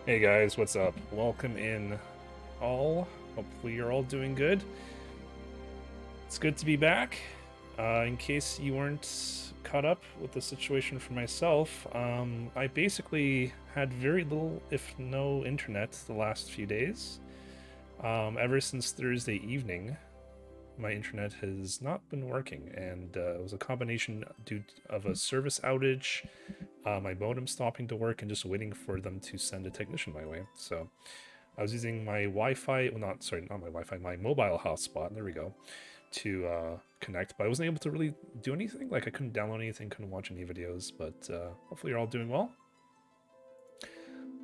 Hey guys, what's up? Welcome in all. Hopefully you're all doing good. It's good to be back. In case you weren't caught up with the situation for myself, I basically had very little, if no, internet the last few days. Ever since Thursday evening, my internet has not been working, and it was a combination of a service outage, my modem stopping to work, and just waiting for them to send a technician my way. So I was using my Wi-Fi, well, not my Wi-Fi, my mobile hotspot. There we go, to connect, but I wasn't able to really do anything. Like I couldn't download anything, couldn't watch any videos. But hopefully you're all doing well.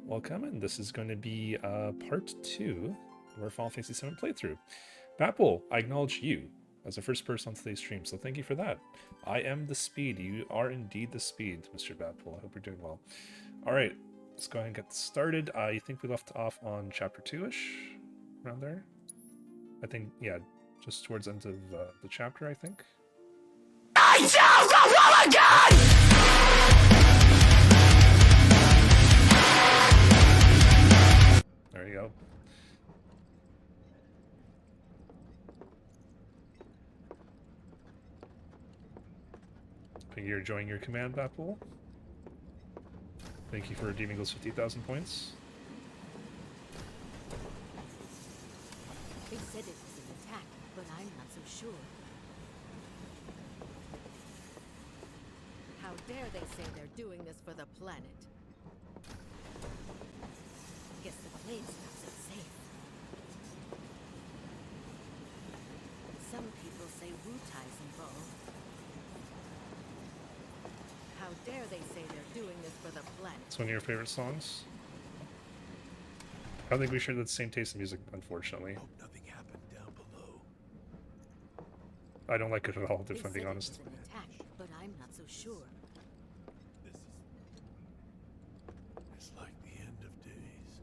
Welcome, and this is going to be part 2 of our Final Fantasy VII playthrough. Bapple, I acknowledge you as the first person on today's stream, so thank you for that. I am the speed. You are indeed the speed, Mr. Bapple. I hope you're doing well. All right, let's go ahead and get started. I think we left off on chapter 2-ish, around there. I think, yeah, just towards the end of the chapter, I think. I choose the woman again! There you go. I think you're enjoying your command, Bapple. Thank you for redeeming those 50,000 points. They said it was an attack, but I'm not so sure. How dare they say they're doing this for the planet? Guess the plague stops it safe. Some people say Wutai's involved. How dare they say they're doing this for the planet? It's one of your favorite songs? I don't think we share the same taste in music, unfortunately. Hope nothing happened down below. I don't like it at all, if I'm being It honest. was an attack, but I'm not so sure. It's like the end of days.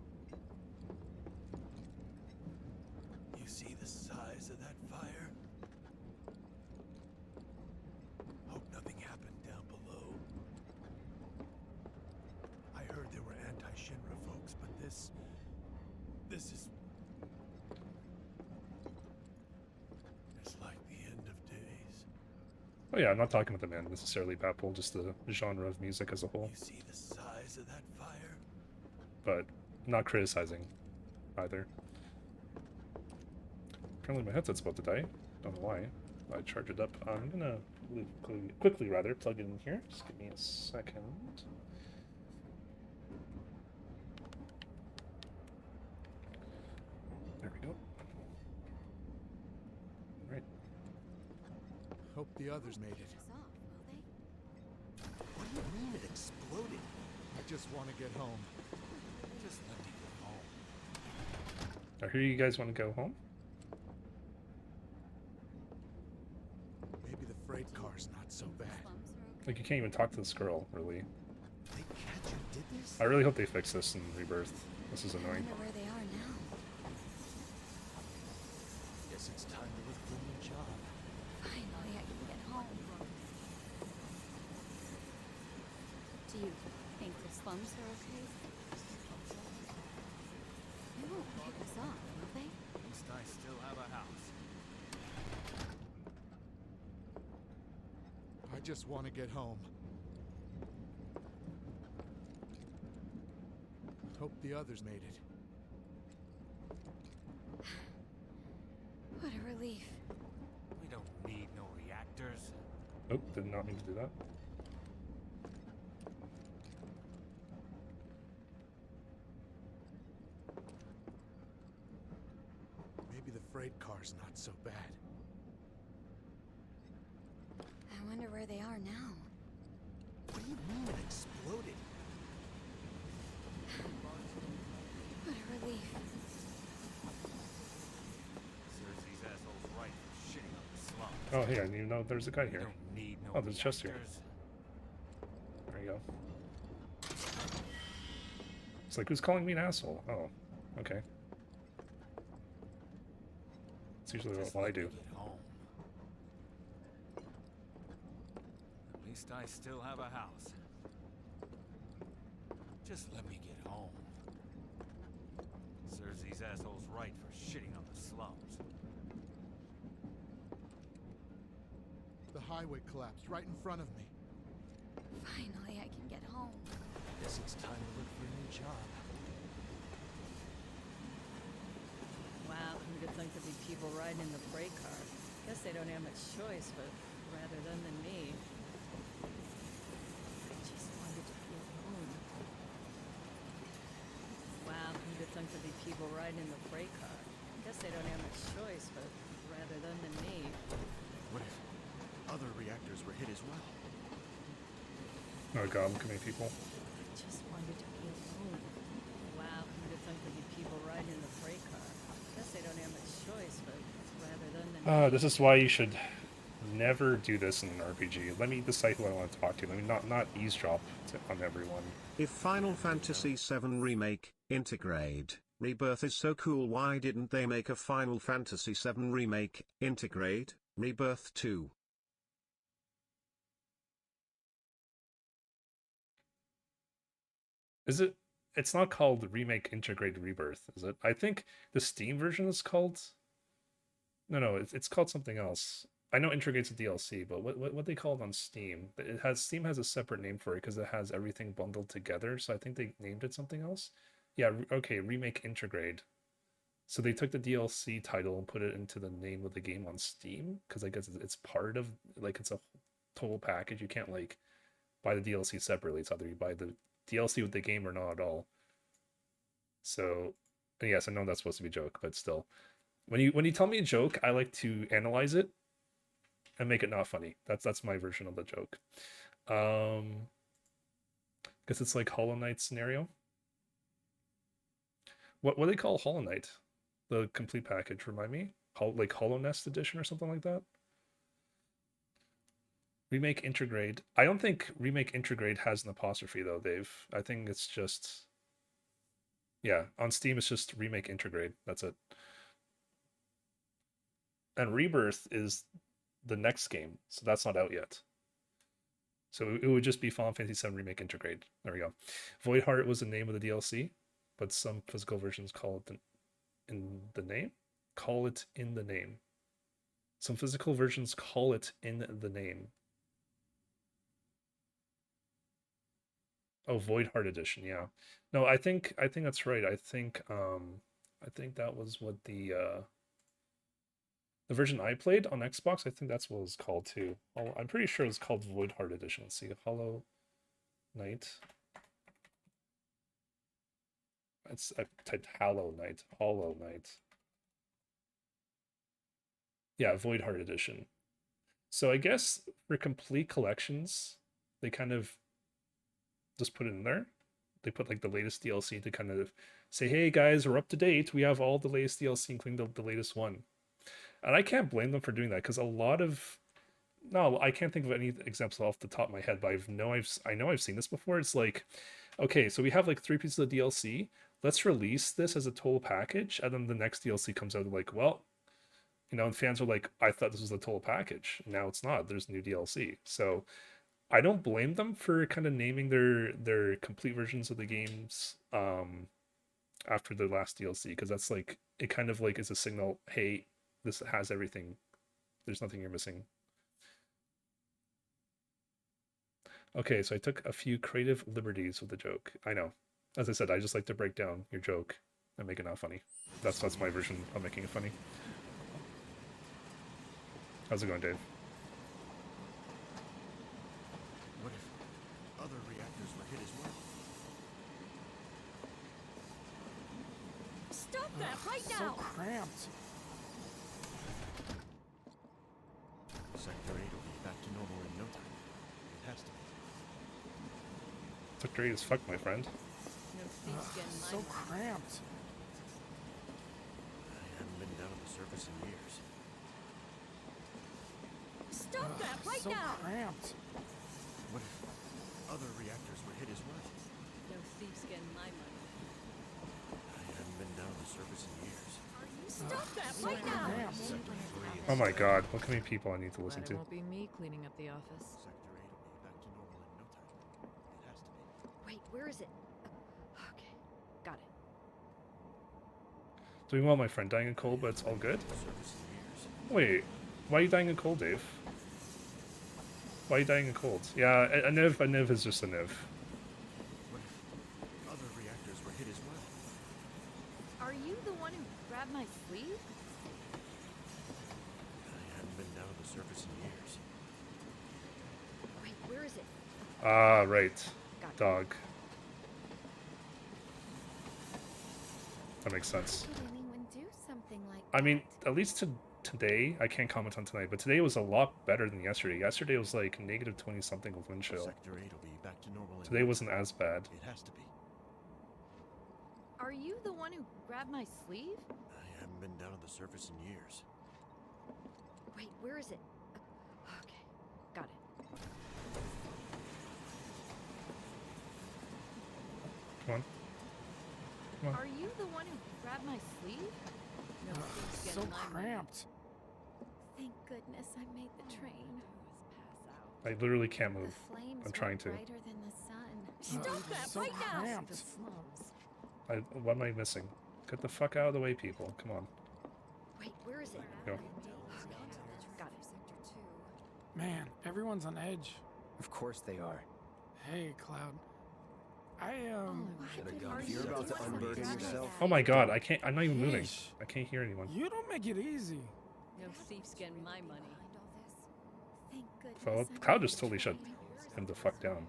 You see the size of that fire? Hope nothing happened down below. I heard there were anti-Shinra folks, but this is... It's like the end of days. Oh yeah, I'm not talking about the man necessarily, Bapple, just the genre of music as a whole. You see the size of that fire? But not criticizing either. Apparently my headset's about to die. Don't know why. I charge it up. I'm gonna quickly plug it in here. Just give me a second. There we go. Right. Hope the others made it. What do you mean it exploded? I just want to get home. Just let me get home. I hear you guys want to go home. Maybe the freight car's not so bad. Like, you can't even talk to this girl, really. They catch you did this? I really hope they fix this in Rebirth. This is I annoying. wonder where they are now. Guess it's time to look for a new job. Finally, I can get home. Do you think the slums are okay? They won't pick us off, will they? At least I still have a house. I just want to get home. Hope the others made it. What a relief. We don't need no reactors. Oh, did not mean to do that. Maybe the freight car's not so bad. I wonder where they are now. What do you mean it exploded? What a relief. Cersei's asshole's right for shitting on the slums. Oh, hey, I didn't even know there's a guy We here. don't need no Oh, there's a chest here. reactors. There you go. It's like, who's calling me an asshole? Oh, okay. It's usually Just what I let me do. get home. At least I still have a house. Just let me get home. these assholes right for shitting on the slums. The highway collapsed right in front of me. Finally, I can get home. Guess it's time to look for a new job. Wow, who'd have thunk there'd be people riding in the freight car? Guess they don't have much choice, but rather them than me. I just wanted to feel home. Wow, who'd have thunk there'd be people riding in the freight car? Guess they don't have much choice, but rather them than me. What if other reactors were hit as well? Oh god, look at me, people. I just wanted to feel home. Wow, who'd have thunk there'd be people riding in the freight car? Guess they don't have much choice, but rather them than me. This is why you should never do this in an RPG. Let me decide who I want to talk to. Let me not eavesdrop on everyone. If Final Fantasy VII Remake, Integrate, Rebirth is so cool, why didn't they make a Final Fantasy VII Remake, Integrate, Rebirth 2? Is it? It's not called Remake, Integrate, Rebirth, is it? I think the Steam version is called... No, it's called something else. I know Integrate's a DLC, but what they call it on Steam? Steam has a separate name for it because it has everything bundled together. So I think they named it something else. Yeah, okay, Remake Integrate. So they took the DLC title and put it into the name of the game on Steam because I guess it's part of, like, it's a total package. You can't like buy the DLC separately. It's either you buy the DLC with the game or not at all. So yes, I know that's supposed to be a joke, but still. When you tell me a joke, I like to analyze it and make it not funny. That's my version of the joke. Because it's like Hollow Knight scenario. What do they call Hollow Knight? The complete package, remind me? Like Hollow Nest edition or something like that? Remake Integrate. I don't think Remake Integrate has an apostrophe though, Dave. I think it's just... Yeah, on Steam it's just Remake Integrate. That's it. And Rebirth is the next game, so that's not out yet. So it would just be Final Fantasy VII Remake Integrate. There we go. Void Heart was the name of the DLC, but some physical versions call it in the name. Call it in the name. Some physical versions call it in the name. Oh, Void Heart Edition, yeah. No, I think that's right. I think that was what the version I played on Xbox, I think that's what it was called too. I'm pretty sure it was called Void Heart Edition. Let's see, Hollow Knight. I typed Hollow Knight. Hollow Knight. Yeah, Void Heart Edition. So I guess for complete collections, they kind of just put it in there. They put like the latest DLC to kind of say, hey guys, we're up to date. We have all the latest DLC, including the latest one. And I can't blame them for doing that because a lot of... No, I can't think of any examples off the top of my head, but I know I've seen this before. It's like, okay, so we have like 3 pieces of DLC. Let's release this as a total package, and then the next DLC comes out like, well, and fans are like, I thought this was the total package. Now it's not. There's new DLC. So I don't blame them for kind of naming their complete versions of the games after the last DLC, because that's like, it kind of like is a signal, hey, this has everything. There's nothing you're missing. Okay, so I took a few creative liberties with the joke. I know. As I said, I just like to break down your joke and make it not funny. That's my version of making it funny. How's it going, Dave? What if other reactors were hit as well? Stop that right So now! cramped. Sector 8 will be back to normal in no time. It has to be. Sector 8 as fuck, my friend. No thieves getting So mine. cramped. I haven't been down on the surface in years. Stop that right So now! cramped. What if other reactors were hit as well? No thieves getting my money. I haven't been down on the surface in years. Stop that right now! Sector 3 Oh my god, look how many people I need to listen Glad to. it won't be me cleaning up the office. Sector 8 will be back to normal in no time. It has to be. Wait, where is it? Okay, got it. Doing well, my friend. Dying in cold, but it's all good. Service in years. Wait, why are you dying in cold, Dave? Why are you dying in cold? Yeah, a Niv is just a Niv. What if other reactors were hit as well? Are you the one who grabbed my sleeve? I haven't been down to the surface in years. Wait, where is it? Ah, right. Got it. Dog. That makes sense. Would anyone do something like I mean, that? at least today, I can't comment on tonight, but today was a lot better than yesterday. Yesterday was like negative 20 something with wind chill. Sector 8 will be back to normal. in Today no wasn't time. as bad. It has to be. Are you the one who grabbed my sleeve? I haven't been down to the surface in years. Wait, where is it? Okay, got it. Come on. Come on. Are you the one who grabbed my sleeve? No thief's So getting my money. cramped. Thank goodness I made the train. I literally can't move. The flames I'm trying were to. brighter than the sun. Stop that so right now! cramped. The slums. What am I missing? Get the fuck out of the way, people. Come on. Wait, where is it? Go. Got it. Man, everyone's on edge. Of course they are. Hey, Cloud. I Should've gone. Are If you're you about the to one who unburden grabbed my yourself. Oh my god, I can't. I'm not even moving. Yeesh. I can't hear anyone. You don't make it easy. No thief's getting my money. Thank goodness So I Cloud made just the totally shut train. him the fuck down.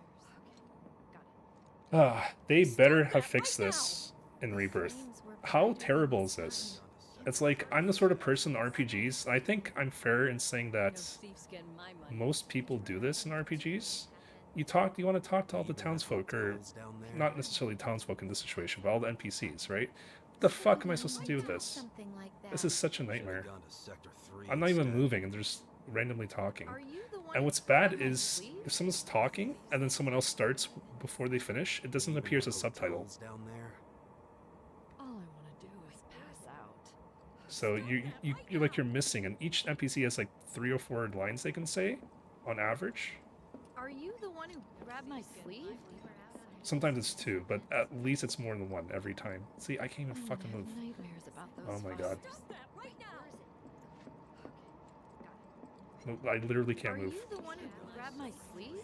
Got it. Ah, they better Stop have that fixed right this in The Rebirth. flames were How brighter than terrible the is this? sun. It's like, I'm the sort of person in RPGs, and I think I'm fair in saying No that thief's getting my money. most people do this in RPGs. You want to talk to all the townsfolk, or not necessarily townsfolk in this situation, but all the NPCs, right? What the fuck am I supposed to do with this? Something like that. This is such a nightmare. Gone to Sector 3 I'm not even instead. moving, and they're just randomly talking. Are you the one And who what's bad grabbed my is, sleeve? if someone's talking, and then someone else starts before they finish, it doesn't appear as a subtitle. Hotels down there. All I want to do is pass out. So you're like, you're missing, and each NPC has like 3 or 4 lines they can say, on average. Are you the one who grabbed my sleeve? Sometimes it's 2, but at least it's more than 1 every time. See, I can't even I'm fucking gonna move. have nightmares about those Oh my fires. god. Stop that right now! No, I literally can't Are move. you the one who grabbed my sleeve?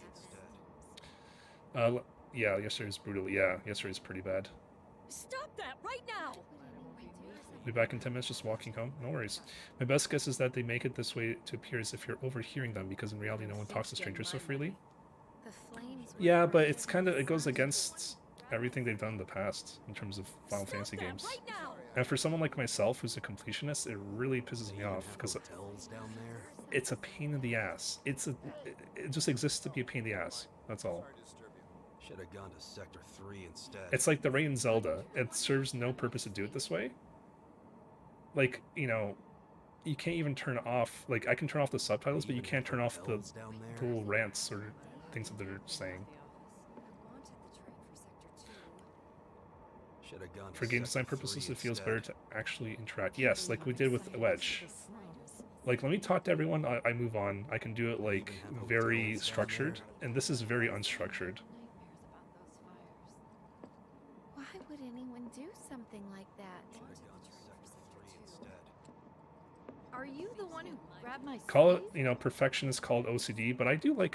Yeah, yesterday's brutal. Yeah, yesterday's pretty bad. Stop that right now! Be back in 10 minutes, just walking home. No worries. My best guess is that they make it this way to appear as if you're overhearing them, because in reality no one talks to strangers so freely. The flames were Yeah, but brighter it's than kind of, the it goes sun. against everything they've done in the past in terms of Final Fantasy Stop that games. right now! And for someone like myself who's a completionist, it really pisses me off because Hotels down there. it's a pain in the ass. It just exists to be a pain in the ass. That's all. Should have gone to Sector 3 instead. It's like the Ray in Zelda. It serves no purpose to do it this way. Like, you know, you can't even turn off, like, I can turn off the subtitles, but you can't turn off the Hotels down there. little rants or things that they're saying. Should have gone to For game design Sector purposes, 3 it feels instead. better to actually interact. Yes, like we did with Wedge. Like, let me talk to everyone, I move on. I can do it, like, very structured, and this is very unstructured. Why would anyone do something like that? Should have gone to Sector 3 instead. Are you the one who grabbed my Call it, sleeve? you know, perfection is called OCD, but I do They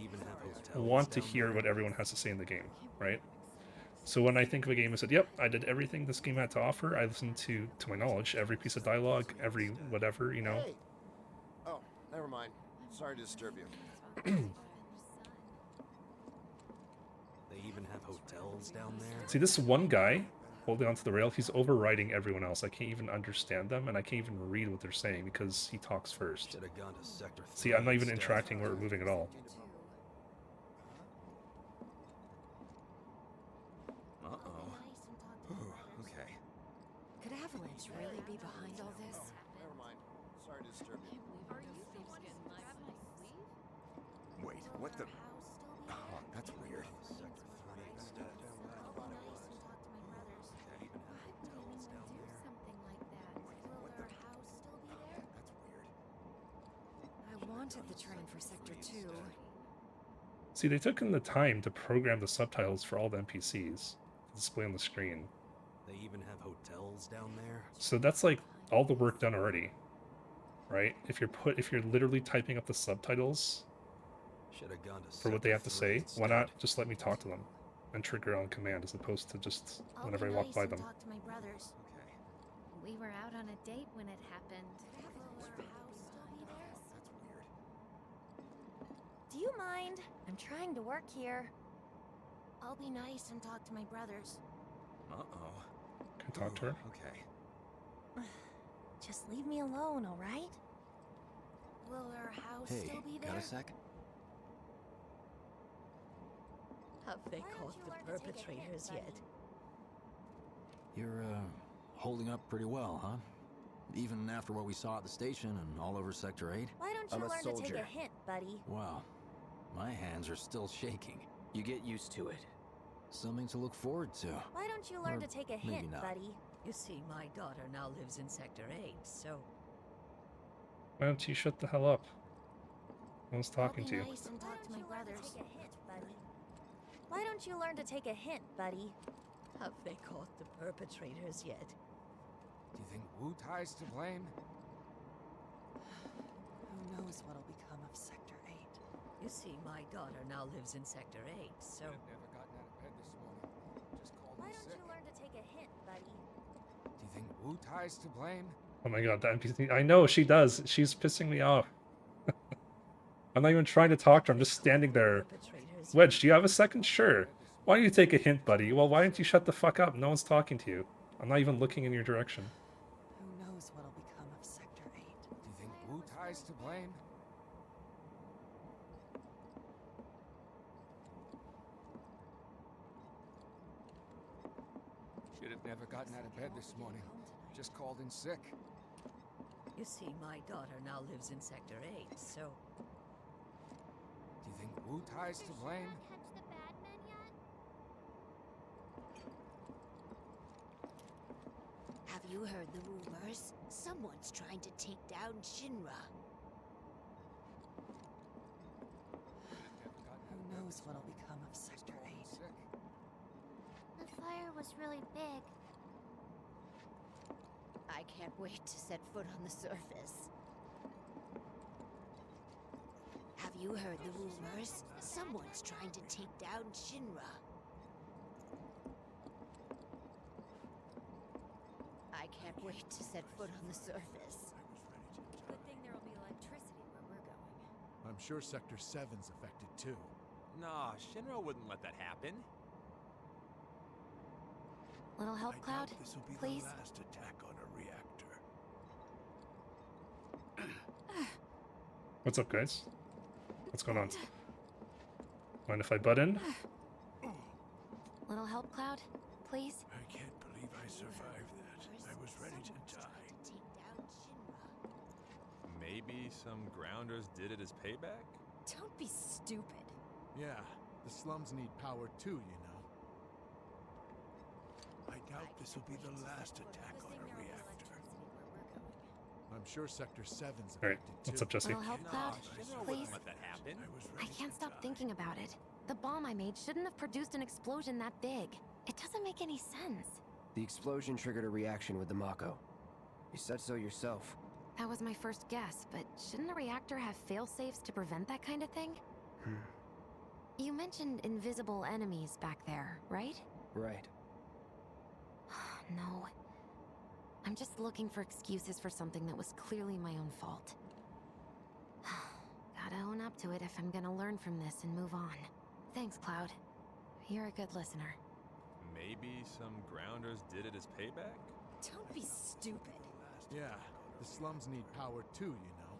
even have hotels want to down hear there. what everyone has to say in the game, right? So when I think of a game, I said, yep, I did everything this game had to offer. I listened to my knowledge, every piece of dialogue, every whatever, you know. Hey. Oh, never mind. Sorry to disturb you. They even have hotels down there. See, this one guy holding onto the rail, he's overriding everyone else. I can't even understand them, and I can't even read what they're saying because he talks first. Should have gone to Sector 3 See, I'm not even instead. interacting or moving at all. Uh-oh. Okay. Could Avalanche really be behind all this? Never mind. Sorry to disturb you. Are you the one who grabbed my sleeve? Wait, what the? Oh, that's weird. Sector 3 instead. They even have hotels down Do there. something like that. Will our house still be there? That's weird. I wanted the train for Sector 2. See, they took in the time to program the subtitles for all the NPCs to display on the screen. They even have hotels down there. So that's like all the work done already, right? If you're literally typing up the subtitles Should have gone to for what they have to Sector 3 say, why not instead. just let me talk to them and trigger on command as opposed to just I'll whenever I be walk nice by and them? talk to my brothers. Okay. We were out on a date when it happened. Will our house still be there? That's weird. Do you mind? I'm trying to work here. I'll be nice and talk to my brothers. Uh-oh. Can I talk to her? Okay. Just leave me alone, all right? Will our house Hey, still be there? got a sec? Have they Why don't caught you the learn to take a hit, perpetrators buddy? yet? You're, holding up pretty well, huh? Even after what we saw at the station and all over Sector 8? Why don't I'm you a learn to take soldier. a hint, buddy? Wow. My hands are still shaking. You get used to it. Something to look forward to. Why don't you learn Or to take a maybe hint, not. buddy? You see, my daughter now lives in Sector 8, so Why don't you shut the hell up? No one's talking I'll to be you. nice and talk to my brothers. Why don't you learn to take a hint, buddy? have they caught the perpetrators yet? Do you think Wu Tai's to blame? Who knows what'll become of Sector 8? You see, my daughter now lives in Sector 8, so I've never gotten out of bed this morning. Just called Why in don't sick. you learn to take a hint, buddy? Do you think Wu Tai's to blame? Oh my god, that NPC. I know she does. She's pissing me off. I'm not even trying to talk to her. I'm just standing there. perpetrators. Wedge, do you have a second? Sure. Why don't you take a hint, buddy? Well, why don't you shut the fuck up? No one's talking to you. I'm not even looking in your direction. Who knows what'll become of Sector 8? Do you think Wu Tai's to blame? Should have never gotten out of bed this morning. Just called in sick. You see, my daughter now lives in Sector 8, so Do you think Wu Tai's to blame? Have you heard the rumors? Someone's trying to take down Shinra. Who knows what'll become of Sector 8? Sick. The fire was really big. I can't wait to set foot on the surface. Have you heard the rumors? Someone's trying to take down Shinra. I can't wait to set foot on the surface. Good thing there will be electricity where we're going. I'm sure Sector 7's affected too. Nah, Shinra wouldn't let that happen. Little help, Cloud? This will be Please? the last attack on a reactor. What's up, guys? What's going on? Mind if I butt in? Little help, Cloud? Please? I can't believe I survived that. I was ready to die. Take down Shinra. Maybe some grounders did it as payback? Don't be stupid. Yeah, the slums need power too, you know. I doubt this will be the last attack on a reactor. I'm sure Sector 7's Alright, affected what's too. up, Jesse? Little help, Cloud? Shinra Please? wouldn't let that happen. I was I ready can't to stop die. thinking about it. The bomb I made shouldn't have produced an explosion that big. It doesn't make any sense. The explosion triggered a reaction with the Mako. You said so yourself. That was my first guess, but shouldn't a reactor have fail-safes to prevent that kind of thing? You mentioned invisible enemies back there, right? Right. No. I'm just looking for excuses for something that was clearly my own fault. Gotta own up to it if I'm gonna learn from this and move on. Thanks, Cloud. You're a good listener. Maybe some grounders did it as payback? Don't be stupid. Yeah, the slums need power too, you know.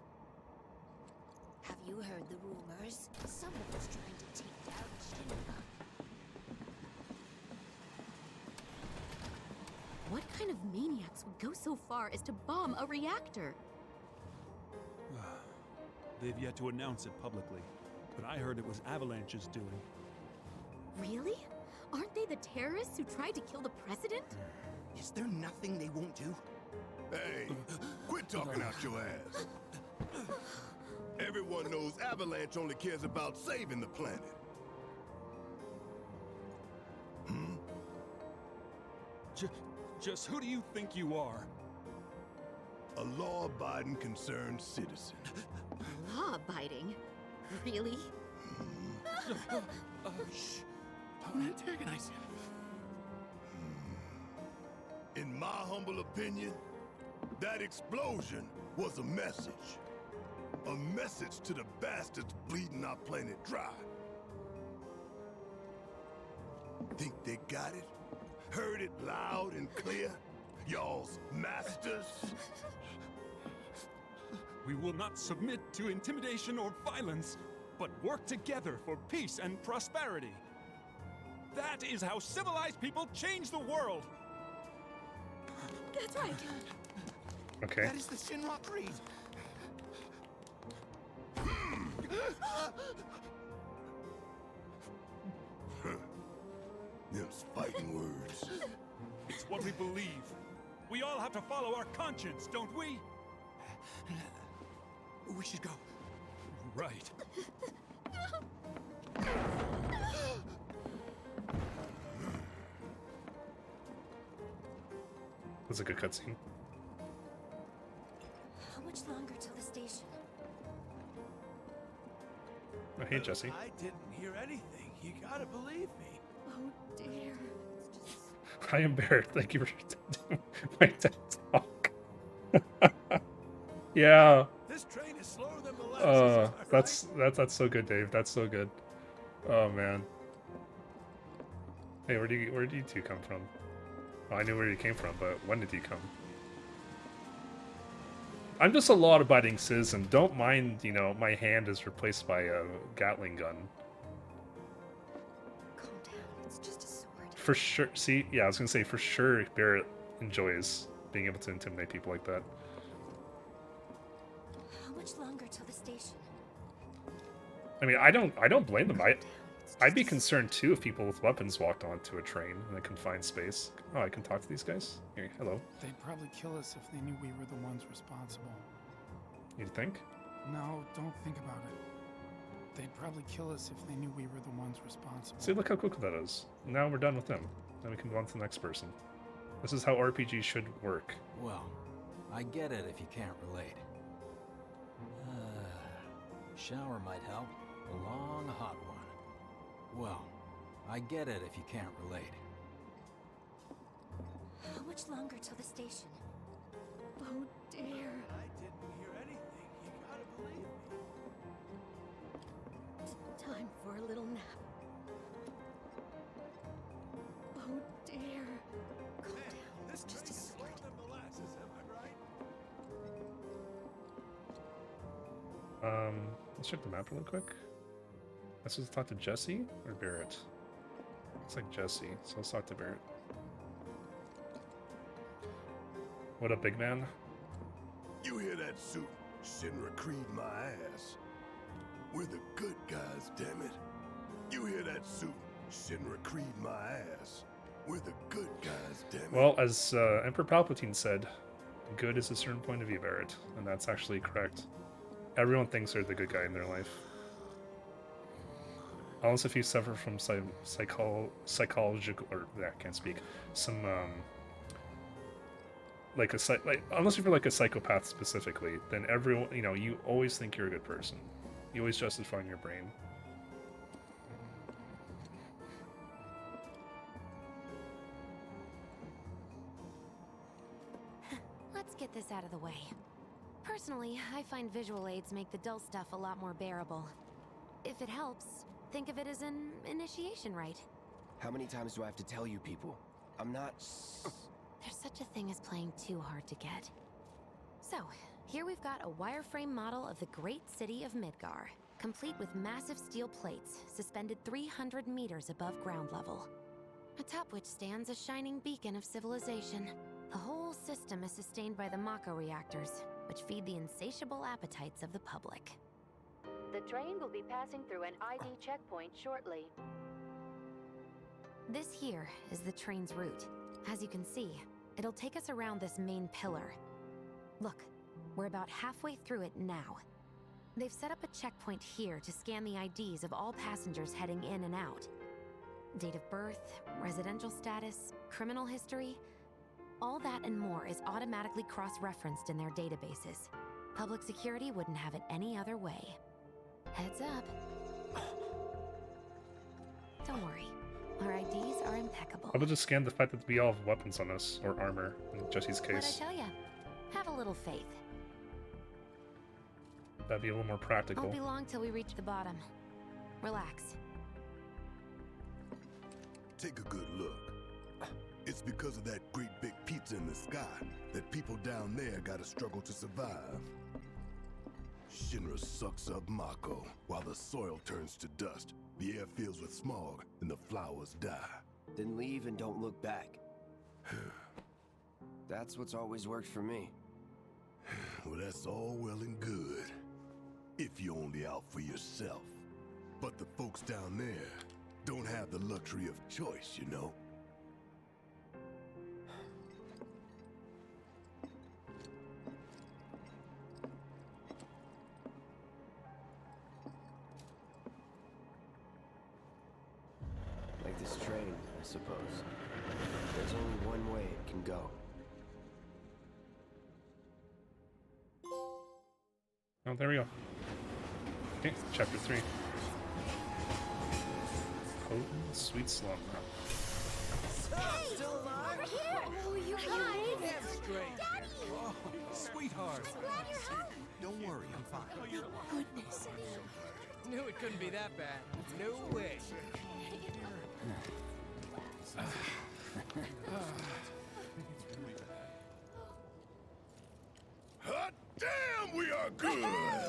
Have you heard the rumors? Someone's trying to take down Shinra. What kind of maniacs would go so far as to bomb a reactor? They've yet to announce it publicly, but I heard it was Avalanche's doing. Really? Aren't they the terrorists who tried to kill the president? Is there nothing they won't do? Hey, quit talking out your ass. Everyone knows Avalanche only cares about saving the planet. Just who do you think you are? A law-abiding concerned citizen. Law-abiding? Really? Shh. Don't antagonize him. In my humble opinion, that explosion was a message. A message to the bastards bleeding our planet dry. Think they got it? Heard it loud and clear? Y'all's masters? We will not submit to intimidation or violence, but work together for peace and prosperity. That is how civilized people change the world. That's right. Okay. That is the Shinra Creed. Them's fighting words. It's what we believe. We all have to follow our conscience, don't we? We should go. Right. That's a good cutscene. How much longer till the station? Oh, hey, Jesse. I didn't hear anything. You gotta believe me. Oh dear. I am Barrett. Thank you for my TED talk. Yeah. This train is slower than molasses. That's so good, Dave. That's so good. Oh man. Hey, where do you two come from? Well, I knew where you came from, but when did you come? I'm just a law-abiding citizen. Don't mind, you know, my hand is replaced by a Gatling gun. Calm down. It's just a sword. For sure. See, yeah, I was gonna say for sure Barrett enjoys being able to intimidate people like that. How much longer till the station? I mean, I don't blame them. I'd be concerned too if people with weapons walked onto a train in a confined space. Oh, I can talk to these guys? Here, hello. They'd probably kill us if they knew we were the ones responsible. You think? No, don't think about it. They'd probably kill us if they knew we were the ones responsible. See, look how quick that is. Now we're done with them. Then we can move on to the next person. This is how RPGs should work. Well, I get it if you can't relate. Shower might help. A long, hot one. Well, I get it if you can't relate. How much longer till the station? Oh dear. I didn't hear anything. You gotta believe me. Time for a little nap. Oh dear. Calm down. This Just train a is slower sword. than molasses, am I right? Let's check the map really quick. Let's just talk to Jesse or Barrett. It's like Jesse, so let's talk to Barrett. What up, big man? You hear that suit? Shinra Creed my ass. We're the good guys, damn it. You hear that suit? Shinra Creed my ass. We're the good guys, damn it. Well, as Emperor Palpatine said, good is a certain point of view, Barrett, and that's actually correct. Everyone thinks they're the good guy in their life. Unless if you suffer from psychological, or I can't speak, some unless you're like a psychopath specifically, then everyone, you know, you always think you're a good person. You always justify in your brain. Let's get this out of the way. Personally, I find visual aids make the dull stuff a lot more bearable. If it helps, think of it as an initiation rite. How many times do I have to tell you people? I'm not... There's such a thing as playing too hard to get. So, here we've got a wireframe model of the great city of Midgar, complete with massive steel plates suspended 300 meters above ground level, atop which stands a shining beacon of civilization. The whole system is sustained by the Mako reactors, which feed the insatiable appetites of the public. The train will be passing through an ID checkpoint shortly. This here is the train's route. As you can see, it'll take us around this main pillar. Look, we're about halfway through it now. They've set up a checkpoint here to scan the IDs of all passengers heading in and out. Date of birth, residential status, criminal history, All that and more is automatically cross-referenced in their databases. Public security wouldn't have it any other way. Heads up. Don't worry. Our IDs are impeccable. I will just scan the fact that we all have weapons on us, or armor, in Jesse's What'd I case. tell ya? Have a little faith. That'd be a little more practical. Won't be long till we reach the bottom. Relax. Take a good look. It's because of that great big pizza in the sky that people down there gotta struggle to survive. Shinra sucks up Mako while the soil turns to dust, the air fills with smog, and the flowers die. Then leave and don't look back. That's what's always worked for me. Well, that's all well and good. If you're only out for yourself. But the folks down there don't have the luxury of choice, you know? Like this train, I suppose. There's only one way it can go. Oh, there we go. Okay, chapter 3. Potent sweet slum. Hey! Over here! Oh, you guys! Daddy! Oh, sweetheart. I'm glad you're home. Don't worry, I'm fine. Thank goodness. Knew it couldn't be that bad. No way. Hot damn, we are good!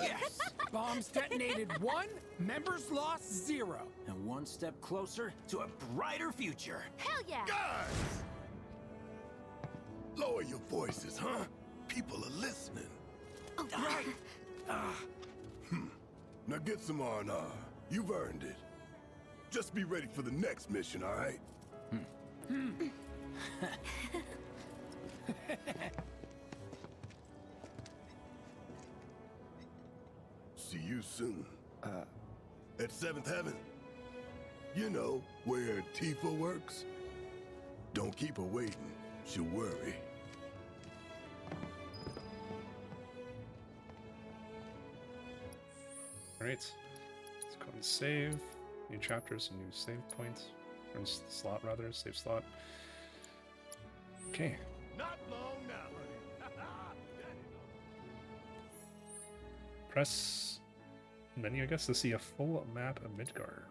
Yes! Bombs detonated 1, members lost 0. And one step closer to a brighter future. Hell yeah! Guys! Lower your voices, huh? People are listening. Oh, right. Now get some R&R. You've earned it. Just be ready for the next mission, all right? See you soon. At 7th Heaven. You know, where Tifa works. Don't keep her waiting. She'll worry. Alright. Let's go and save. New chapters, new save points. Or slot, rather. Save slot. Okay. Not long now, honey. Press menu, I guess, to see a full map of Midgar.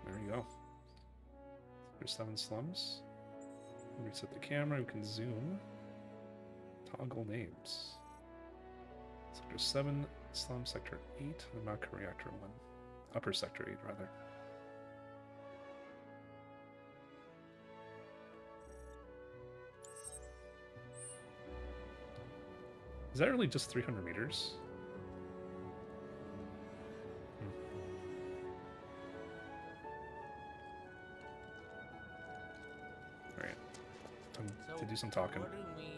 There you go. There's 7 slums. Reset the camera, we can zoom. Toggle names. Sector 7, slum sector 8, the Mako reactor 1. Upper sector 8, rather. Is that really just 300 meters? Alright. Time to do some talking. What do me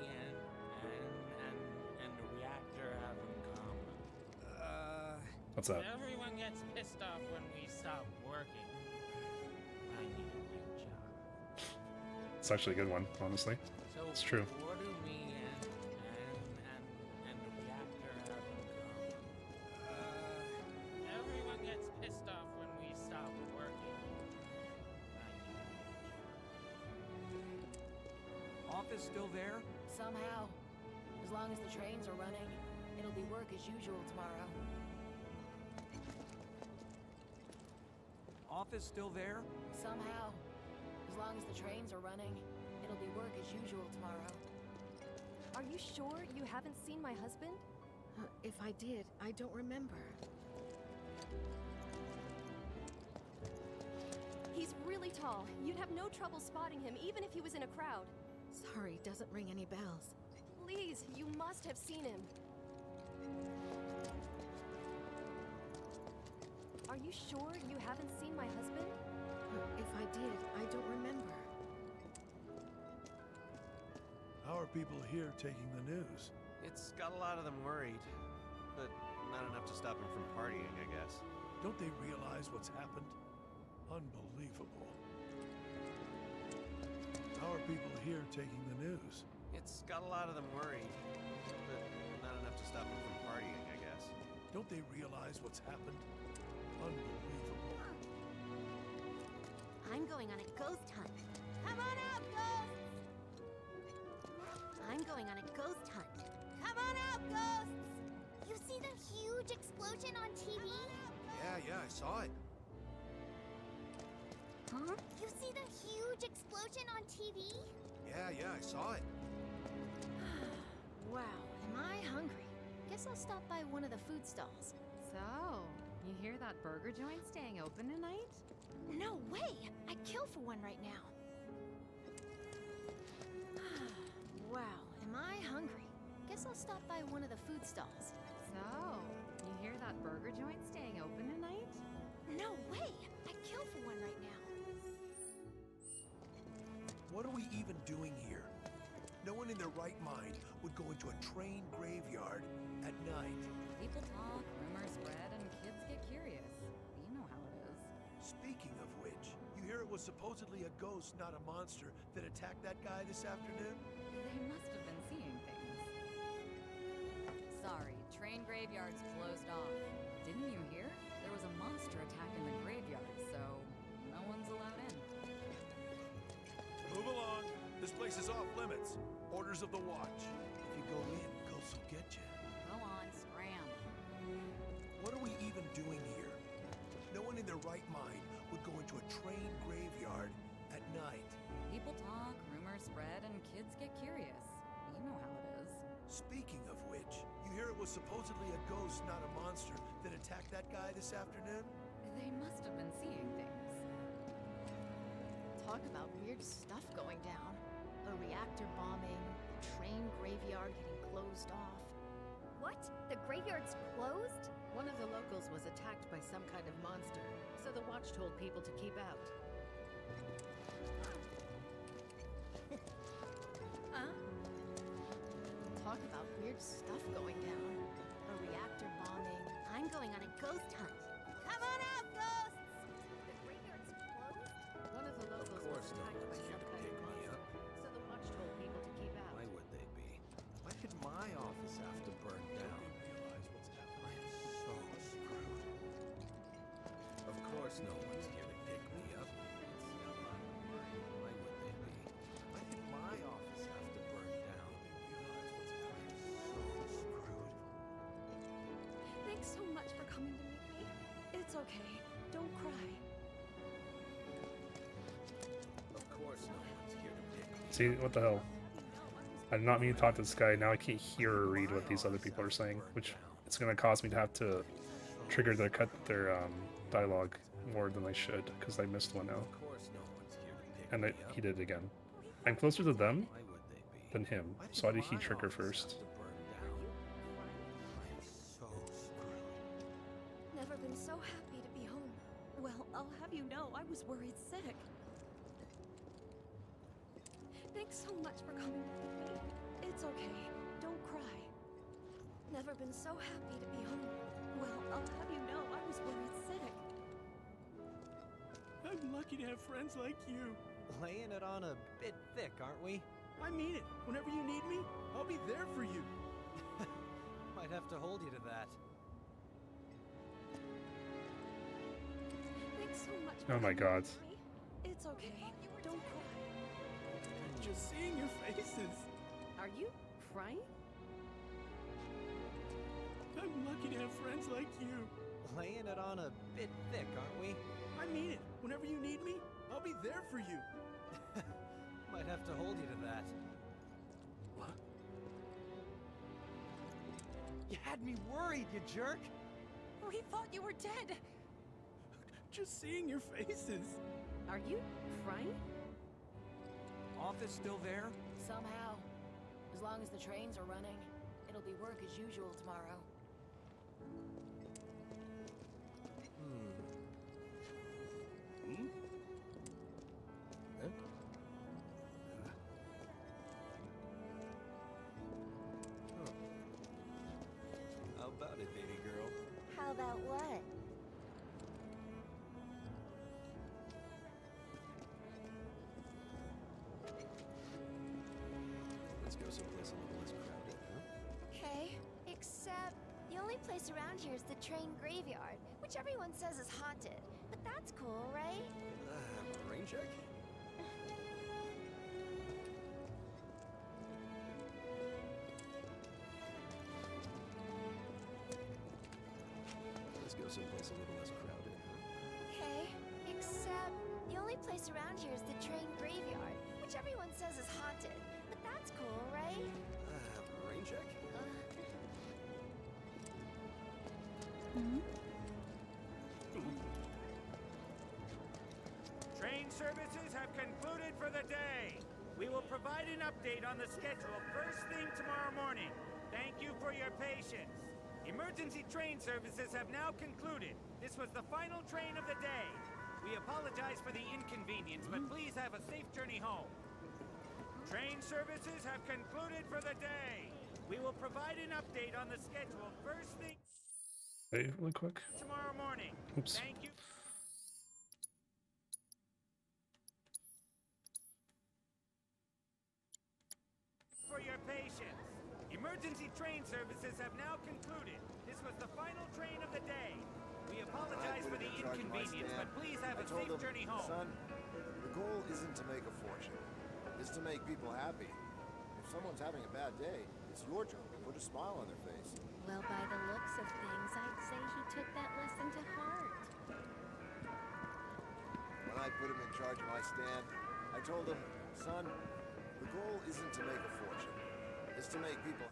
and the reactor have in common? What's that? Everyone gets pissed off when we stop working. I need a new job. It's actually a good one, honestly. So It's true. what do me and the reactor have in common? Everyone gets pissed off when we stop working. I need a new job. Office still there? Somehow. As long as the trains are running, it'll be work as usual tomorrow. Office still there? Somehow. As long as the trains are running, it'll be work as usual tomorrow. Are you sure you haven't seen my husband? If I did, I don't remember. He's really tall. You'd have no trouble spotting him, even if he was in a crowd. Sorry, doesn't ring any bells. Please, you must have seen him. Are you sure you haven't seen my husband? If I did, I don't remember. How are people here taking the news? It's got a lot of them worried, but not enough to stop them from partying, I guess. Don't they realize what's happened? Unbelievable. Unbelievable. How are people here taking the news? It's got a lot of them worried, but not enough to stop them from partying, I guess. Don't they realize what's happened? Unbelievable. I'm going on a ghost hunt. Come on out, ghosts! I'm going on a ghost hunt. Come on out, ghosts! You see the huge explosion on TV? Yeah, I saw it. Huh? You see the huge explosion on TV? Yeah, I saw it. Wow, am I hungry? Guess I'll stop by one of the food stalls. So, you hear that burger joint staying open tonight? No way! I'd kill for one right now. Wow, am I hungry? Guess I'll stop by one of the food stalls. So, you hear that burger joint staying open tonight? No way! I'd kill for one right now. What are we even doing here? No one in their right mind would go into a train graveyard at night. People talk, rumors spread, and kids get curious. You know how it is. Speaking of which, you hear it was supposedly a ghost, not a monster, that attacked that guy this afternoon? They must have been seeing things. Sorry, train graveyard's closed off. Didn't you hear? There was a monster attack in the graveyard, so no one's allowed in. Move along. This place is off limits. Orders of the watch. If you go in, ghosts will get you. Go on, scram. What are we even doing here? No one in their right mind would go into a train graveyard at night. People talk, rumors spread, and kids get curious. You know how it is. Speaking of which, you hear it was supposedly a ghost, not a monster, that attacked that guy this afternoon? They must have been seeing things. Talk about weird stuff going down. A reactor bombing, a train graveyard getting closed off. What? The graveyard's closed? One of the locals was attacked by some kind of monster, so the watch told people to keep out. Huh? Talk about weird stuff going down. A reactor bombing. I'm going on a ghost hunt. Come on out, ghosts! The graveyard's closed? One of the locals was attacked by some kind of monster, so the watch told people to keep out. Why would they be? Why could my office have to burn down? So screwed. Of course no one's here to pick me up. Why would they be? Why did my office have to burn down? So screwed. Thanks so much for coming to meet me. It's okay. Don't cry. Of course no one's here to pick me up. See, what the hell? I did not mean to talk to this guy. Now I can't hear or read what these other people are saying, which it's going to cause me to have to trigger their dialogue more than I should, because I missed one now. And he did it again. I'm closer to them than him, so why did he trigger first? Never been so happy to be home. Well, I'll have you know I was worried sick. Thanks so much for coming to meet me. It's okay. Don't cry. Never been so happy to be home. Well, I'll have you know I was worried sick. I'm lucky to have friends like you. Laying it on a bit thick, aren't we? I mean it. Whenever you need me, I'll be there for you. Might have to hold you to that. Thanks so much Oh my god. me. It's okay. Don't cry. Just seeing your faces. Are you crying? I'm lucky to have friends like you. Laying it on a bit thick, aren't we? I mean it. Whenever you need me, I'll be there for you. Might have to hold you to that. What? You had me worried, you jerk! We thought you were dead. Just seeing your faces. Are you crying? Office still there? Somehow. As long as the trains are running, it'll be work as usual tomorrow. Hmm? Huh? How about it, baby girl? How about what? go someplace a little less crowded, huh? Okay, except the only place around here is the train graveyard, which everyone says is haunted. But that's cool, right? Rain check? Let's go someplace a little less crowded, huh? Okay, except the only place around here is the train graveyard, which everyone says is haunted. But that's cool, right? Rain check? Train services have concluded for the day. We will provide an update on the schedule first thing tomorrow morning. Thank you for your patience. Emergency train services have now concluded. This was the final train of the day. We apologize for the inconvenience, but please have a safe journey home. Train services have concluded for the day. We will provide an update on the schedule first thing Hey, really quick. tomorrow morning. Oops. Thank you for your patience. Emergency train services have now concluded. This was the final train of the day. We apologize for the inconvenience, but please have a safe journey home. Son, the goal isn't to make a fortune. It's to make people happy. If someone's having a bad day, it's your job to put a smile on their face. Well, by the looks of things, I'd say he took that lesson to heart. When I put him in charge of my stand, I told him, son, the goal isn't to make a fortune. It's to make people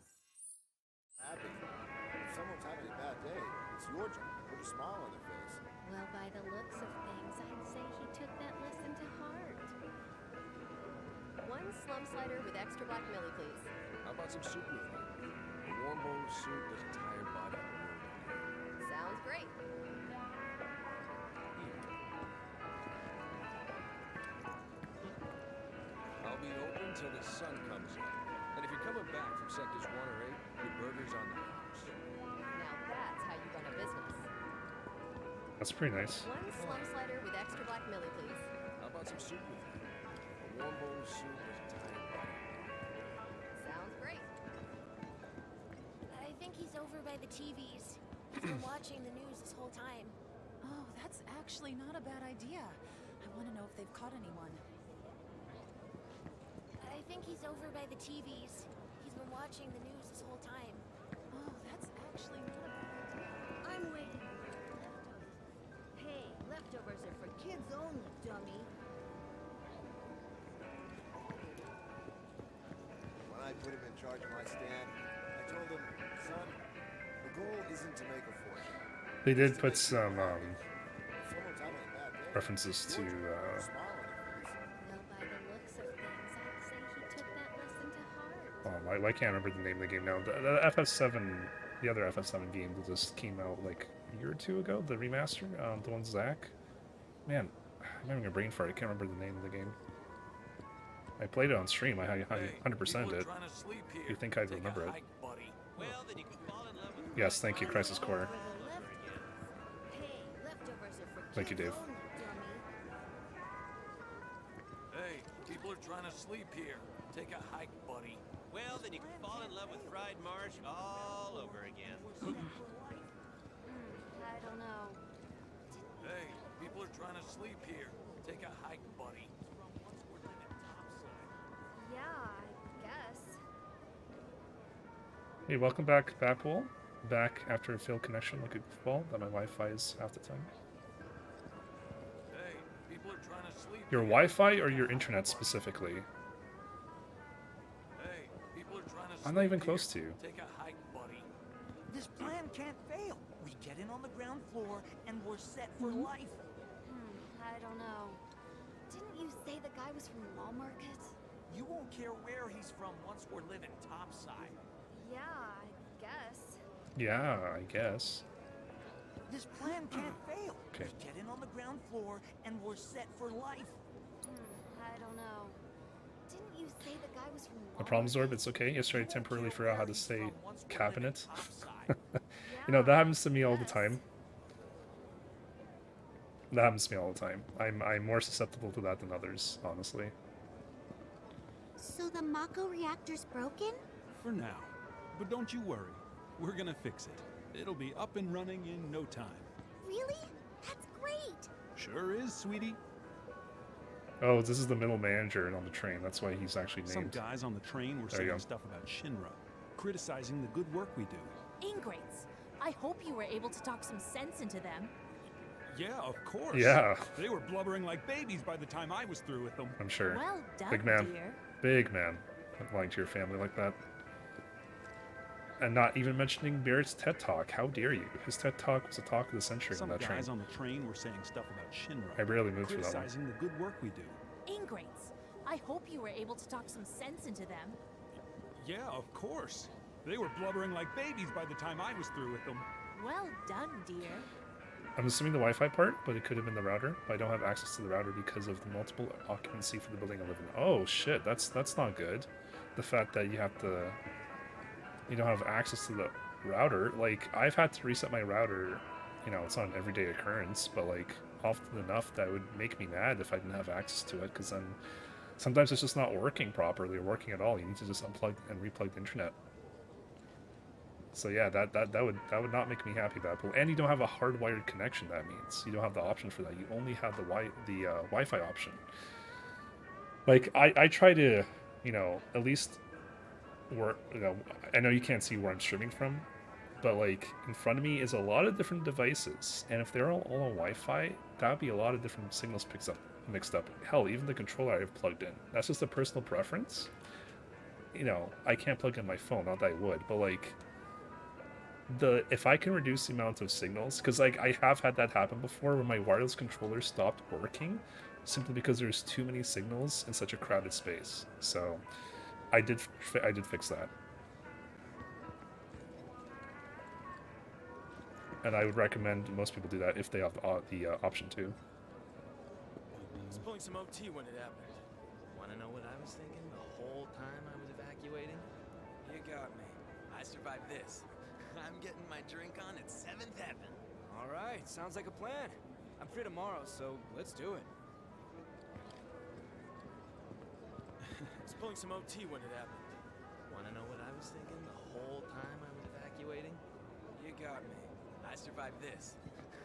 happy. If someone's having a bad day, it's your job to put a smile on their face. Well, by the looks of things, I'd say he took that lesson to heart. One slum slider with extra black millie, please. How about some soup with me? A warm bowl of soup with a tired body. Sounds great. I'll be open till the sun comes up. And if you're coming back from sectors 1 or 8, your burger's on the house. Now that's how you run a business. That's pretty nice. One slum slider with extra black millie, please. How about some soup with me? A warm bowl of soup with a tired body. Sounds great. I think he's over by the TVs. He's been watching the news this whole time. Oh, that's actually not a bad idea. I want to know if they've caught anyone. I think he's over by the TVs. He's been watching the news this whole time. Oh, that's actually not a bad idea. I'm waiting. Hey, leftovers are for kids only, dummy. When I put him in charge of my stand, I told him, son, the goal isn't to make a fortune. They did put some If someone's having a bad day, references to smile on their face. Well, by the looks of things, I'd say he took that lesson to heart. I can't remember the name of the game now. The FF7, the other FF7 game that just came out like a year or two ago, the remaster, the one Zach. Man, I'm having a brain fart. I can't remember the name of the game. I played it on stream. I 100%'d it. You think I'd remember it? Yes, thank you, Crisis Core. Thank you, Dave. Hey, people are trying to sleep here. Take a hike, buddy. Well, then you can fall in love with fried marsh all over again. I don't know. Hey, people are trying to sleep here. Take a hike, buddy. Yeah, I guess. Hey, welcome back, Backpool. Back after a failed connection like a goofball that my Wi-Fi is half the time. Hey, people are trying to sleep. Your Wi-Fi or your internet specifically? Hey, people are trying to I'm not even close to you. Take a hike, buddy. This plan can't fail. We get in on the ground floor and we're set for life. I don't know. Didn't you say the guy was from Wall Market? You won't care where he's from once we're living topside. Yeah, I guess. Yeah, I guess. This plan can't fail. Okay. We get in on the ground floor and we're set for life. I don't know. Didn't you say the guy was from No problem, Zorb. It's okay. Yesterday, I temporarily forgot how to say cabinet. You know, that happens to me all the time. That happens to me all the time. I'm more susceptible to that than others, honestly. So the Mako reactor's broken? For now. But don't you worry. We're gonna fix it. It'll be up and running in no time. Really? That's great! Sure is, sweetie. Oh, this is the middle manager on the train. That's why he's actually named. Some guys on the train were There you saying go. stuff about Shinra, criticizing the good work we do. Ingrates. I hope you were able to talk some sense into them. Yeah, of course. Yeah. They were blubbering like babies by the time I was through with them. I'm sure. Well done, Big man. dear. Big man. Lying to your family like that. And not even mentioning Barrett's TED Talk. How dare you? His TED Talk was a talk of the century Some on that guys train. on the train were saying stuff about Shinra. I barely moved for that one. criticizing the good work we do. Ingrates. I hope you were able to talk some sense into them. Yeah, of course. They were blubbering like babies by the time I was through with them. Well done, dear. I'm assuming the Wi-Fi part, but it could have been the router. But I don't have access to the router because of the multiple occupancy for the building I live in. Oh shit, that's not good. The fact that you don't have access to the router. Like, I've had to reset my router. You know, it's not an everyday occurrence, but like often enough that would make me mad if I didn't have access to it, because then sometimes it's just not working properly or working at all. You need to just unplug and replug the internet. So yeah, that would not make me happy about it. And you don't have a hardwired connection. That means you don't have the option for that. You only have the Wi-Fi option. Like I try to, you know, at least work. You know, I know you can't see where I'm streaming from, but like in front of me is a lot of different devices, and if they're all on Wi-Fi, that'd be a lot of different signals mixed up. Hell, even the controller I have plugged in. That's just a personal preference. You know, I can't plug in my phone. Not that I would, but like. If I can reduce the amount of signals, because like I have had that happen before where my wireless controller stopped working simply because there's too many signals in such a crowded space. So I did fix that, and I would recommend most people do that if they have the option to. I was pulling some OT when it happened. Want to know what I was thinking the whole time I was evacuating? You got me. I survived this. I'm getting my drink on at 7th Heaven. All right, sounds like a plan. I'm free tomorrow, so let's do it. I was pulling some OT when it happened. Want to know what I was thinking the whole time I was evacuating? You got me. I survived this.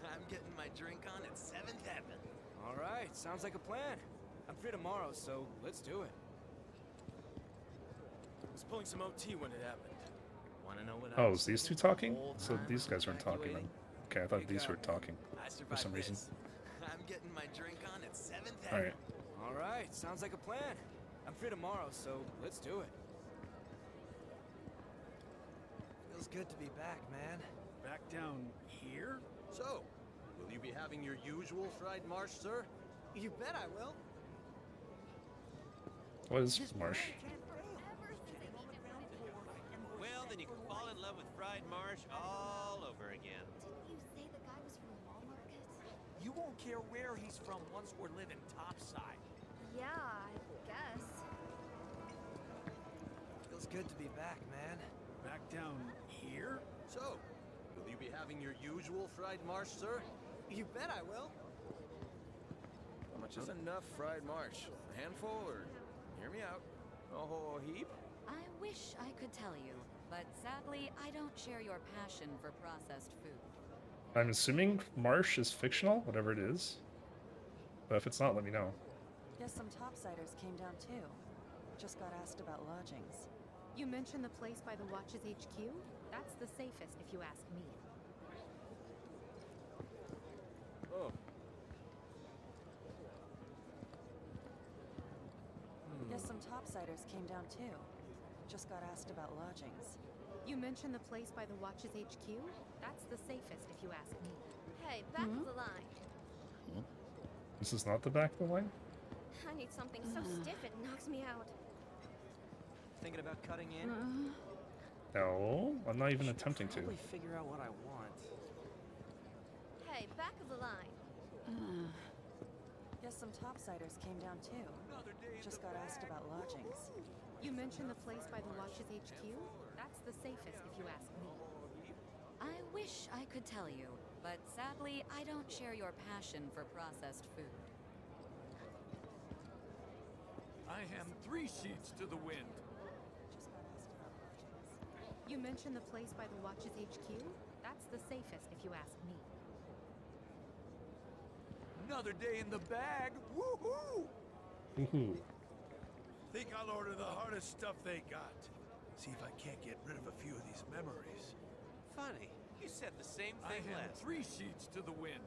I'm getting my drink on at 7th Heaven. All right, sounds like a plan. I'm free tomorrow, so let's do it. I was pulling some OT when it happened. Want to know what Oh, is these two talking? So these guys weren't talking then. Okay, I thought these were talking for some reason. I'm getting my drink on at 7th Heaven. All right. All right, sounds like a plan. I'm free tomorrow, so let's do it. Feels good to be back, man. Back down here? So, will you be having your usual fried marsh, sir? You bet I will. What is marsh? Well, then you can fall in love with fried marsh all over again. Didn't you say the guy was from the mall market? You won't care where he's from once we're living topside. Yeah, I guess. Feels good to be back, man. Back down here? So, will you be having your usual fried marsh, sir? You bet I will. How much is enough fried marsh? A handful, or hear me out? A whole heap? I wish I could tell you, but sadly, I don't share your passion for processed food. I'm assuming marsh is fictional, whatever it is. But if it's not, let me know. Guess some topsiders came down too. Just got asked about lodgings. You mentioned the place by the Watch's HQ? That's the safest, if you ask me. Oh. Guess some topsiders came down too. Just got asked about lodgings. You mentioned the place by the Watch's HQ? That's the safest, if you ask me. Hey, back of the line. This is not the back of the line? I need something so stiff it knocks me out. Thinking about cutting in? No, I'm not even attempting to. Probably figure out what I want. Hey, back of the line. Guess some topsiders came down too. Just got asked about lodgings. You mentioned the place by the Watch's HQ? That's the safest, if you ask me. I wish I could tell you, but sadly, I don't share your passion for processed food. I am 3 sheets to the wind. You mentioned the place by the Watch's HQ? That's the safest, if you ask me. Another day in the bag. Woohoo! Woohoo. Think I'll order the hardest stuff they got. See if I can't get rid of a few of these memories. Funny, you said the same I thing am last. 3 sheets to the wind.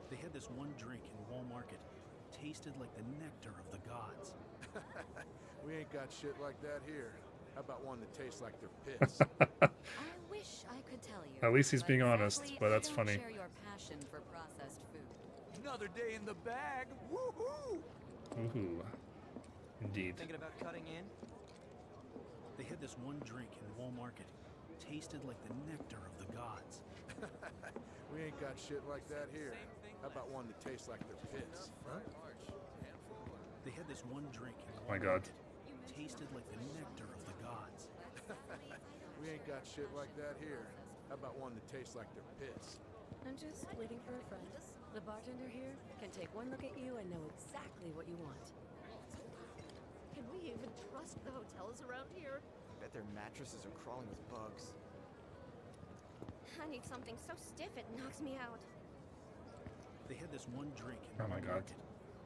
They had this one drink in Wall Market. Tasted like the nectar of the gods. We ain't got shit like that here. How about one that tastes like their piss? I wish I could tell you. At least he's but being honest, sadly, but that's I don't funny. share your passion for processed food. Another day in the bag. Woohoo! Woohoo. Indeed. Thinking about cutting in? They had this one drink in Wall Market. Tasted like the nectar of the gods. We ain't got shit like that here. How about one that tastes like their piss? Huh? They had this one drink in Oh my god. Tasted like the nectar of the gods. We ain't got shit like that here. How about one that tastes like their piss? I'm just waiting for a friend. The bartender here can take one look at you and know exactly what you want. Can we even trust the hotels around here? Bet their mattresses are crawling with bugs. I need something so stiff it knocks me out. They had this one drink in Oh my Wall god. Market.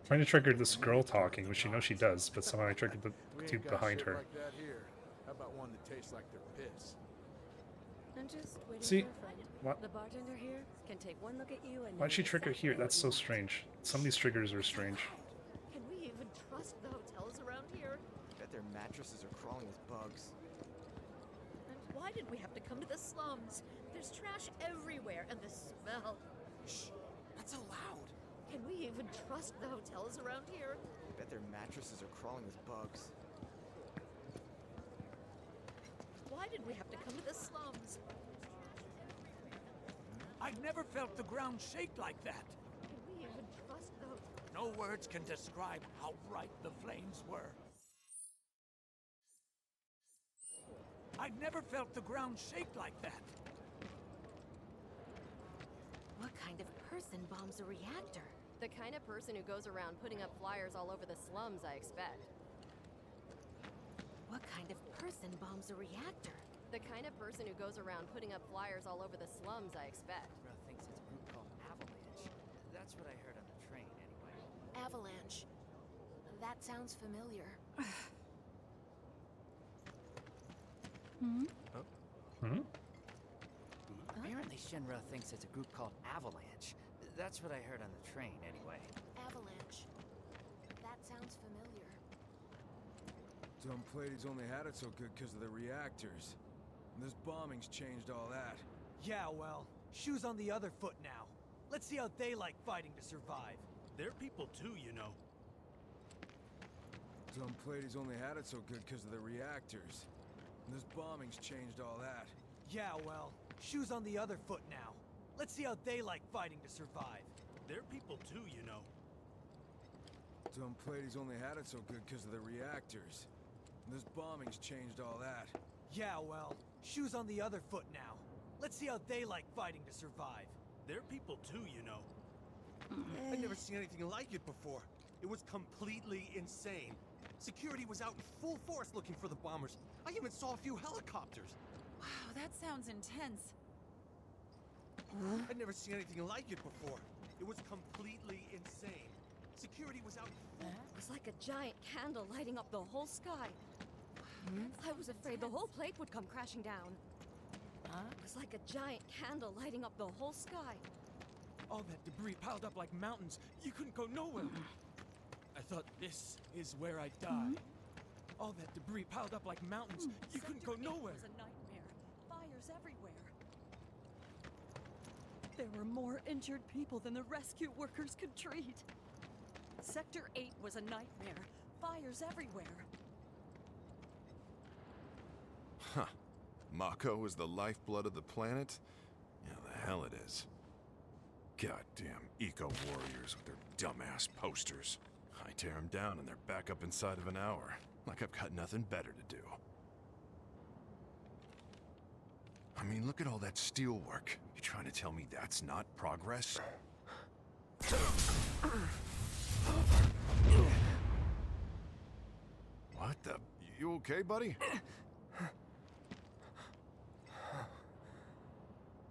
Trying to trigger this girl talking, which you know she does, but somehow I triggered the We ain't dude got behind shit her. like that here. How about one that tastes like their piss? I'm just waiting See? for a friend. What? The bartender here can take one look at you and Why'd know she trigger exactly here? what That's you so want. strange. Some of these triggers are strange. Can we even trust the hotels around here? Bet their mattresses are crawling with bugs. And why did we have to come to the slums? There's trash everywhere, and the smell. Shh! Not so loud! Can we even trust the hotels around here? Bet their mattresses are crawling with bugs. Why did we have to come to the slums? I've never felt the ground shake like that. Can we even trust the hotels? No words can describe how bright the flames were. I've never felt the ground shake like that. What kind of person bombs a reactor? The kind of person who goes around putting up flyers all over the slums, I expect. What kind of person bombs a reactor? The kind of person who goes around putting up flyers all over the slums, I expect. Bro thinks it's a group called Avalanche. That's what I heard on the train, anyway. Avalanche. That sounds familiar. Apparently Shinra thinks it's a group called Avalanche. That's what I heard on the train, anyway. Avalanche. That sounds familiar. Dumb Platy's only had it so good because of the reactors. And this bombing's changed all that. Yeah, well, shoes on the other foot now. Let's see how they like fighting to survive. They're people too, you know. Dumb Platy's only had it so good because of the reactors. And this bombing's changed all that. Yeah, well, shoes on the other foot now. Let's see how they like fighting to survive. They're people too, you know. Dumb Platy's only had it so good because of the reactors. And this bombing's changed all that. Yeah, well, shoes on the other foot now. Let's see how they like fighting to survive. They're people too, you know. I've never seen anything like it before. It was completely insane. Security was out in full force looking for the bombers. I even saw a few helicopters. Wow, that sounds intense. I'd never seen anything like it before. It was completely insane. Security was out in full... It was like a giant candle lighting up the whole sky. I was afraid the whole plate would come crashing down. It was like a giant candle lighting up the whole sky. All that debris piled up like mountains. You couldn't go nowhere. I thought this is where I'd die. All that debris piled up like mountains. You couldn't go nowhere. It was a nightmare. Fires everywhere. There were more injured people than the rescue workers could treat. Sector 8 was a nightmare. Fires everywhere. Huh. Mako is the lifeblood of the planet? Yeah, the hell it is. Goddamn eco-warriors with their dumbass posters. I tear them down and they're back up inside of an hour. Like I've got nothing better to do. I mean, look at all that steel work. You trying to tell me that's not progress? You okay, buddy?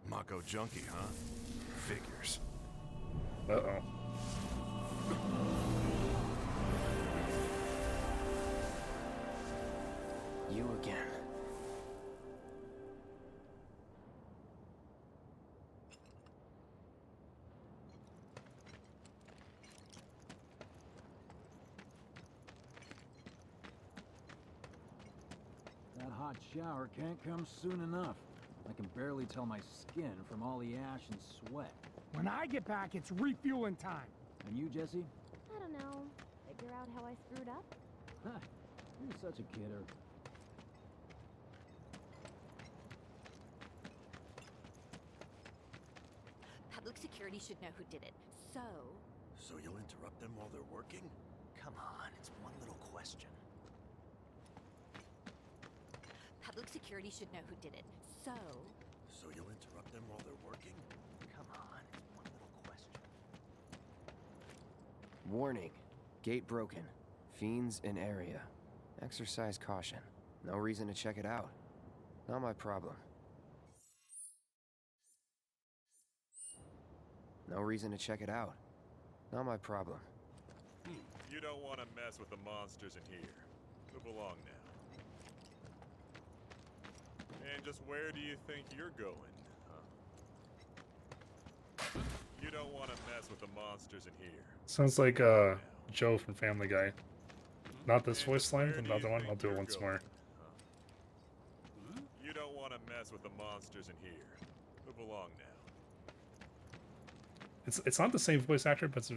Mako junkie, huh? Figures. Uh-oh. You again. That hot shower can't come soon enough. I can barely tell my skin from all the ash and sweat. When I get back, it's refueling time. And you, Jesse? I don't know. Figure out how I screwed up? Huh. You're such a kidder. Public security should know who did it. So you'll interrupt them while they're working? Come on, it's one little question. Public security should know who did it. So you'll interrupt them while they're working? Come on, it's one little question. Warning. Gate broken. Fiends in area. Exercise caution. No reason to check it out. Not my problem. No reason to check it out. Not my problem. You don't want to mess with the monsters in here. Move along now. And just where do you think you're going, huh? You don't want to mess with the monsters in here. Sounds like Joe from Family Guy. Not this voice line, another one. I'll do it once more. You don't want to mess with the monsters in here. Move along now. It's not the same voice actor, but it's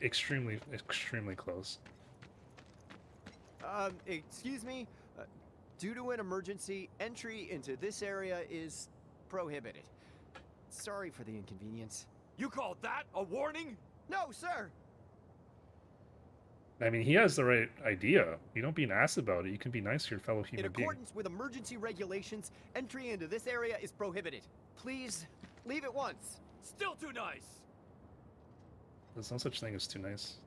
extremely close. Excuse me. Due to an emergency, entry into this area is prohibited. Sorry for the inconvenience. You called that a warning? No, sir. I mean, he has the right idea. You don't be an ass about it. You can be nice to your fellow In human being. accordance with emergency regulations, entry into this area is prohibited. Please, leave at once. Still too nice. There's no such thing as too nice.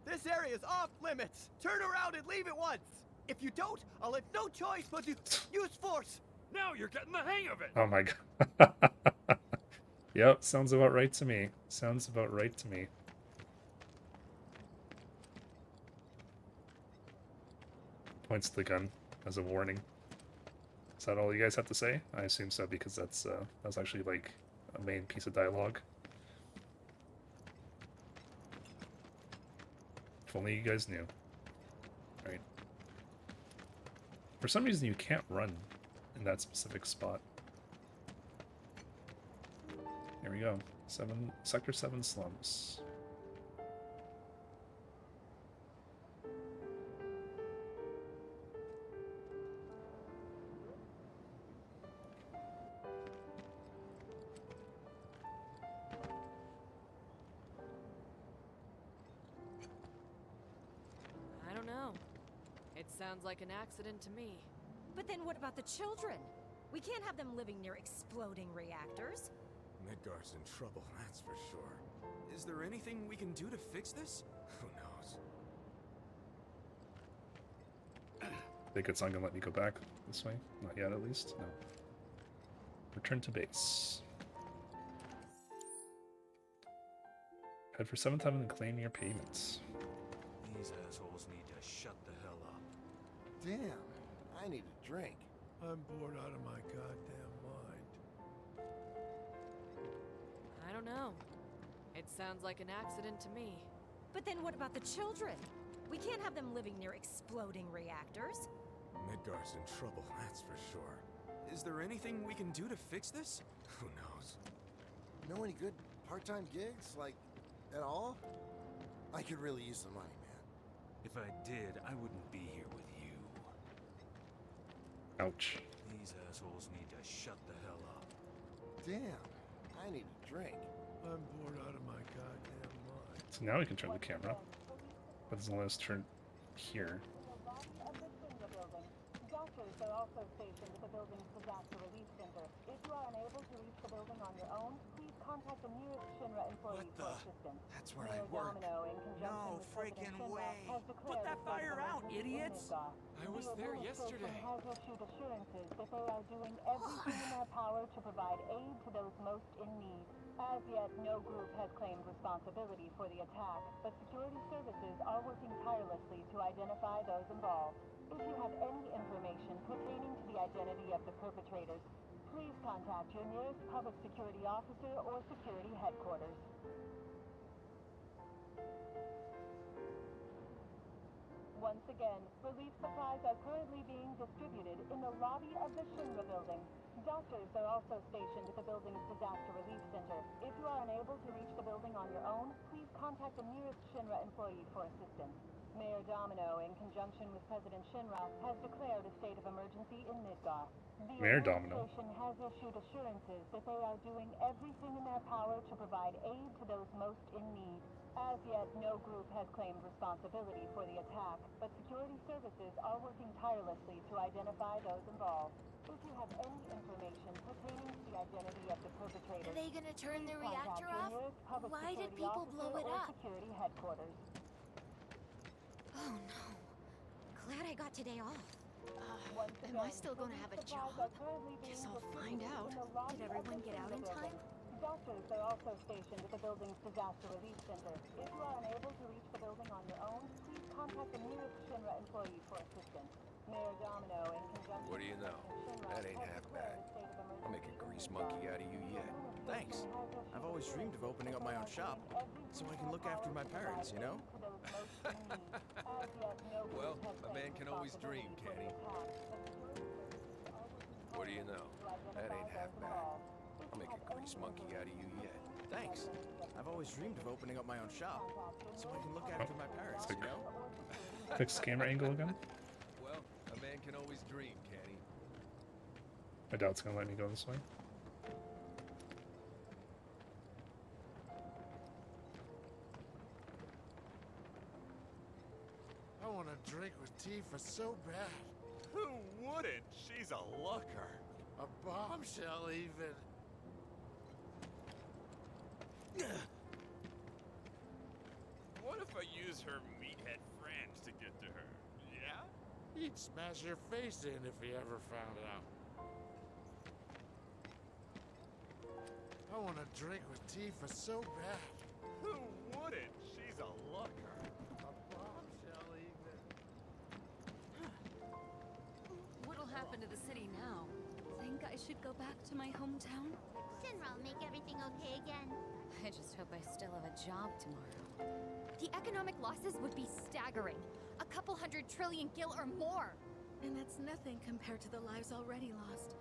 This area is off limits. Turn around and leave at once. If you don't, I'll have no choice but to use force. Now you're getting the hang of it. Oh my god. Yep, sounds about right to me. Sounds about right to me. Points to the gun as a warning. Is that all you guys have to say? I assume so, because that's actually like a main piece of dialogue. If only you guys knew. Right. For some reason you can't run in that specific spot. Here we go. Sector 7 slums. I don't know. It sounds like an accident to me. But then what about the children? We can't have them living near exploding reactors. Midgar's in trouble, that's for sure. Is there anything we can do to fix this? Who knows? Think it's not gonna let me go back this way? Not yet, at least. No. Return to base. Head for 7th Heaven and claim your payments. These assholes need to shut the hell up. Damn, I need a drink. I'm bored out of my goddamn mind. I don't know. It sounds like an accident to me. But then what about the children? We can't have them living near exploding reactors. Midgar's in trouble, that's for sure. Is there anything we can do to fix this? Who knows? Know any good part-time gigs, like, at all? I could really use some money, man. If I did, I wouldn't be here with you. Ouch. These assholes need to shut the hell up. Damn, I need a drink. I'm bored out of my goddamn mind. So now we can turn the camera. But it's only let us turn here. Doctors are also stationed at the building's disaster relief center. If you are unable to reach the building on your own, please contact the nearest Shinra employee for assistance. That's where Mayor I work. Domino, in conjunction No, with freaking way! Put that fire out, idiots! I was there yesterday. Has issued assurances that they are doing everything in their power to provide aid to those most in need. As yet, no group has claimed responsibility for the attack, but security services are working tirelessly to identify those involved. If you have any information pertaining to the identity of the perpetrators, please contact your nearest public security officer or security headquarters. Once again, relief supplies are currently being distributed in the lobby of the Shinra building. Doctors are also stationed at the building's disaster relief center. If you are unable to reach the building on your own, please contact the nearest Shinra employee for assistance. Mayor Domino, in conjunction with President Shinra, has declared a state of emergency in Midgar. The Mayor Domino. administration has issued assurances that they are doing everything in their power to provide aid to those most in need. As yet, no group has claimed responsibility for the attack, but security services are working tirelessly to identify those involved. If you have any information pertaining to the identity of the perpetrators, Are they gonna turn the please contact reactor your off? nearest public Why did security people officer blow it or up? security headquarters. Oh no. Glad I got today off. Am I still gonna have a job? Guess I'll find out. Did everyone get out in time? Doctors are also stationed at the building's disaster relief center. If you are unable to reach the building on your own, please contact the nearest Shinra employee for assistance. Mayor Domino, in conjunction What do you know? That ain't half bad. I'll make a grease monkey out of you yet. Thanks. I've always dreamed of opening up my own shop, so I can look after my parents, you know? Well, a man can always dream, can't he? What do you know? That ain't half bad. I'll make a grease monkey out of you yet. Thanks. I've always dreamed of opening up my own shop, so I can look after my parents, you know? Fix camera angle again. Well, a man can always dream, can't he? I doubt it's gonna let me go this way. I want a drink with Tifa so bad. Who wouldn't? She's a looker. A bombshell, even. What if I use her meathead friends to get to her? Yeah? He'd smash your face in if he ever found out. I want a drink with Tifa so bad. Who wouldn't? She's a looker. A bombshell, even. What'll happen to the city now? Think I should go back to my hometown? Shinra'll make everything okay again. I just hope I still have a job tomorrow. The economic losses would be staggering. A couple 100 trillion gil or more. And that's nothing compared to the lives already lost.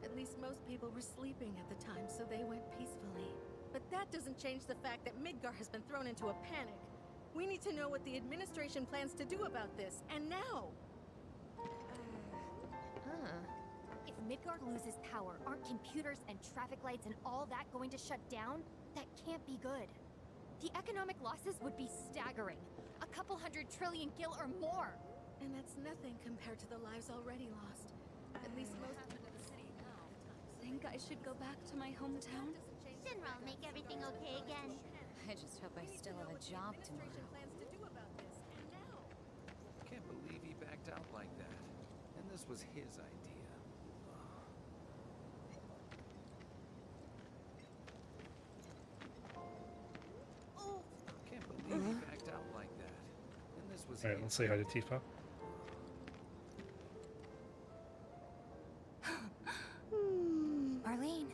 At least most people were sleeping at the time, so they went peacefully. But that doesn't change the fact that Midgar has been thrown into a panic. We need to know what the administration plans to do about this, and now! If Midgar loses power, aren't computers and traffic lights and all that going to shut down? That can't be good. The economic losses would be staggering. A couple 100 trillion gil or more. And that's nothing compared to the lives already lost. At least most happened to the city now? Think I should go back to my hometown? Shinra'll make everything okay again. I just hope I still have a job tomorrow. Can't believe he backed out like that. And this was his idea. Can't believe he backed out like that. And this was Alright, let's say hi to Tifa. Marlene.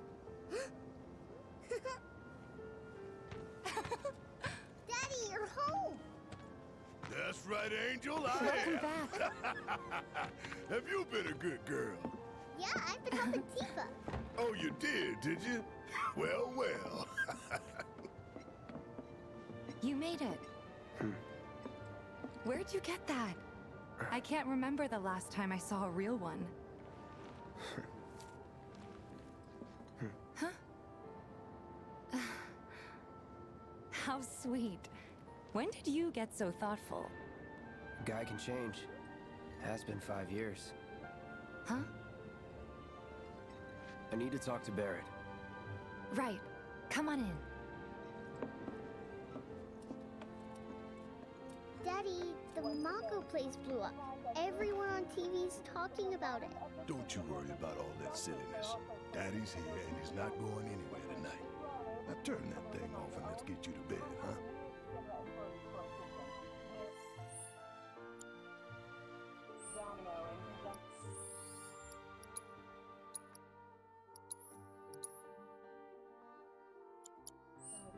Daddy, you're home! That's right, Angel. Welcome back. Have you been a good girl? Yeah, I've been helping Tifa. Oh, you did you? Well, well. You made it. Where'd you get that? I can't remember the last time I saw a real one. Huh? How sweet. When did you get so thoughtful? Guy can change. Has been 5 years. Huh? I need to talk to Barrett. Daddy, the Mako place blew up. Everyone on TV's talking about it. Don't you worry about all that silliness. Daddy's here and he's not going anywhere tonight. Now turn that thing off and let's get you to bed, huh?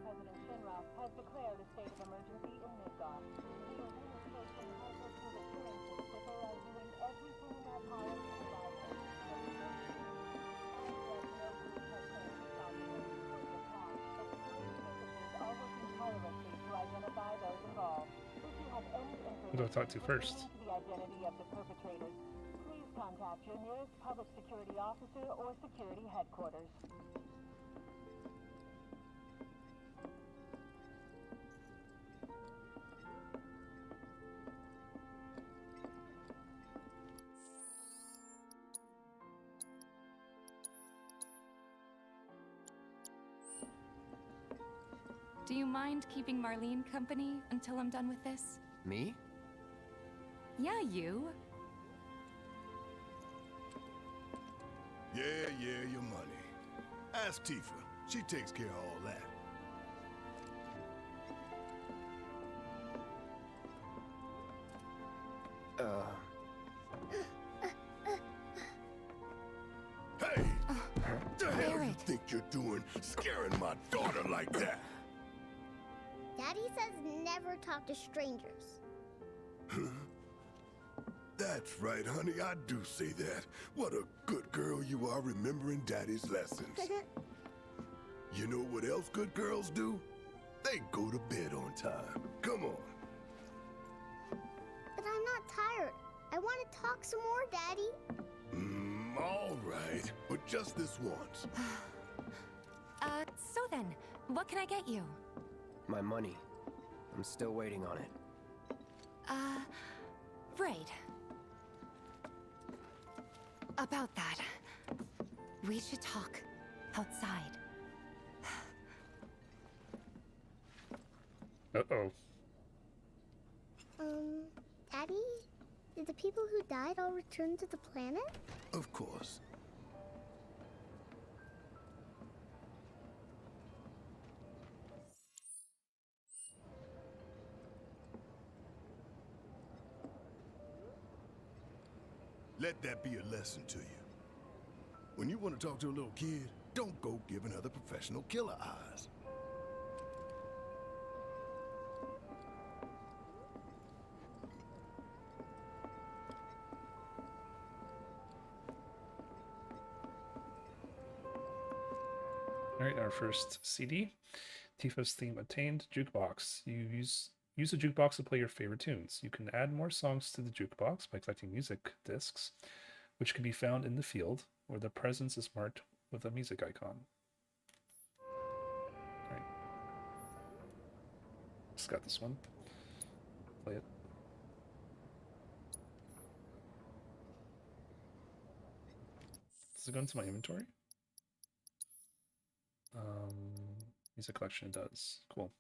President Shinra has declared a state of emergency in Midgard. The administration has issued assurances that they are doing everything in their power to provide aid to those most in need. As yet, no group has claimed responsibility for the attack, but security services are working tirelessly to identify those involved. If you have any Who do I talk to first? information to the identity of the perpetrators, please contact your nearest public security officer or security headquarters. Do you mind keeping Marlene company until I'm done with this? Me? Yeah, you. Yeah, your money. Ask Tifa. She takes care of all that. Hey! What the hell you think you're doing, scaring my daughter like that? Daddy says never talk to strangers. That's right, honey, I do say that. What a good girl you are remembering Daddy's lessons. You know what else good girls do? They go to bed on time. Come on. But I'm not tired. I want to talk some more, Daddy. All right, but just this once. So then, what can I get you? My money. I'm still waiting on it. Right. About that, we should talk outside. Uh-oh. Daddy? Did the people who died all return to the planet? Of course. Let that be a lesson to you. When you want to talk to a little kid, don't go giving other professional killer eyes. Alright, our first CD. Tifa's theme attained. Jukebox. You use the jukebox to play your favorite tunes. You can add more songs to the jukebox by collecting music discs, which can be found in the field where the presence is marked with a music icon. Alright. Just got this one. Play it. Does it go into my inventory? Music collection, it does. Cool.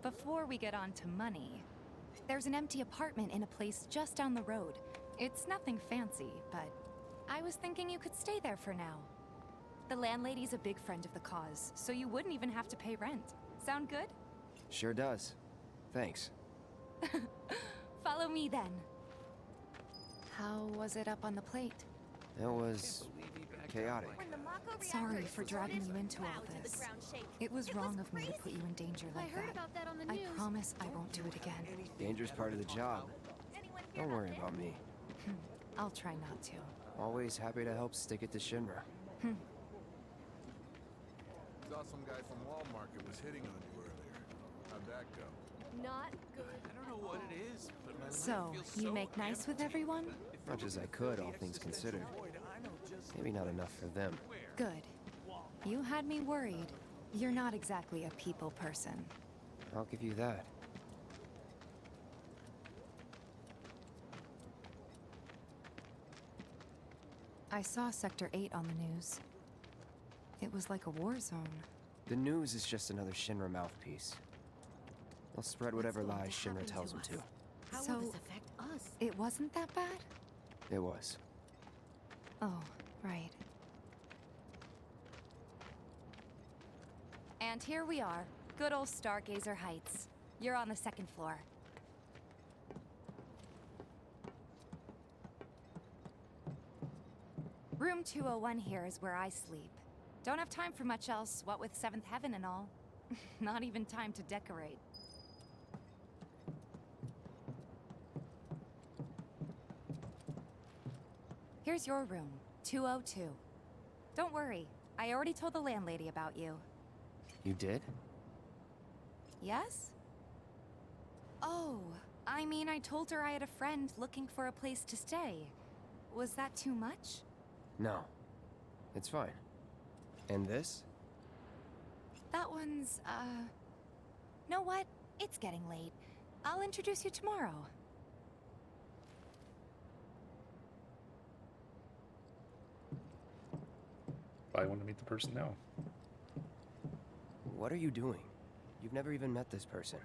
Before we get on to money, there's an empty apartment in a place just down the road. It's nothing fancy, but I was thinking you could stay there for now. The landlady's a big friend of the cause, so you wouldn't even have to pay rent. Sound good? Sure does. Thanks. Follow me then. How was it up on the plate? It was chaotic. Sorry for dragging you into all this. It was wrong of me to put you in danger like that. I promise I won't do it again. Danger's part of the job. Don't worry about me. I'll try not to. Always happy to help stick it to Shinra. Saw some guy from Walmart was hitting on you earlier. How'd that go? Not good. I don't know what it is, but my So, life feels you so make nice with everyone? Much as I could, all things considered. Maybe not enough for them. Good. You had me worried. You're not exactly a people person. I'll give you that. I saw Sector 8 on the news. It was like a war zone. The news is just another Shinra mouthpiece. They'll spread whatever lies Shinra tells them to. How So, will this affect us? it wasn't that bad? It was. Oh, right. And here we are. Good old Stargazer Heights. You're on the second floor. Room 201 here is where I sleep. Don't have time for much else, what with 7th Heaven and all. Not even time to decorate. Here's your room, 202. Don't worry, I already told the landlady about you. You did? Yes? Oh, I mean, I told her I had a friend looking for a place to stay. Was that too much? No. It's fine. And this? That one's, know what? It's getting late. I'll introduce you tomorrow. I want to meet the person now. What are you doing? You've never even met this person.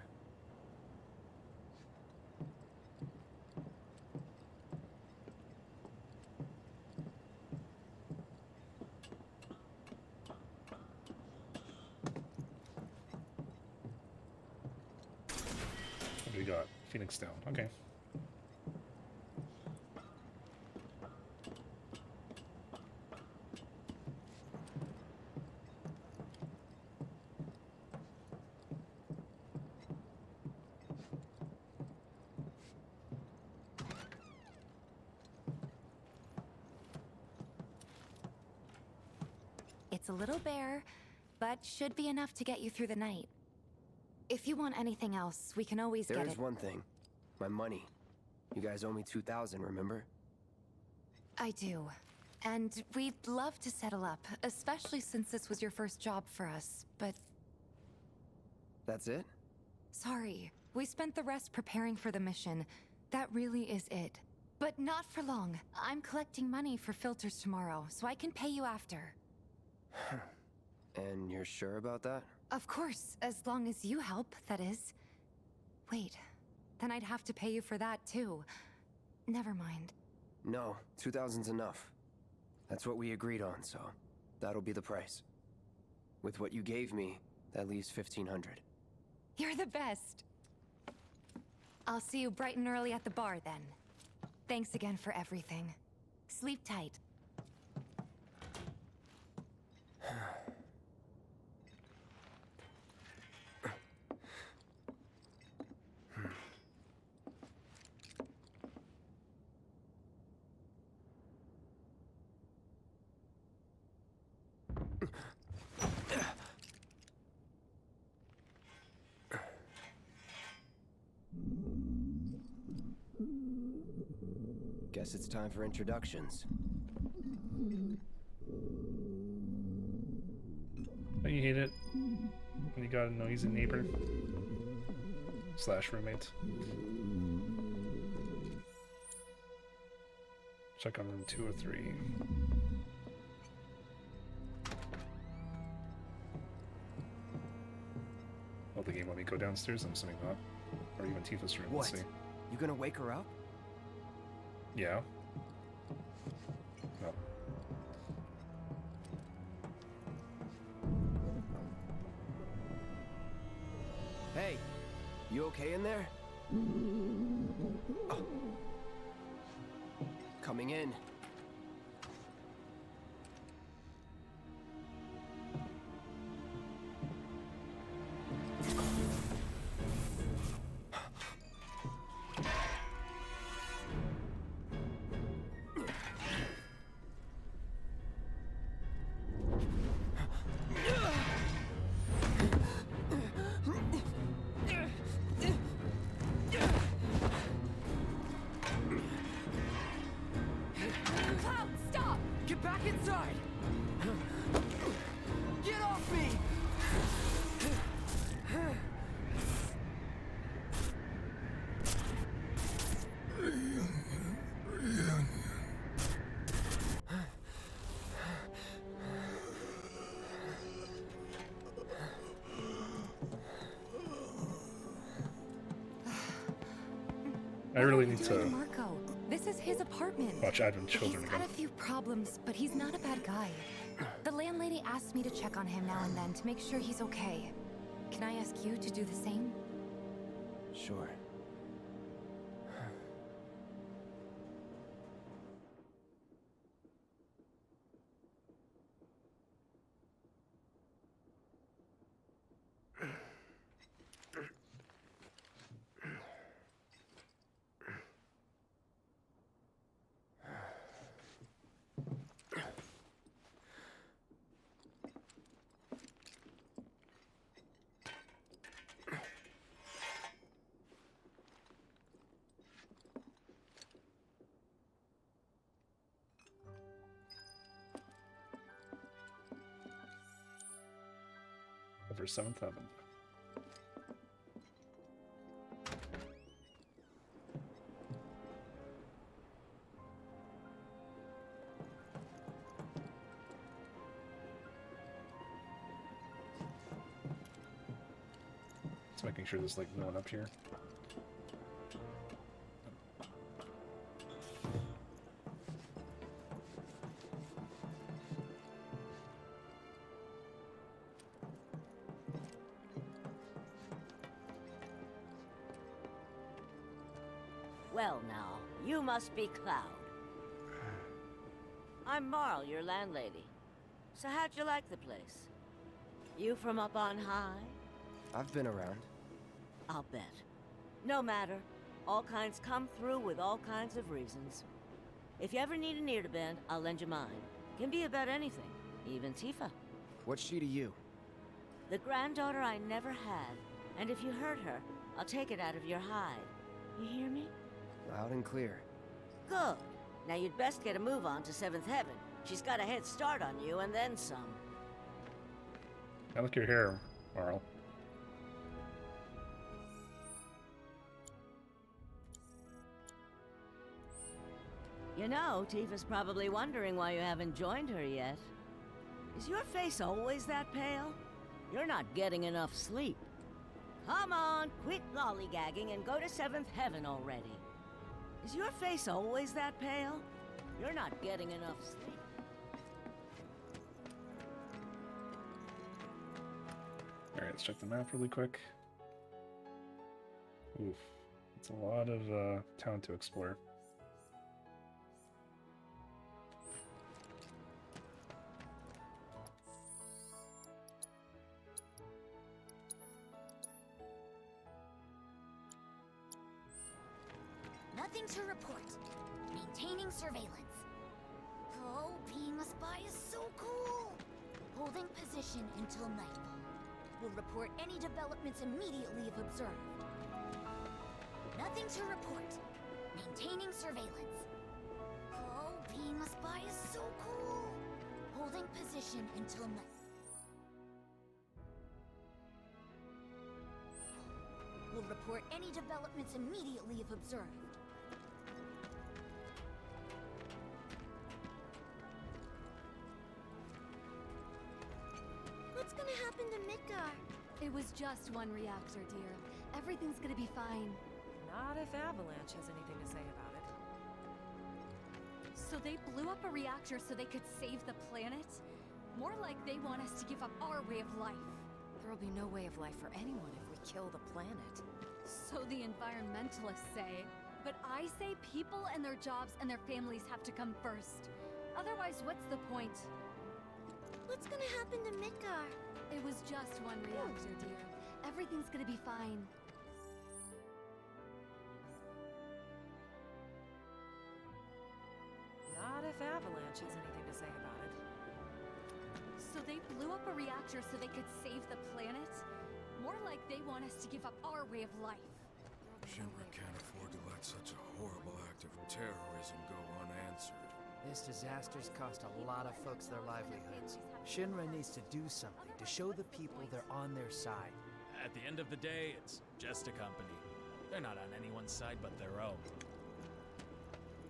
What do we got? Phoenix down. Okay. It's a little bare, but should be enough to get you through the night. If you want anything else, we can always get it. There is one thing. My money. You guys owe me 2,000, remember? I do. And we'd love to settle up, especially since this was your first job for us, but... That's it? Sorry. We spent the rest preparing for the mission. That really is it. But not for long. I'm collecting money for filters tomorrow, so I can pay you after. And you're sure about that? Of course, as long as you help, that is. Wait, then I'd have to pay you for that too. Never mind. No, 2,000's enough. That's what we agreed on, so that'll be the price. With what you gave me, that leaves 1,500. You're the best. I'll see you bright and early at the bar then. Thanks again for everything. Sleep tight. Guess it's time for introductions. Don't you hate it when you got a noisy neighbor / roommate? Check on room 203. Oh, the game let me go downstairs? I'm assuming not. Or even Tifa's room. What? Let's see. You gonna wake her up? Yeah. No. Hey, you okay in there? Oh. Coming in. I really need What are you doing to Marco? This is his apartment. watch Advent Children He's again. got a few problems, but he's not a bad guy. The landlady asked me to check on him now and then to make sure he's okay. Can I ask you to do the same? Sure. Over 7th Heaven. Just making sure there's like no one up here. Well now, you must be Cloud. I'm Marl, your landlady. So how'd you like the place? You from up on high? I've been around. I'll bet. No matter. All kinds come through with all kinds of reasons. If you ever need an ear to bend, I'll lend you mine. Can be about anything, even Tifa. What's she to you? The granddaughter I never had. And if you hurt her, I'll take it out of your hide. You hear me? Loud and clear. Good. Now you'd best get a move on to 7th Heaven. She's got a head start on you, and then some. I like your hair, Marl. You know, Tifa's probably wondering why you haven't joined her yet. Is your face always that pale? You're not getting enough sleep. Come on, quit lollygagging and go to 7th Heaven already. Is your face always that pale? You're not getting enough sleep. Alright, let's check the map really quick. Oof. It's a lot of town to explore. Nothing to report. Maintaining surveillance. Oh, being a spy is so cool! Holding position until nightfall. Will report any developments immediately if observed. Nothing to report. Maintaining surveillance. Oh, being a spy is so cool! Holding position until night. Will report any developments immediately if observed. What's gonna happen to Midgar? It was just one reactor, dear. Everything's gonna be fine. Not if Avalanche has anything to say about it. So they blew up a reactor so they could save the planet? More like they want us to give up our way of life. There'll be no way of life for anyone if we kill the planet. So the environmentalists say. But I say people and their jobs and their families have to come first. Otherwise, what's the point? What's gonna happen to Midgar? It was just one reactor, dear. Everything's gonna be fine. Not if Avalanche has anything to say about it. So they blew up a reactor so they could save the planet? More like they want us to give up our way of life. Shinra can't afford to let such a horrible act of terrorism go unanswered. This disaster's cost a lot of folks their livelihoods. Shinra needs to do something to show the people they're on their side. At the end of the day, it's just a company. They're not on anyone's side but their own.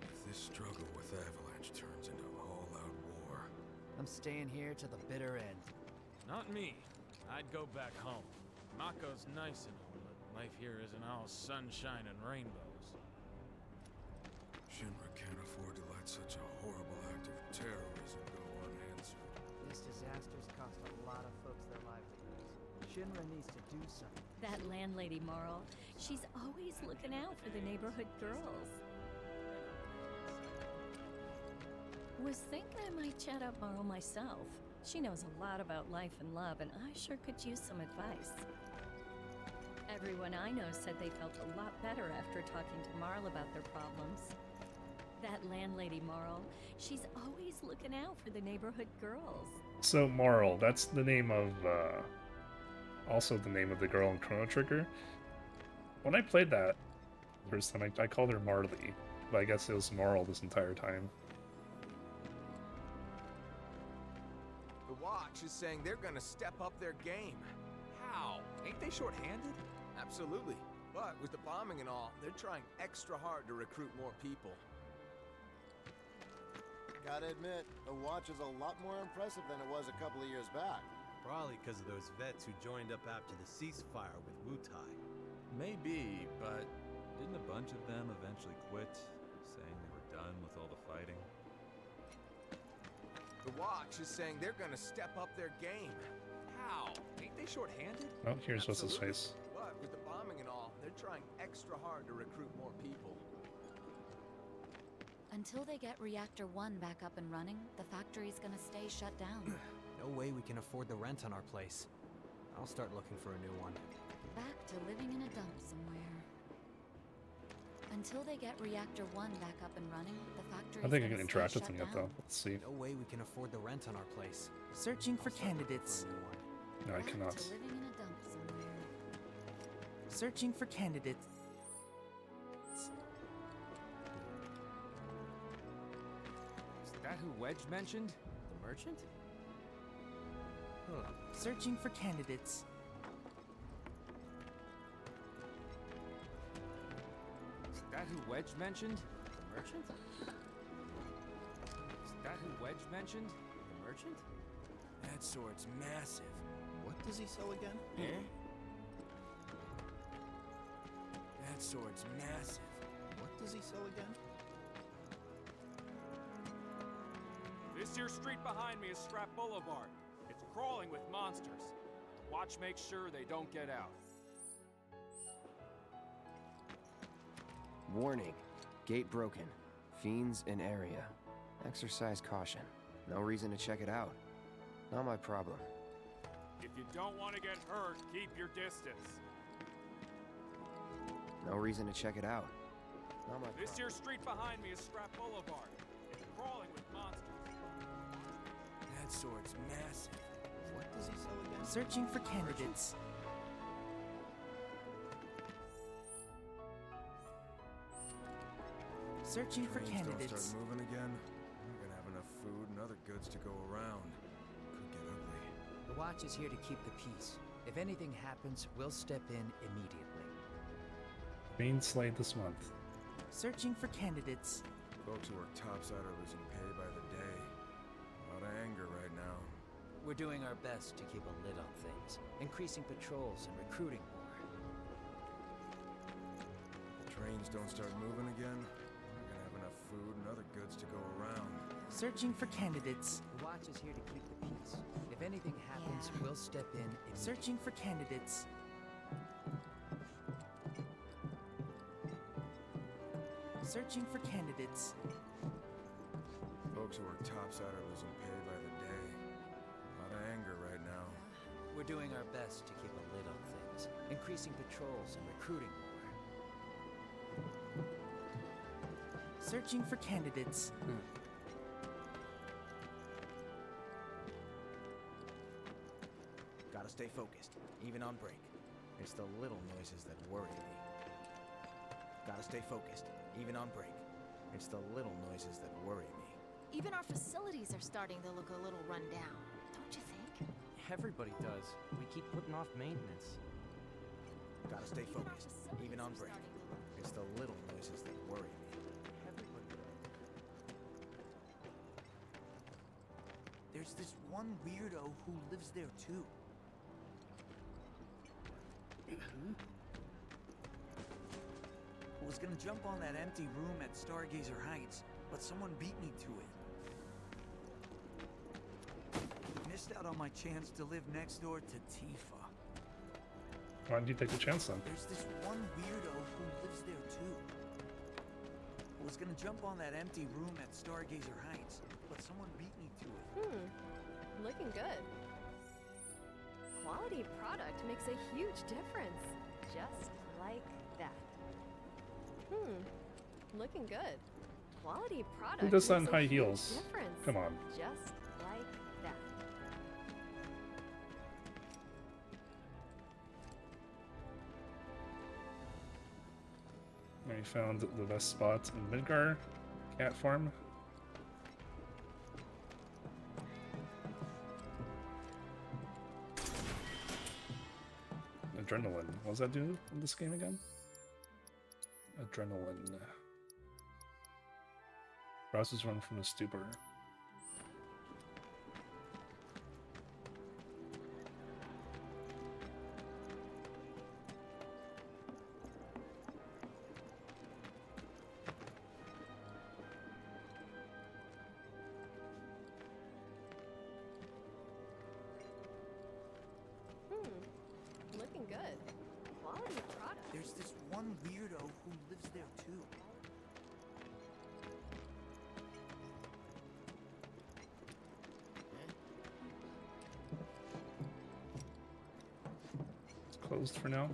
If this struggle with Avalanche turns into all-out war... I'm staying here to the bitter end. Not me. I'd go back home. Mako's nice and all, but life here isn't all sunshine and rainbows. Shinra can't afford to let such a horrible act of terrorism go unanswered. These disasters cost a lot of folks their livelihoods. Shinra needs to do something. That landlady, Marl, she's always looking out for the neighborhood girls. Was thinking I might chat up Marl myself. She knows a lot about life and love, and I sure could use some advice. Everyone I know said they felt a lot better after talking to Marl about their problems. That landlady, Marl, she's always looking out for the neighborhood girls. So Marl, that's the name of, also the name of the girl in Chrono Trigger. When I played that first time, I called her Marley, but I guess it was Marl this entire time. The Watch is saying they're gonna step up their game. How? Ain't they short-handed? Absolutely. But with the bombing and all, they're trying extra hard to recruit more people. Gotta admit, the Watch is a lot more impressive than it was a couple of years back. Probably because of those vets who joined up after the ceasefire with Wutai. Maybe, but didn't a bunch of them eventually quit, saying they were done with all the fighting? The Watch is saying they're gonna step up their game. How? Ain't they short-handed? Oh, here's what's his face. But with the bombing and all, they're trying extra hard to recruit more people. Until they get Reactor 1 back up and running, the factory's gonna stay shut down. No way we can afford the rent on our place. I'll start looking for a new one. Back to living in a dump somewhere. Until they get Reactor 1 back up and running, the factory's I think I gonna can stay interact with shut him yet, down. though. Let's see. No way we can afford the rent on our place. Searching for candidates. No, I Back cannot. to living in a dump somewhere. Searching for candidates. Is that who Wedge mentioned? The merchant? Huh. Searching for candidates. Is that who Wedge mentioned? The merchant? Is that who Wedge mentioned? The merchant? That sword's massive. What does he sell again? Eh? That sword's massive. What does he sell again? This here street behind me is Scrap Boulevard. It's crawling with monsters. Watch make sure they don't get out. Warning. Gate broken. Fiends in area. Exercise caution. No reason to check it out. Not my problem. If you don't want to get hurt, keep your distance. No reason to check it out. Not my This here street behind me is Scrap Boulevard. It's crawling with monsters. That sword's massive. What does he sell again? Searching for candidates. Searching for Trains candidates. don't start moving again. We're gonna have enough food and other goods to go around. Could get ugly. The Watch is here to keep the peace. If anything happens, we'll step in immediately. Main slate this month. Searching for candidates. Folks who work topside are losing pay by the day. A lot of anger right now. We're doing our best to keep a lid on things, increasing patrols and recruiting more. Trains don't start moving again. We're gonna have enough food and other goods to go around. Searching for candidates. The Watch is here to keep the peace. If anything happens, we'll step in. Searching for candidates. Searching for candidates. Folks who work topside are losing pay by the day. A lot of anger right now. We're doing our best to keep a lid on things, increasing patrols and recruiting more. Searching for candidates. Gotta stay focused, even on break. It's the little noises that worry me. Gotta stay focused, even on break. It's the little noises that worry me. Even our facilities are starting to look a little run down, don't you think? Everybody does. We keep putting off maintenance. Gotta stay focused, even on break. It's the little noises that worry me. Everybody does. There's this one weirdo who lives there too. Was Was gonna jump on that empty room at Stargazer Heights, but someone beat me to it. Missed out on my chance to live next door to Tifa. Why did you take the chance then? There's this one weirdo who lives there too. Was gonna jump on that empty room at Stargazer Heights, but someone beat me to it. Looking good. Quality product makes a huge difference. Just like that. Looking good. Quality product Who does that in makes a high huge heels? difference. Come on. Just like that. We found the best spot in Midgar cat farm. Adrenaline. What does that do in this game again? Adrenaline. Rouses run from a stupor. Looking good. Quality product. There's this one weirdo who lives there too. It's closed for now.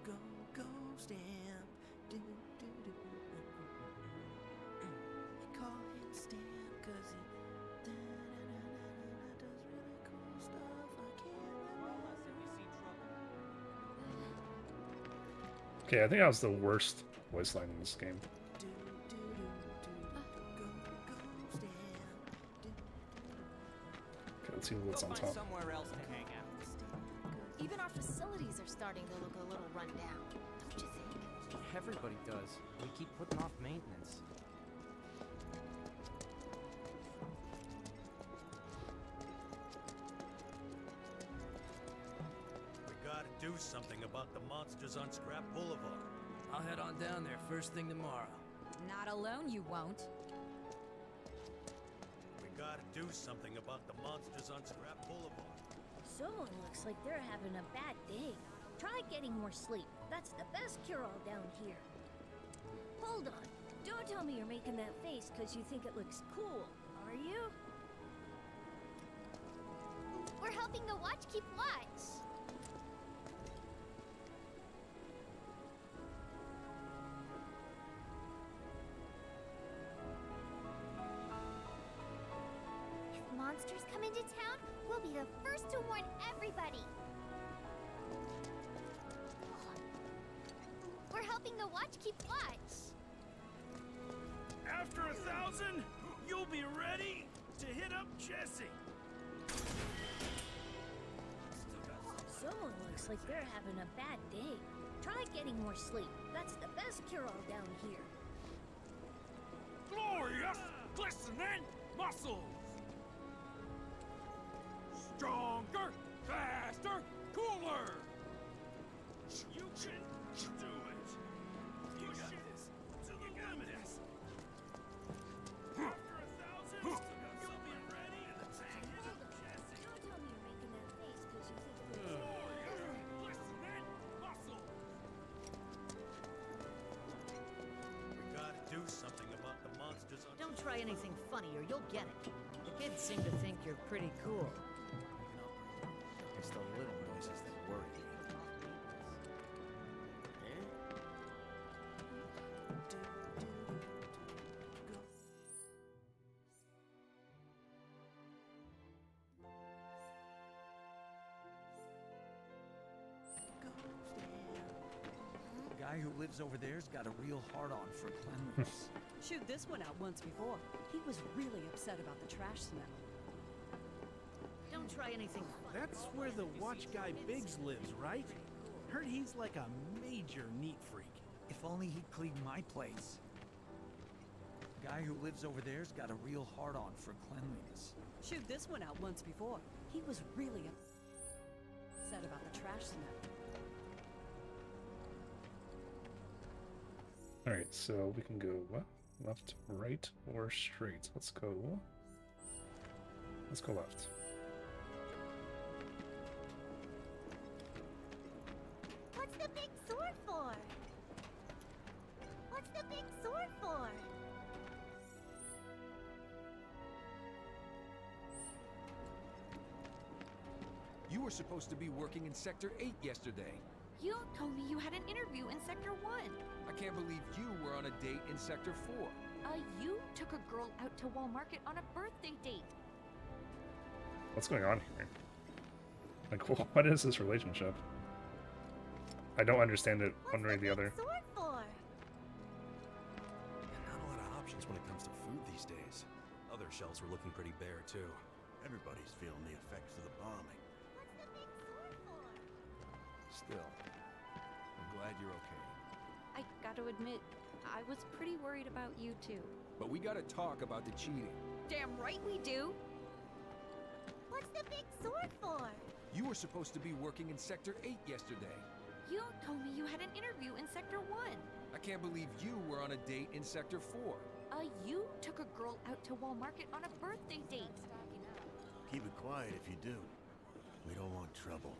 Go, go, stamp. Do, do, do. They call him Stamp 'cause he does really cool stuff. I can't remember. Okay, I think that was the worst voice line in this game. Okay, let's see what's on Go top. find somewhere else to hang out. Even our facilities are starting to look a little run down, don't you think? Everybody does. We keep putting off maintenance. We gotta do something about the monsters on Scrap Boulevard. I'll head on down there first thing tomorrow. Not alone, you won't. We gotta do something about the monsters on Scrap Boulevard. Someone looks like they're having a bad day. Try getting more sleep. That's the best cure-all down here. Hold on. Don't tell me you're making that face because you think it looks cool, are you? We're helping the watch keep watch. If monsters come into town, we'll be the first to warn everybody. We're helping the watch keep watch. After 1,000, you'll be ready to hit up Jesse. Someone looks like they're having a bad day. Try getting more sleep. That's the best cure-all down here. Glorious, glistening muscles. Stronger, faster, cooler. You can do it. You got this. To the limit. After 1,000, you'll be ready to take it up Jesse. Don't tell me you're making that face because you think it looks Glistening muscles. We gotta do something about the monsters on... Don't try anything funny or you'll get it. The kids seem to think you're pretty cool. It's the little noises that worry me. The guy who lives over there's got a real hard-on for cleanliness. Chewed this one out once before. He was really upset about the trash smell. Don't try anything funny. That's where the watch guy Biggs lives, right? Heard he's like a major neat freak. If only he'd clean my place. The guy who lives over there's got a real hard-on for cleanliness. Chewed this one out once before. He was really upset about the trash smell. Alright, so we can go left, right, or straight. Let's go left. What's the big sword for? What's the big sword for? You were supposed to be working in Sector 8 yesterday. You told me you had an interview in Sector 1. I can't believe you were on a date in Sector 4. You took a girl out to Wall Market on a birthday date. What's going on here? Like, what is this relationship? I don't understand it one way or the other. Sword for? Not a lot of options when it comes to food these days. Other shelves were looking pretty bare, too. Everybody's feeling the effects of the bombing. What's the big sword for? Still, I'm glad you're okay. I gotta admit, I was pretty worried about you too. But we gotta talk about the cheating. Damn right we do! What's the big sword for? You were supposed to be working in Sector 8 yesterday. You told me you had an interview in Sector 1. I can't believe you were on a date in Sector 4. You took a girl out to Wall Market on a birthday date. Keep it quiet if you do. We don't want trouble.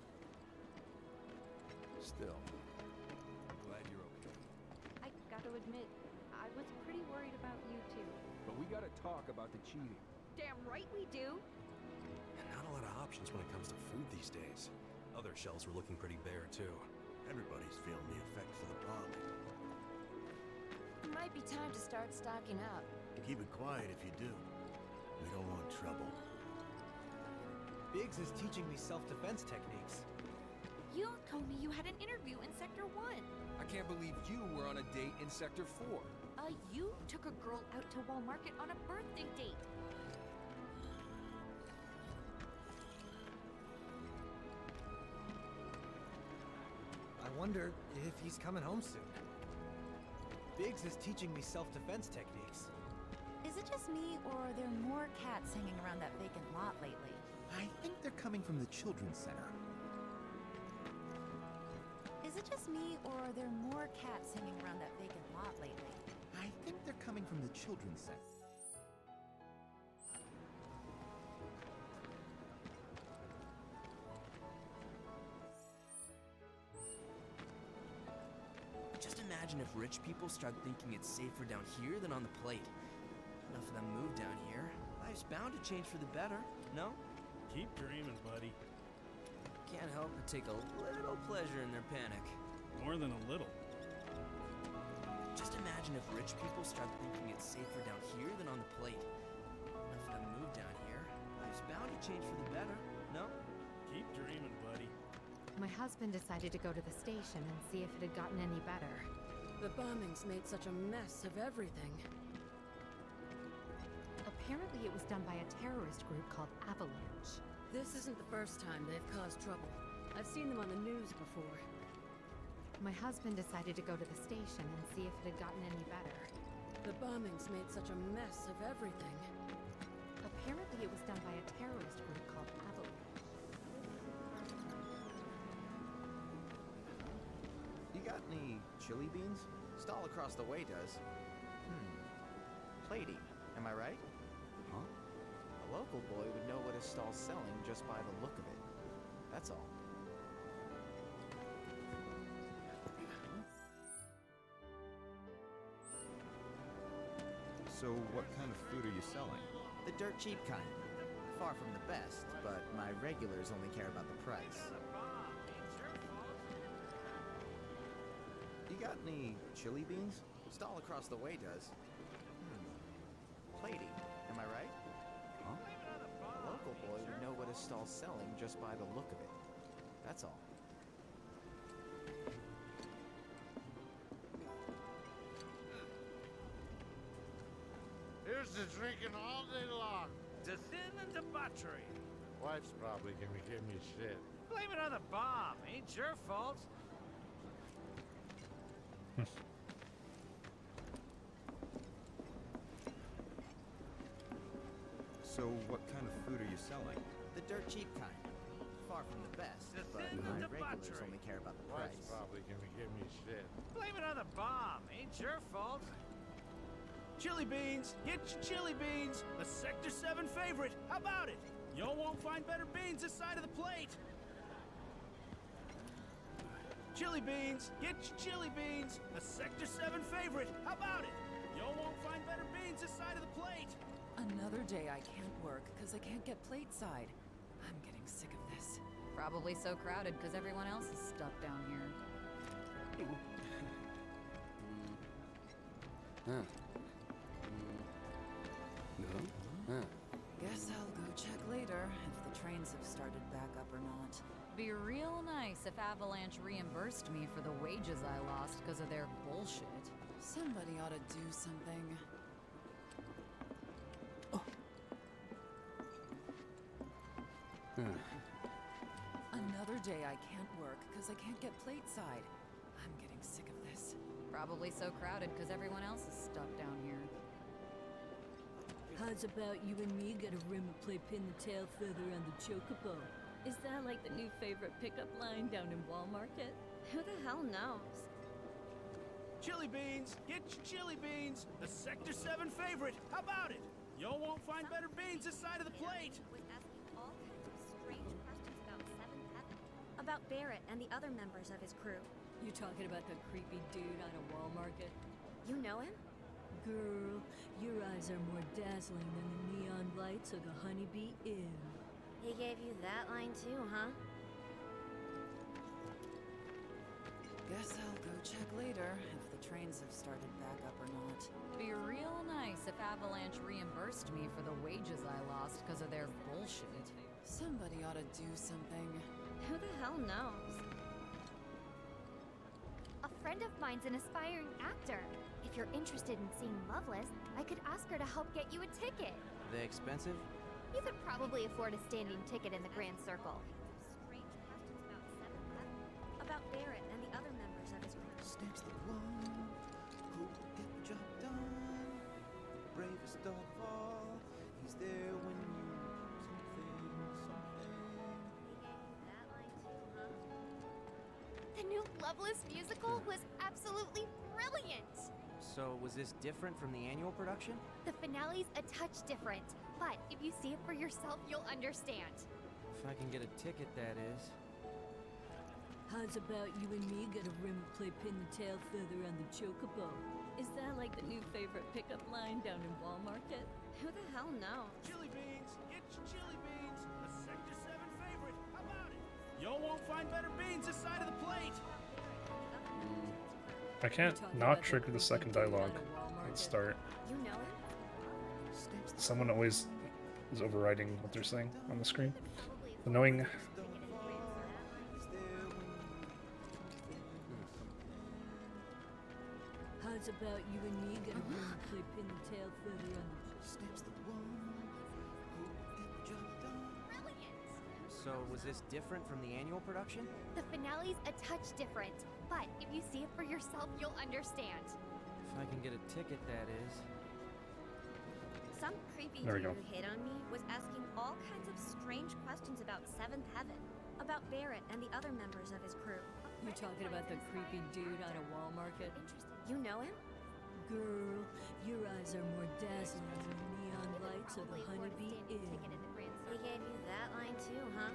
Still, I'm glad you're okay. I gotta admit, I was pretty worried about you too. But we gotta talk about the cheating. Damn right we do! Not a lot of options when it comes to food these days. Other shelves were looking pretty bare, too. Everybody's feeling the effects of the bombing. It might be time to start stocking up. Keep it quiet if you do. We don't want trouble. Biggs is teaching me self-defense techniques. You told me you had an interview in Sector 1. I can't believe you were on a date in Sector 4. You took a girl out to Wall Market on a birthday date. I wonder if he's coming home soon. Biggs is teaching me self-defense techniques. Is it just me, or are there more cats hanging around that vacant lot lately? I think they're coming from the Children's Center. Is it just me, or are there more cats hanging around that vacant lot lately? I think they're coming from the Children's Center. Just imagine if rich people start thinking it's safer down here than on the plate. Enough of them move down here. Life's bound to change for the better, no? Keep dreaming, buddy. Can't help but take a little pleasure in their panic. More than a little. Just imagine if rich people start thinking it's safer down here than on the plate. Enough of them move down here. Life's bound to change for the better, no? Keep dreaming, buddy. My husband decided to go to the station and see if it had gotten any better. The bombings made such a mess of everything. Apparently it was done by a terrorist group called Avalanche. This isn't the first time they've caused trouble. I've seen them on the news before. My husband decided to go to the station and see if it had gotten any better. The bombings made such a mess of everything. Apparently it was done by a terrorist group called Avalanche. You got any chili beans? Stall across the way does. Plating, am I right? Huh? A local boy would know what his stall's selling just by the look of it. That's all. So what kind of food are you selling? The dirt cheap kind. Far from the best, but my regulars only care about the price. You got any chili beans? Stall across the way does. Plating, am I right? Huh? A local boy would know what his stall's selling just by the look of it. That's all. Here's to drinking all day long. To sin and debauchery. Wife's probably gonna give me shit. Blame it on the bomb. Ain't your fault. So what kind of food are you selling? The dirt cheap kind. Far from the best, but my regulars only care about the price. That's probably gonna give me shit. Blame it on the bomb. Ain't your fault. Chili beans. Get your chili beans. The Sector 7 favorite. How about it? Y'all won't find better beans this side of the plate. Chili beans. Get your chili beans. The Sector 7 favorite. How about it? Y'all won't find better beans this side of the plate. Another day I can't work because I can't get plate side. I'm getting sick of this. Probably so crowded because everyone else is stuck down here. Guess I'll go check later if the trains have started back up or not. Be real nice if Avalanche reimbursed me for the wages I lost because of their bullshit. Somebody ought to do something. Another day I can't work because I can't get plate side. I'm getting sick of this. Probably so crowded because everyone else is stuck down here. How's about you and me get a rim of play pin the tail further on the chocobo? Is that like the new favorite pickup line down in Wall Market? Who the hell knows? Chili beans. Get your chili beans. The Sector 7 favorite. How about it? Y'all won't find better beans this side of the plate. Was asking all kinds of strange questions about Seventh Heaven. About Barrett and the other members of his crew. You talking about the creepy dude on a Wall Market? You know him? Girl, your eyes are more dazzling than the neon lights of the Honeybee Inn. He gave you that line too, huh? Guess I'll go check later if the trains have started back up or not. Be real nice if Avalanche reimbursed me for the wages I lost because of their bullshit. Somebody ought to do something. Who the hell knows? A friend of mine's an aspiring actor. If you're interested in seeing Loveless, I could ask her to help get you a ticket. Are they expensive? You could probably afford a standing ticket in the Grand Circle. Strange questions about Seventh Heaven. About Barrett and the other members of his crew. Snip's the one who will get the job done. Bravest of all. He's there when you That line too, huh? The new Loveless musical was absolutely brilliant! So, was this different from the annual production? The finale's a touch different, but if you see it for yourself, you'll understand. If I can get a ticket, that is. How's about you and me get a rim of play pin the tail further on the chocobo? Is that like the new favorite pickup line down in Wall Market? Who the hell knows? Chili beans. Get your chili beans. The Sector 7 favorite. How about it? Y'all won't find better beans this side of the plate. I can't not trigger the second dialogue at the start. You know him? Someone always is overriding what they're saying on the screen. Annoying. How's about you and me get a rim of play pin the tail further on the Snip's the one who will get the job done. Brilliant! So, was this different from the annual production? The finale's a touch different, but if you see it for yourself, you'll understand. If I can get a ticket, that is. Some creepy There we dude go. who hit on me was asking all kinds of strange questions about Seventh Heaven. About Barrett and the other members of his crew. You talking about the creepy dude on a Wall Market? You know him? Girl, your eyes are more dazzling than the neon lights of the Honeybee Inn. He gave you that line too, huh?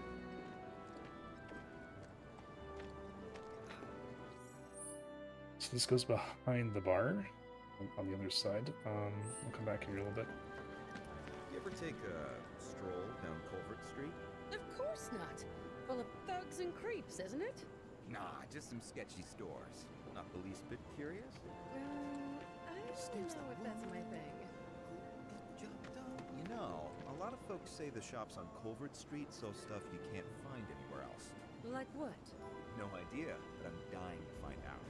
So this goes behind the bar on the other side. We'll come back here a little bit. You ever take a stroll down Culvert Street? Of course not. Full of thugs and creeps, isn't it? Nah, just some sketchy stores. Not the least bit curious? I don't know if that's my thing. You know, a lot of folks say the shops on Culvert Street sell stuff you can't find anywhere else. Like what? No idea, but I'm dying to find out.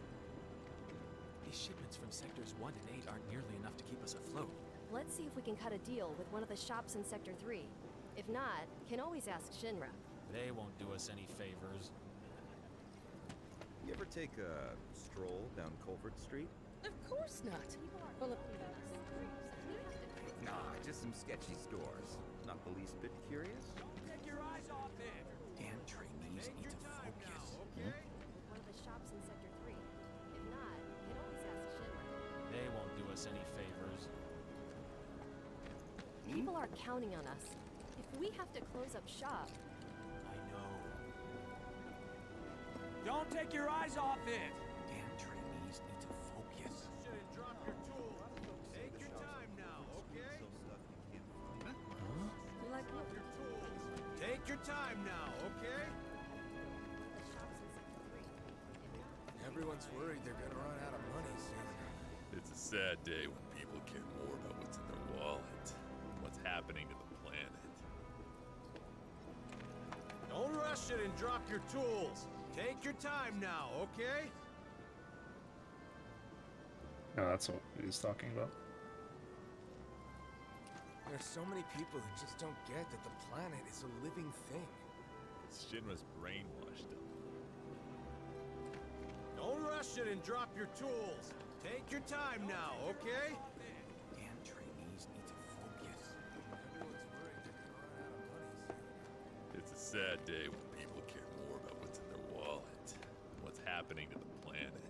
These shipments from sectors 1 and 8 aren't nearly enough to keep us afloat. Let's see if we can cut a deal with one of the shops in Sector 3. If not, can always ask Shinra. They won't do us any favors. You ever take a stroll down Culvert Street? Of course not. Full of thugs and creeps. Nah, just some sketchy stores. Not the least bit curious? Don't take your eyes off it! Damn train are counting on us. If we have to close up shop... I know. Don't take your eyes off it! Damn trainees need to focus. Shouldn't drop your tools. Take your time now, okay? You like what? Your tools. Take your time now, okay? Everyone's worried they're gonna run out of money soon. It's a sad day when people care more about what's in their wallet than what's happening to the planet. Don't rush it and drop your tools. Take your time now, okay? No, that's what he's talking about. There's so many people who just don't get that the planet is a living thing. Shinra's brainwashed them. Don't rush it and drop your tools. Take your time now, okay? Damn trainees need to focus. Everyone's worried they're gonna run out of money soon. It's a sad day when people care more about what's in their wallet than what's happening to the planet.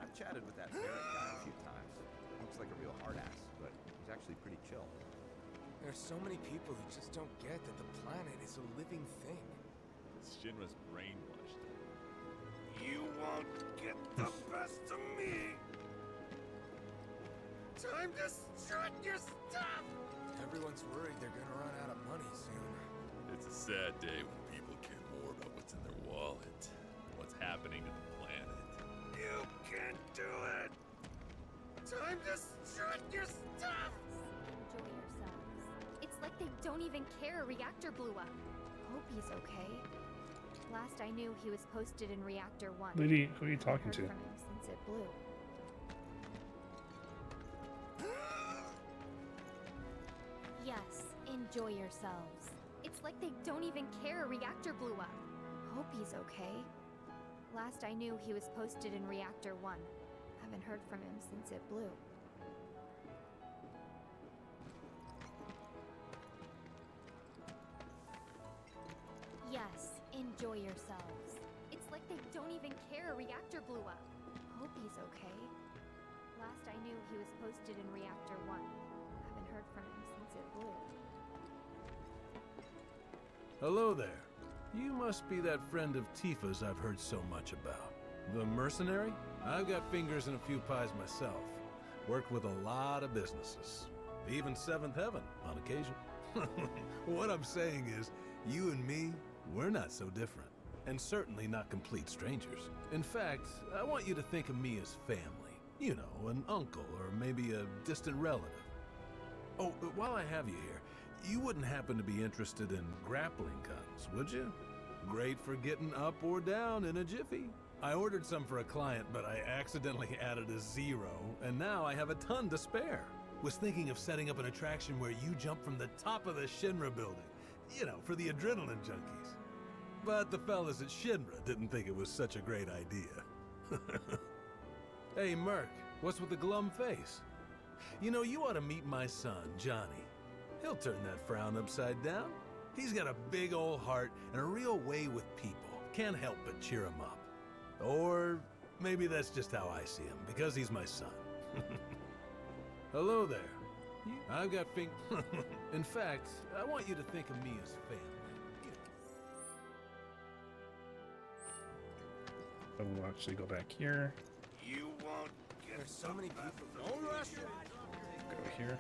I've chatted with that Barrett guy a few times. Looks like a real hard ass, but he's actually pretty chill. There's so many people who just don't get that the planet is a living thing. Shinra's brainwashed them. You won't get the best of me! Time to strut your stuff! Everyone's worried they're gonna run out of money soon. It's a sad day when people care more about what's in their wallet than what's happening to the planet. You can't do it! Time to strut your stuff! Enjoy yourselves. It's like they don't even care a reactor blew up. Hope he's okay. Last I knew, he was posted in Reactor 1. Lady, who are you talking Heard to? from him since it blew. Yes, enjoy yourselves. It's like they don't even care a reactor blew up. Hope he's okay. Last I knew, he was posted in Reactor 1. Haven't heard from him since it blew. Yes, enjoy yourselves. It's like they don't even care a reactor blew up. Hope he's okay. Last I knew, he was posted in Reactor 1. Haven't heard from him since it blew. Hello there. You must be that friend of Tifa's I've heard so much about. The mercenary? I've got fingers in a few pies myself. Worked with a lot of businesses. Even Seventh Heaven, on occasion. What I'm saying is, you and me, we're not so different. And certainly not complete strangers. In fact, I want you to think of me as family. You know, an uncle or maybe a distant relative. Oh, but while I have you here, you wouldn't happen to be interested in grappling guns, would you? Great for getting up or down in a jiffy. I ordered some for a client, but I accidentally added a 0, and now I have a ton to spare. Was thinking of setting up an attraction where you jump from the top of the Shinra building. You know, for the adrenaline junkies. But the fellas at Shinra didn't think it was such a great idea. Hey, Merc, what's with the glum face? You know, you ought to meet my son, Johnny. He'll turn that frown upside down. He's got a big old heart and a real way with people. Can't help but cheer him up. Or maybe that's just how I see him, because he's my son. Hello there. I've got In fact, I want you to think of me as family. We'll actually go back here. You won't get There's so many people. Don't rush it. Go here.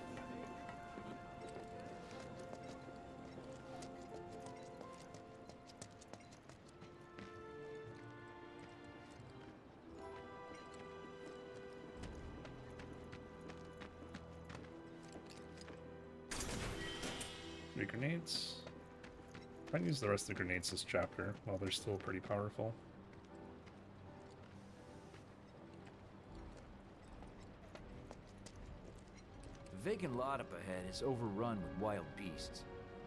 Three grenades. I can use the rest of the grenades this chapter while they're still pretty powerful. The vacant lot up ahead is overrun with wild beasts.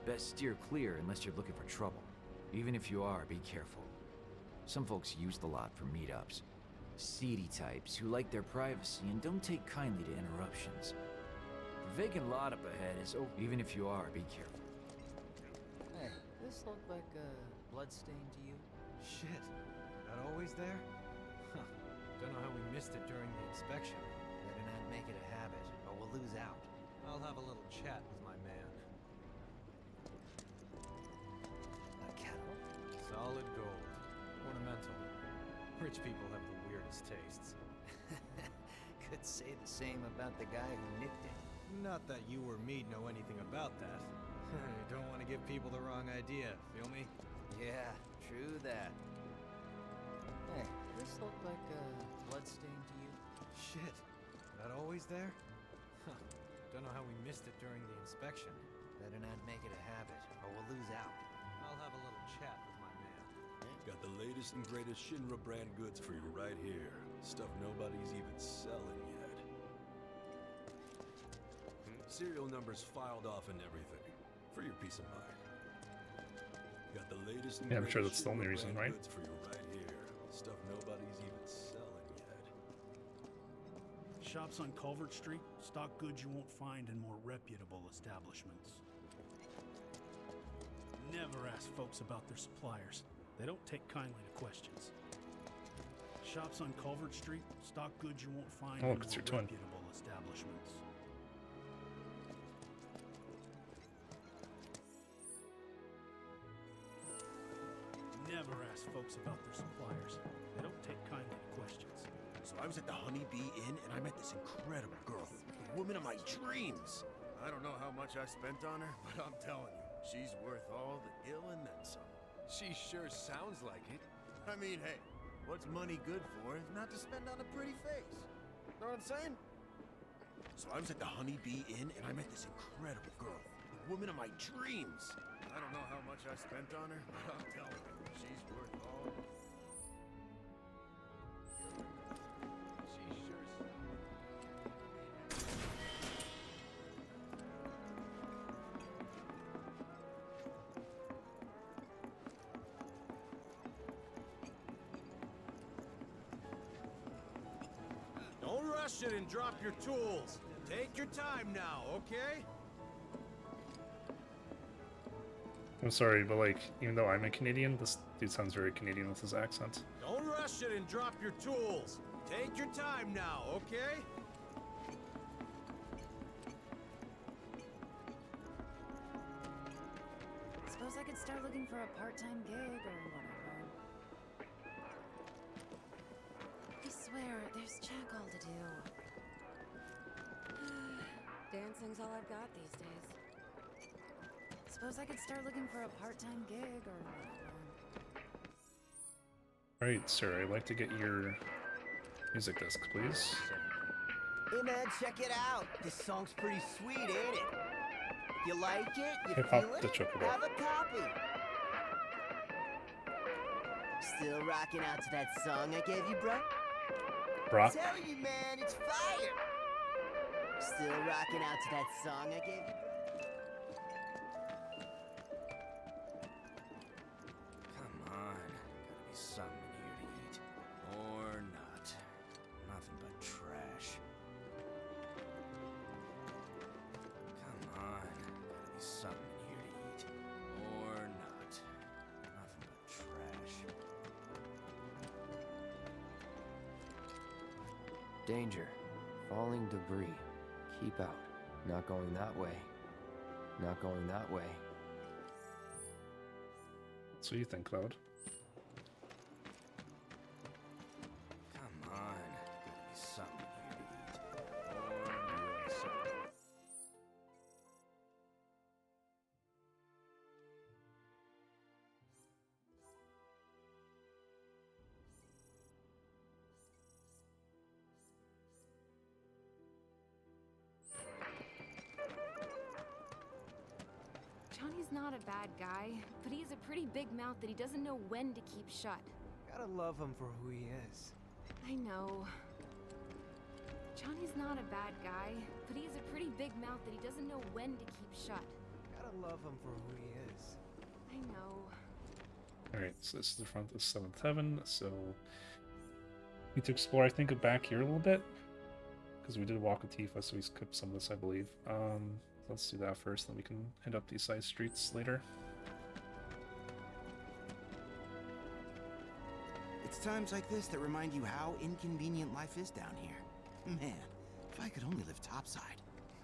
Best steer clear unless you're looking for trouble. Even if you are, be careful. Some folks use the lot for meetups. Seedy types who like their privacy and don't take kindly to interruptions. The vacant lot up ahead is even if you are, be careful. Hey, this look like a bloodstain to you? Shit. always there? Huh. Don't know how we missed it during the inspection. Better not make it a habit, or we'll lose out. I'll have a little chat with my man. A kettle? Solid gold. Ornamental. Rich people have the weirdest tastes. Could say the same about the guy who nicked it. Not that you or me know anything about that. You don't want to give people the wrong idea, feel me? Yeah, true that. Hey, this look like a bloodstain to you? Shit. That always there? Huh. Don't know how we missed it during the inspection. Better not make it a habit, or we'll lose out. I'll have a little chat with my man. Got the latest and greatest Shinra brand goods for you right here. Stuff nobody's even selling yet. Serial numbers filed off and everything. For your peace of mind. Got the latest and Yeah, I'm sure greatest that's the only Shinra reason, brand right? goods for you right here. Stuff nobody's even selling yet. Shops on Culvert Street stock goods you won't find in more reputable establishments. Never ask folks about their suppliers. They don't take kindly to questions. Shops on Culvert Street stock goods you won't find Oh, in it's your more twin. reputable establishments. Never ask folks about their suppliers. They don't take kindly to questions. So I was at the Honey Bee Inn and I met this incredible girl, the woman of my dreams. I don't know how much I spent on her, but I'm telling you, she's worth all the ill and then some. She sure sounds like it. I mean, hey, what's money good for if not to spend on a pretty face? Know what I'm saying? So I was at the Honey Bee Inn and I met this incredible girl, the woman of my dreams. I don't know how much I spent on her, but I'm telling you, she's worth all. She sure Don't rush it and drop your tools. Take your time now, okay? I'm sorry, but like, even though I'm a Canadian, this dude sounds very Canadian with his accent. Don't rush it and drop your tools. Take your time now, okay? Suppose I could start looking for a part-time gig or whatever. I swear, there's check all to do. Dancing's all I've got these days. Suppose I could start looking for a part-time gig or whatever. Alright, sir, I'd like to get your music disc, please. Hey man, check it out. This song's pretty sweet, ain't it? You like it? You Hip-hop feel the it? chocolate. Have a copy. Still rocking out to that song I gave you, bro? Bruh. Tell you, man, it's fire. Still rocking out to that song I gave you, Come on, gotta be something here to eat. Or not. Nothing but trash. Come on, gotta be something here to eat. Or not. Nothing but trash. Danger. Falling debris. Keep out. Not going that way. Not going that way. So you think, Cloud? Come on, gotta be something here to eat. Or something. Johnny's not a bad guy, but he has a pretty big mouth that he doesn't know when to keep shut. Gotta love him for who he is. I know. Johnny's not a bad guy, but he has a pretty big mouth that he doesn't know when to keep shut. Gotta love him for who he is. I know. Alright, so this is the front of 7th Heaven, so we need to explore, I think, back here a little bit. Because we did walk with Tifa, so we skipped some of this, I believe. Let's do that first, then we can head up these side streets later. It's times like this that remind you how inconvenient life is down here. Man, if I could only live topside.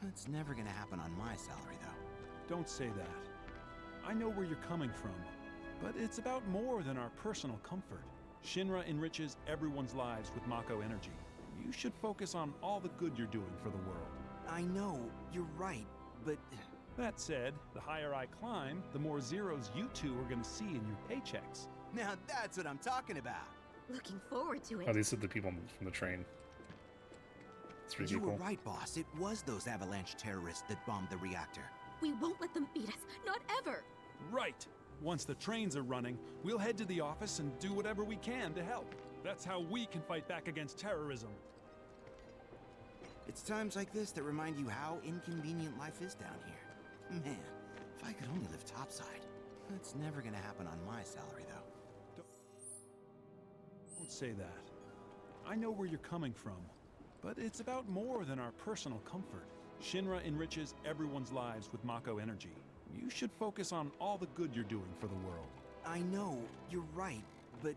It's never gonna happen on my salary, though. Don't say that. I know where you're coming from, but it's about more than our personal comfort. Shinra enriches everyone's lives with Mako energy. You should focus on all the good you're doing for the world. I know, you're right, but... That said, the higher I climb, the more zeros you two are gonna see in your paychecks. Now that's what I'm talking about. Looking forward to it. Oh, these are the people from the train. It's pretty You cool. were right, boss. It was those Avalanche terrorists that bombed the reactor. We won't let them beat us. Not ever. Right! Once the trains are running, we'll head to the office and do whatever we can to help. That's how we can fight back against terrorism. It's times like this that remind you how inconvenient life is down here. Man, if I could only live topside. That's never gonna happen on my salary, though. Don't say that. I know where you're coming from, but it's about more than our personal comfort. Shinra enriches everyone's lives with Mako energy. You should focus on all the good you're doing for the world. I know, you're right, but...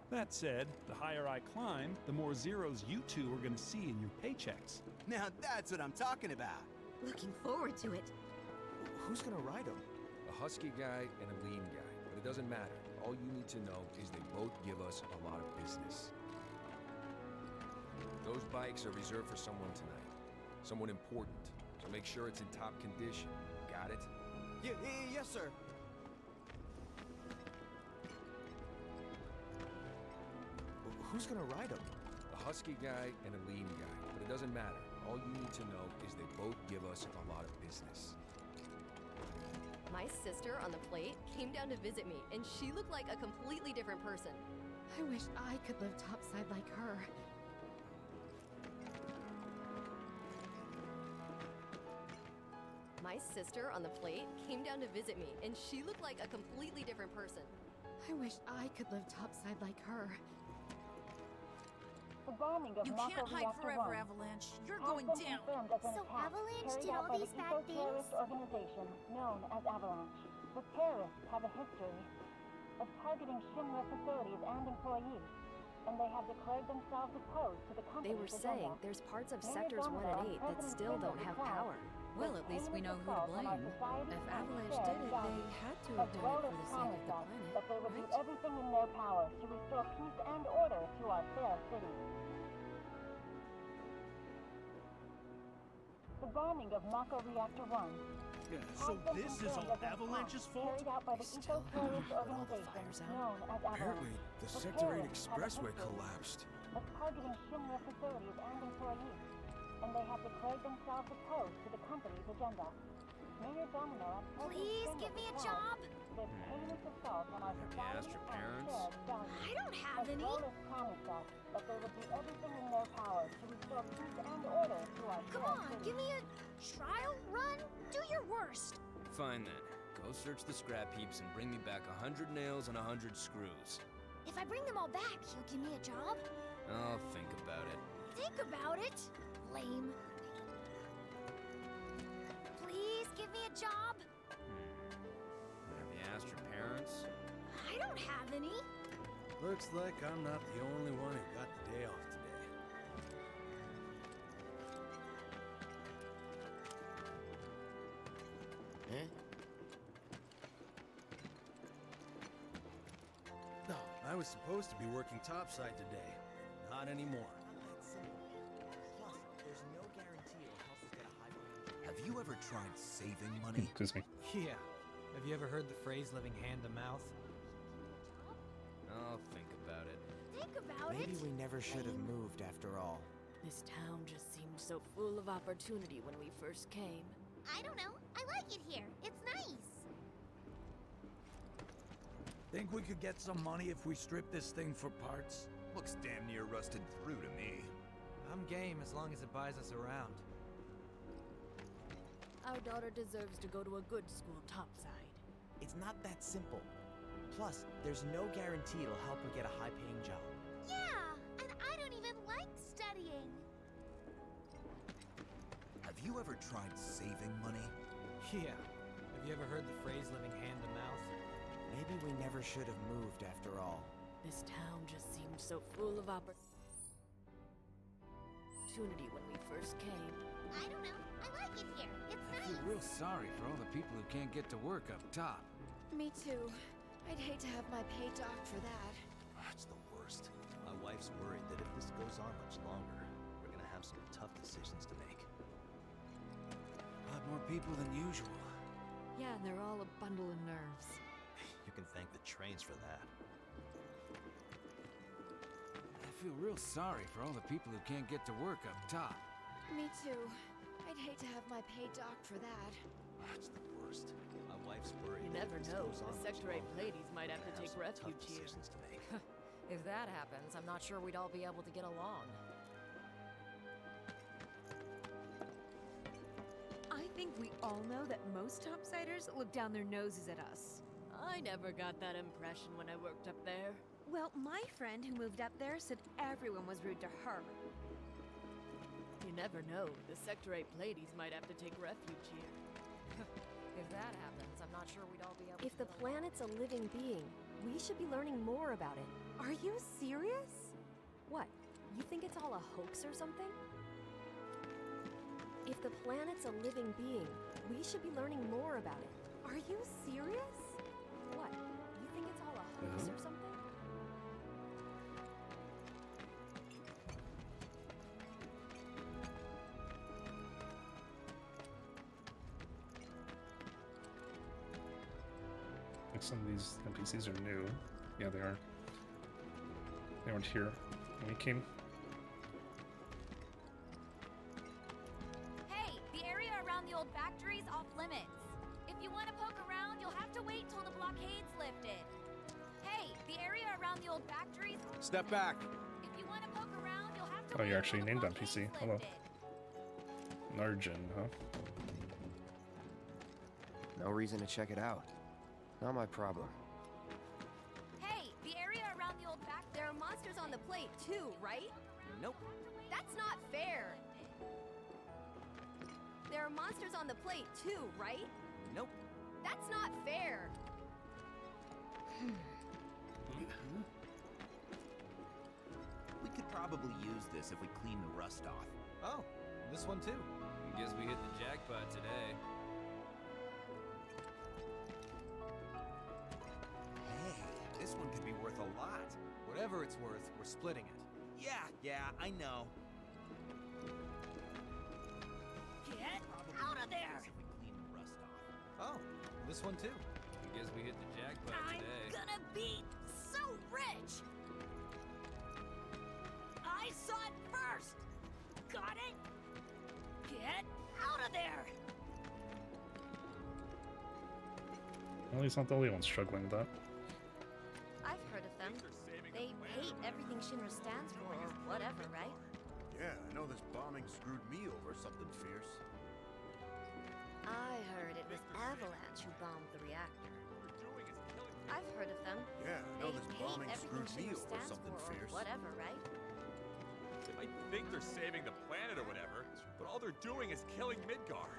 That said, the higher I climb, the more zeros you two are gonna see in your paychecks. Now that's what I'm talking about. Looking forward to it. Who's gonna ride him? A husky guy and a lean guy, but it doesn't matter. All you need to know is they both give us a lot of business. Those bikes are reserved for someone tonight. Someone important. So make sure it's in top condition. Got it? Yes, sir. Who's gonna ride him? A husky guy and a lean guy, but it doesn't matter. All you need to know is they both give us a lot of business. My sister on the plate came down to visit me, and she looked like a completely different person. I wish I could live topside like her. My sister on the plate came down to visit me, and she looked like a completely different person. I wish I could live topside like her. The bombing of You Mako can't hide Reactor forever, 1 Avalanche. You're has going been down. confirmed as an So attack Avalanche carried did out all by these the bad eco-terrorist things? organization known as Avalanche. The terrorists have a history of targeting Shinra facilities and employees, and they have declared themselves opposed to the They company's were saying agenda. there's parts of Mayor sectors 1 Domino and 8 that President still Shinra don't have decides power. Well, at least we know who to blame. If Avalanche did it, they had to have done it for the sake of the planet, that they would do right? everything in their power to restore peace and order to our fair city. The bombing of Mako Reactor 1 So this is all Avalanche's fault? carried out by the eco-terrorist organization known as Apparently, Avalanche. the The Sector 8 terrorists have a expressway history collapsed. of targeting Shinra facilities and employees, and they have declared themselves opposed to the company's agenda. Mayor Domino and President Please Shinra give me a declared job. this heinous assault on our society asked your and parents? shared values. I don't have as any. well as promised us that they would do everything in their power to restore peace and order to our Come fair on, city. give me a trial run. Do your worst. Fine then. Go search the scrap heaps and bring me back 100 nails and 100 screws. If I bring them all back, you'll give me a job? I'll think about it. Think about it. Lame. Please give me a job. Have you asked your parents? I don't have any. Looks like I'm not the only one who got the day off today. Eh? No, I was supposed to be working topside today. Not anymore. Plus, there's no guarantee it'll help us get a high point. Have you ever tried saving money? Excuse me. Yeah. Have you ever heard the phrase living hand to mouth? I'll think about it. Think about Maybe it. we never should have moved after all. This town just seemed so full of opportunity when we first came. I don't know. I like it here. It's nice. Think we could get some money if we strip this thing for parts? Looks damn near rusted through to me. I'm game as long as it buys us around. Our daughter deserves to go to a good school topside. It's not that simple. Plus, there's no guarantee it'll help her get a high-paying job. Yeah, and I don't even like studying. Have you ever tried saving money? Yeah. Have you ever heard the phrase living hand to mouth? Maybe we never should have moved after all. This town just seemed so full of opportunity when we first came. I don't know. I like it here. It's I feel real sorry for all the people who can't get to work up top. Me too. I'd hate to have my pay docked for that. That's the worst. My wife's worried that if this goes on much longer, we're gonna have some tough decisions to make. A lot more people than usual. Yeah, and they're all a bundle of nerves. You can thank the trains for that. I feel real sorry for all the people who can't get to work up top. Me too. I'd hate to have my pay docked for that. That's the worst. My wife's worried. You that never if this know. goes on The much Sector 8 longer, ladies might have to we're take gonna have some refuge tough here. decisions to make. If that happens, I'm not sure we'd all be able to get along. I think we all know that most topsiders look down their noses at us. I never got that impression when I worked up there. Well, my friend who moved up there said everyone was rude to her. You never know. The Sector 8 ladies might have to take refuge here. If that happens, I'm not sure we'd all be able If the planet's a living being, we should be learning more about it. Are you serious? What? You think it's all a hoax or something? If the planet's a living being, we should be learning more about it. Are you serious? What? You think it's all a hoax or something? Like some of these NPCs are new. Yeah, they are. They weren't here when we came. Hey, the area around the old factory's off limits. If you want to poke around, you'll have to wait till the blockade's lifted. Hey, the area around the old factory's... Step back. If you want to poke around, you'll have to Oh, wait you're actually till the named NPC. blockade's Hello. lifted. Narjan, huh? No reason to check it out. Not my problem. Hey, the area around the old factory... There are monsters on the plate too, right? Nope. That's not fair. There are monsters on the plate too, right? Nope. That's not fair. We could probably use this if we clean the rust off. Oh, this one too. Guess we hit the jackpot today. Hey, this one could be worth a lot. Whatever it's worth, we're splitting it. Yeah, I know. Get out of there! If we clean the rust off. Oh, this one too. Guess we hit the jackpot I'm today. gonna be so rich! I saw it first! Got it? Get out of there! Well, he's not the only one struggling with that. I've heard of them. They hate everything Shinra stands for or whatever, right? Yeah, I know this bombing screwed me over something fierce. I heard it was Avalanche who bombed the reactor. I've heard of them. Yeah, I know this They bombing hate everything screwed me Shinra over stands something for or fierce. whatever, right? They might think they're saving the planet or whatever, but all they're doing is killing Midgar.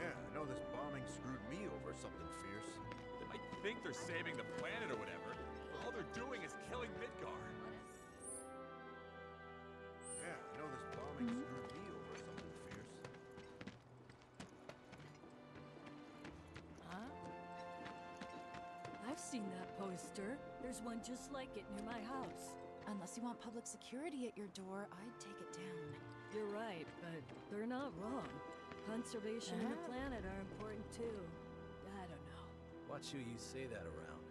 Yeah, I know this bombing screwed me over something fierce. They might think they're saving the planet or whatever, but all they're doing is killing Midgar. Yeah, I know this bombing screwed me over something fierce. Huh? I've seen that poster. There's one just like it near my house. Unless you want public security at your door, I'd take it down. You're right, but they're not wrong. Conservation and the planet are important too. I don't know. Watch who you say that around.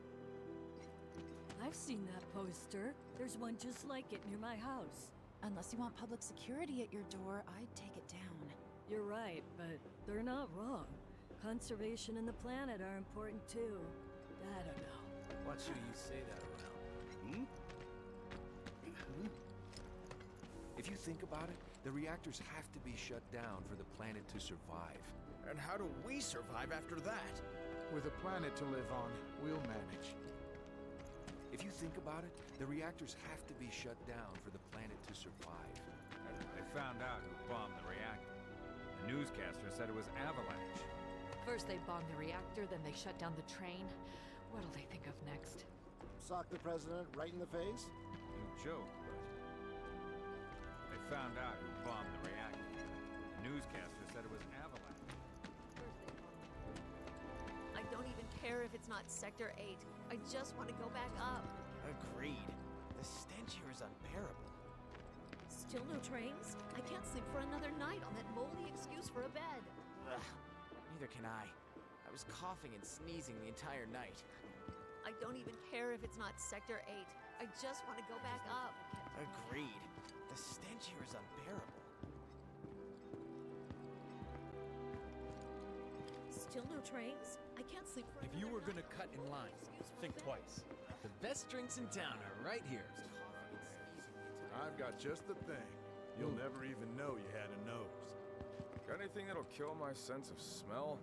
I've seen that poster. There's one just like it near my house. Unless you want public security at your door, I'd take it down. You're right, but they're not wrong. Conservation and the planet are important too. I don't know. Watch who you say that around. If you think about it, the reactors have to be shut down for the planet to survive. And how do we survive after that? With a planet to live on, we'll manage. If you think about it, the reactors have to be shut down for the planet to survive. They found out who bombed the reactor. The newscaster said it was Avalanche. First they bomb the reactor, then they shut down the train. What'll they think of next? Sock the president right in the face? You joke, but they found out who bombed the reactor. The newscaster said it was Avalanche. I don't even care if it's not Sector 8. I just want to go back up. Agreed. The stench here is unbearable. Still no trains? I can't sleep for another night on that moldy excuse for a bed. Ugh. Neither can I. I was coughing and sneezing the entire night. I don't even care if it's not Sector 8. I just want to go back up. Agreed. The stench here is unbearable. Still no trains? I can't sleep for If you were gonna cut in line, think twice. The best drinks in town are right here. I've got just the thing. You'll never even know you had a nose. Got anything that'll kill my sense of smell?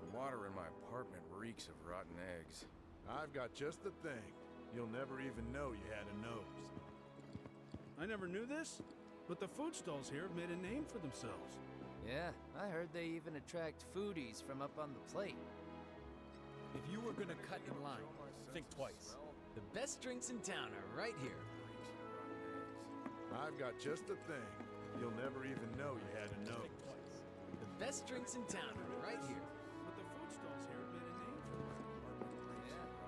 The water in my apartment reeks of rotten eggs. I've got just the thing. You'll never even know you had a nose. I never knew this, but the food stalls here have made a name for themselves. Yeah, I heard they even attract foodies from up on the plate. If you were gonna cut in line, think twice. The best drinks in town are right here. I've got just the thing. You'll never even know you had a nose. The best drinks in town are right here. But the food stalls here have made a name for themselves.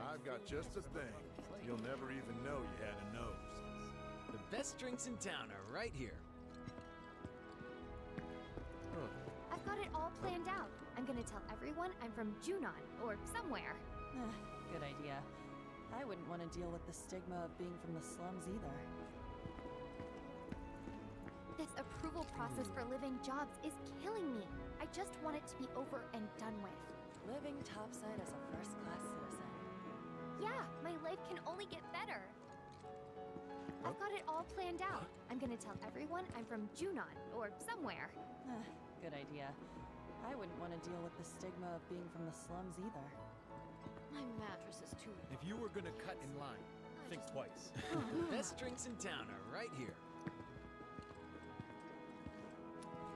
I've got just the thing. You'll never even know you had a nose. The best drinks in town are right here. I've got it all planned out. I'm gonna tell everyone I'm from Junon, or somewhere. Good idea. I wouldn't want to deal with the stigma of being from the slums either. This approval process for living jobs is killing me. I just want it to be over and done with. Living topside as a first-class citizen. Yeah, my life can only get better. I've got it all planned out. I'm gonna tell everyone I'm from Junon, or somewhere. Good idea. I wouldn't want to deal with the stigma of being from the slums either. My mattress is too. If you were gonna cut in line, think twice. The best drinks in town are right here.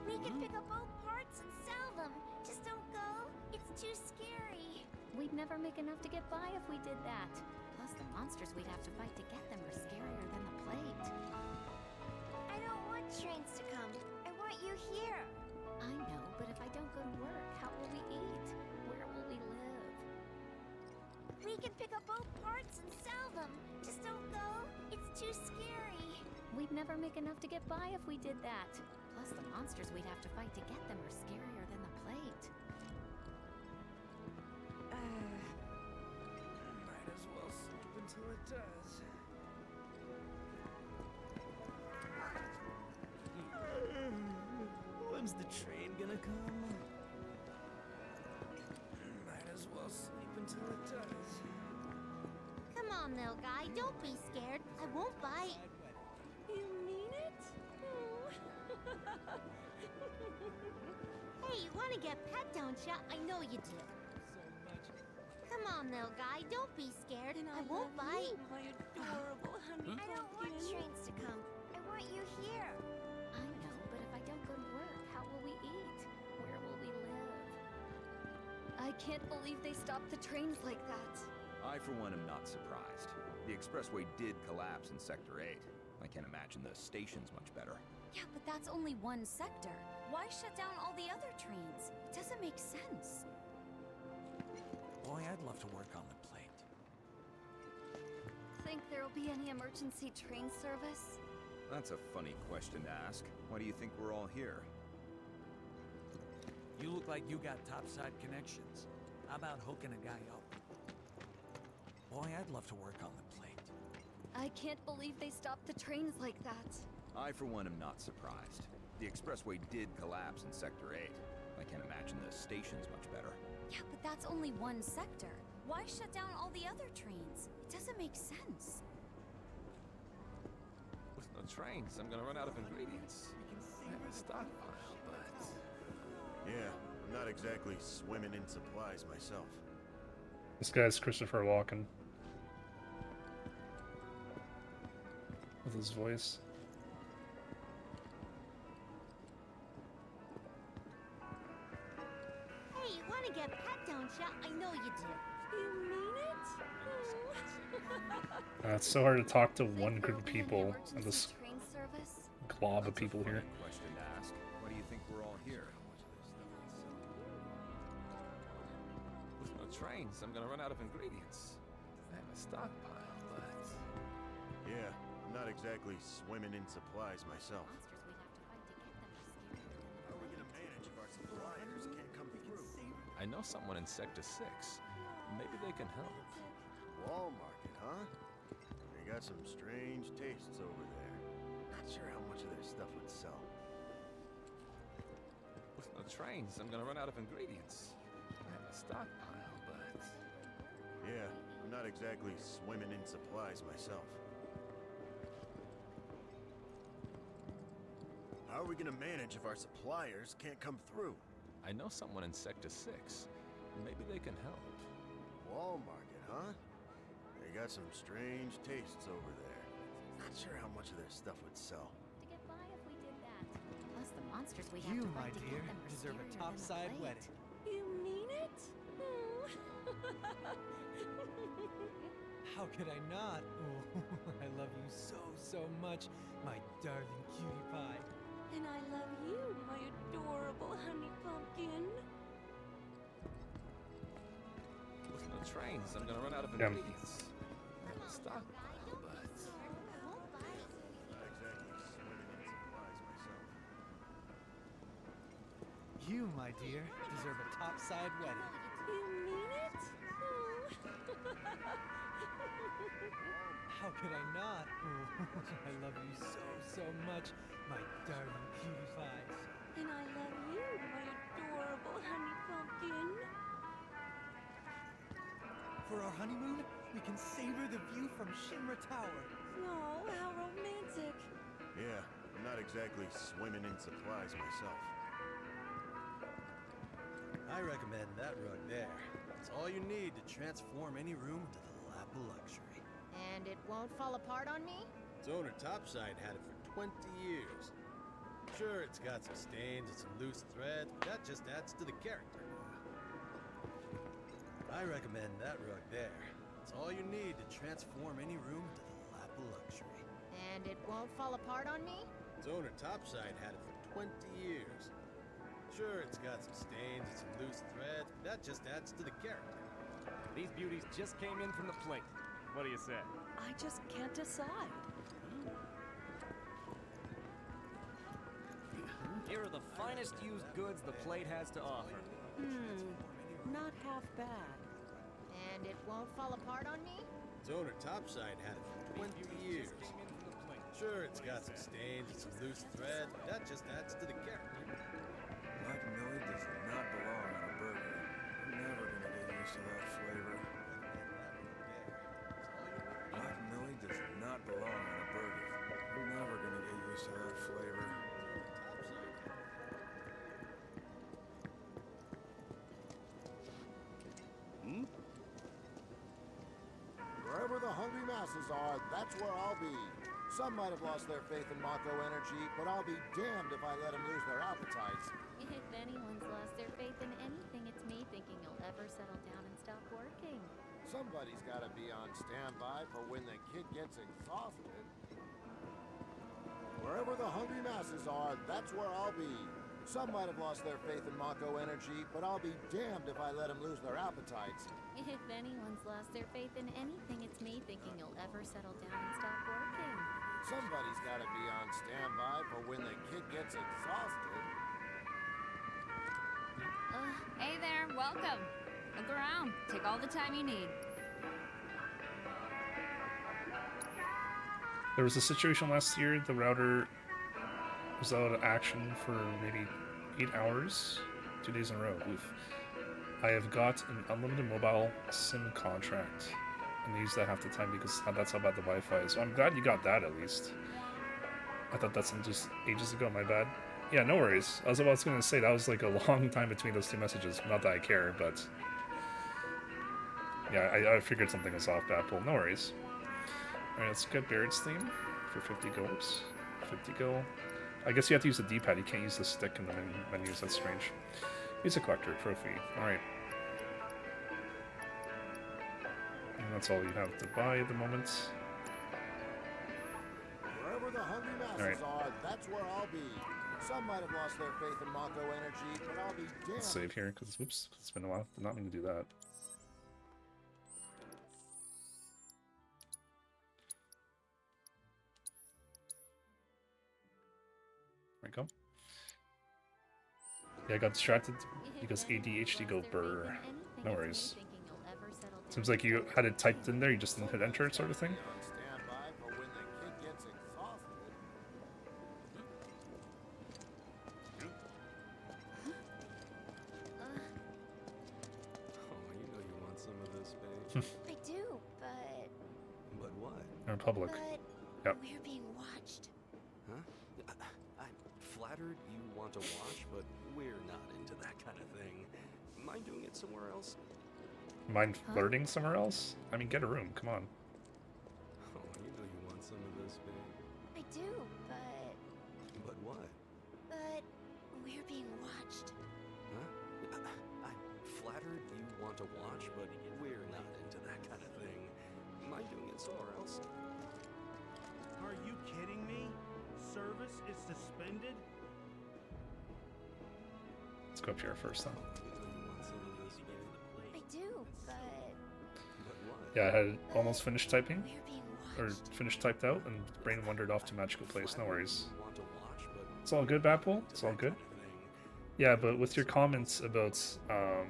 We can pick up both parts and sell them. Just don't go. It's too scary. We'd never make enough to get by if we did that. Plus, the monsters we'd have to fight to get them are scarier than the plate. I don't want trains to come. I want you here. I know, but if I don't go to work, how will we eat? Where will we live? We can pick up both parts and sell them. Just don't go. It's too scary. We'd never make enough to get by if we did that. Plus, the monsters we'd have to fight to get them are scarier than the plate. Might as well sleep until it does. When's the train gonna come? Might as well sleep until it does. Come on, little guy. Don't be scared. I won't bite. You mean it? Hey, you want to get pet, don't ya? I know you do. Come on, little guy. Don't be scared. I won't bite. My adorable honey. I don't want trains to come. I want you here. I know, but if I don't go to work, how will we eat? Where will we live? I can't believe they stopped the trains like that. I, for one, am not surprised. The expressway did collapse in Sector 8. I can't imagine the station's much better. Yeah, but that's only one sector. Why shut down all the other trains? It doesn't make sense. Boy, I'd love to work on the plate. Think there'll be any emergency train service? That's a funny question to ask. Why do you think we're all here? You look like you got topside connections. How about hooking a guy up? Boy, I'd love to work on the plate. I can't believe they stopped the trains like that. I, for one, am not surprised. The expressway did collapse in Sector 8. I can't imagine the station's much better. Yeah, but that's only one sector. Why shut down all the other trains? It doesn't make sense. With no trains, I'm gonna run out of ingredients. I have a stockpile, but... Yeah, I'm not exactly swimming in supplies myself. This guy's Christopher Walken. With his voice. Hey, you want to get pet, don't ya? I know you do. You mean it? It's so hard to talk to one group of people and this Train service? glob of people here. Question to ask. Why do you think we're all here? With no trains, I'm gonna run out of ingredients. I have a stockpile, but... Yeah, I'm not exactly swimming in supplies myself. How are we gonna manage if our suppliers can't come through? I know someone in Sector 6. Maybe they can help. Wall market, huh? They got some strange tastes over there. Not sure how much of their stuff would sell. With no trains, I'm gonna run out of ingredients. I have a stockpile, but... Yeah, I'm not exactly swimming in supplies myself. How are we gonna manage if our suppliers can't come through? I know someone in Sector 6. Maybe they can help. Wall market, huh? They got some strange tastes over there. Not sure how much of their stuff would sell. To get by if we did that. Plus the monsters we have You, to my fight to dear, get them are deserve a scarier than topside plate. wedding. You mean it? How could I not? Oh, I love you so, so much, my darling cutie pie. And I love you, my adorable honey pumpkin. With no trains, I'm gonna run out of Yeah. ingredients. I have a stockpile, but... Not exactly swimming in supplies myself. You, my dear, deserve a topside wedding. You mean it? How could I not? Oh, I love you so, so much, my darling cutie pies. And I love you, my adorable honey pumpkin. For our honeymoon, we can savor the view from Shinra Tower. Oh, how romantic. Yeah, I'm not exactly swimming in supplies myself. I recommend that rug there. It's all you need to transform any room into the lap of luxury. And it won't fall apart on me? Its owner Topside had it for 20 years. Sure, it's got some stains and some loose threads, but that just adds to the character. I recommend that rug there. It's all you need to transform any room into the lap of luxury. And it won't fall apart on me? Its owner Topside had it for 20 years. Sure, it's got some stains and some loose threads, but that just adds to the character. These beauties just came in from the plate. What do you say? I just can't decide. Here are the finest used goods the plate has to offer. Not half bad. And it won't fall apart on me? Its owner Topside had it for 20 years. Sure, it's got some stains and some loose threads, but that just adds to the character. Black Millie does not belong on a burger. I'm never gonna get used to that flavor. Black Millie does not belong on a burger. I'm never gonna get used to that flavor. Wherever the hungry masses are, that's where I'll be. Some might have lost their faith in Mako energy, but I'll be damned if I let them lose their appetites. If anyone's lost their faith in anything, it's me thinking you'll ever settle down and stop working. Somebody's gotta be on standby for when the kid gets exhausted. Wherever the hungry masses are, that's where I'll be. Some might have lost their faith in Mako energy, but I'll be damned if I let them lose their appetites. If anyone's lost their faith in anything, it's me thinking you'll ever settle down and stop working. Somebody's gotta be on standby for when the kid gets exhausted. Hey there, welcome. Look around. Take all the time you need. There was a situation last year, the router was out of action for maybe 8 hours, 2 days in a row. Oof. I have got an unlimited mobile SIM contract, and I use that half the time because that's how bad the Wi-Fi is. So I'm glad you got that at least. I thought that's just ages ago, my bad. Yeah, no worries. I was going to say, that was like a long time between those two messages. Not that I care, but... yeah, I figured something was off, Badpool. No worries. Alright, let's get Barrett's theme for 50 goals. 50 goal. I guess you have to use the D-pad. You can't use the stick in the menus. That's strange. Use a collector trophy. Alright. And that's all you have to buy at the moment. Wherever the hungry masses are, that's where I'll be. Some might have lost their faith in Mako energy, but I'll be damned. Let's save here, because whoops, it's been a while. Did not mean to do that. There we go. Yeah, I got distracted because ADHD go burr. No worries. Seems like you had it typed in there, you just didn't hit enter sort of thing. Standby for when the kid gets exhausted. Oh, you know you want some of this, babe. I do, but... But what? Republic. But Yep. we're being watched. Huh? I'm flattered you want to watch, but we're not into that kind of thing. Mind doing it somewhere else? Mind flirting somewhere else? I mean, get a room, come on. Oh, you know you want some of this, babe. I do, but... But what? But we're being watched. Huh? I'm flattered you want to watch, but we're not into that kind of thing. Mind doing it somewhere else? Are you kidding me? Service is suspended? Let's go up here first then. I do, but... Yeah, I had almost finished typing. Or finished typed out, and brain wandered off to magical place, no worries. It's all good, Bapple. It's all good. Yeah, but with your comments about the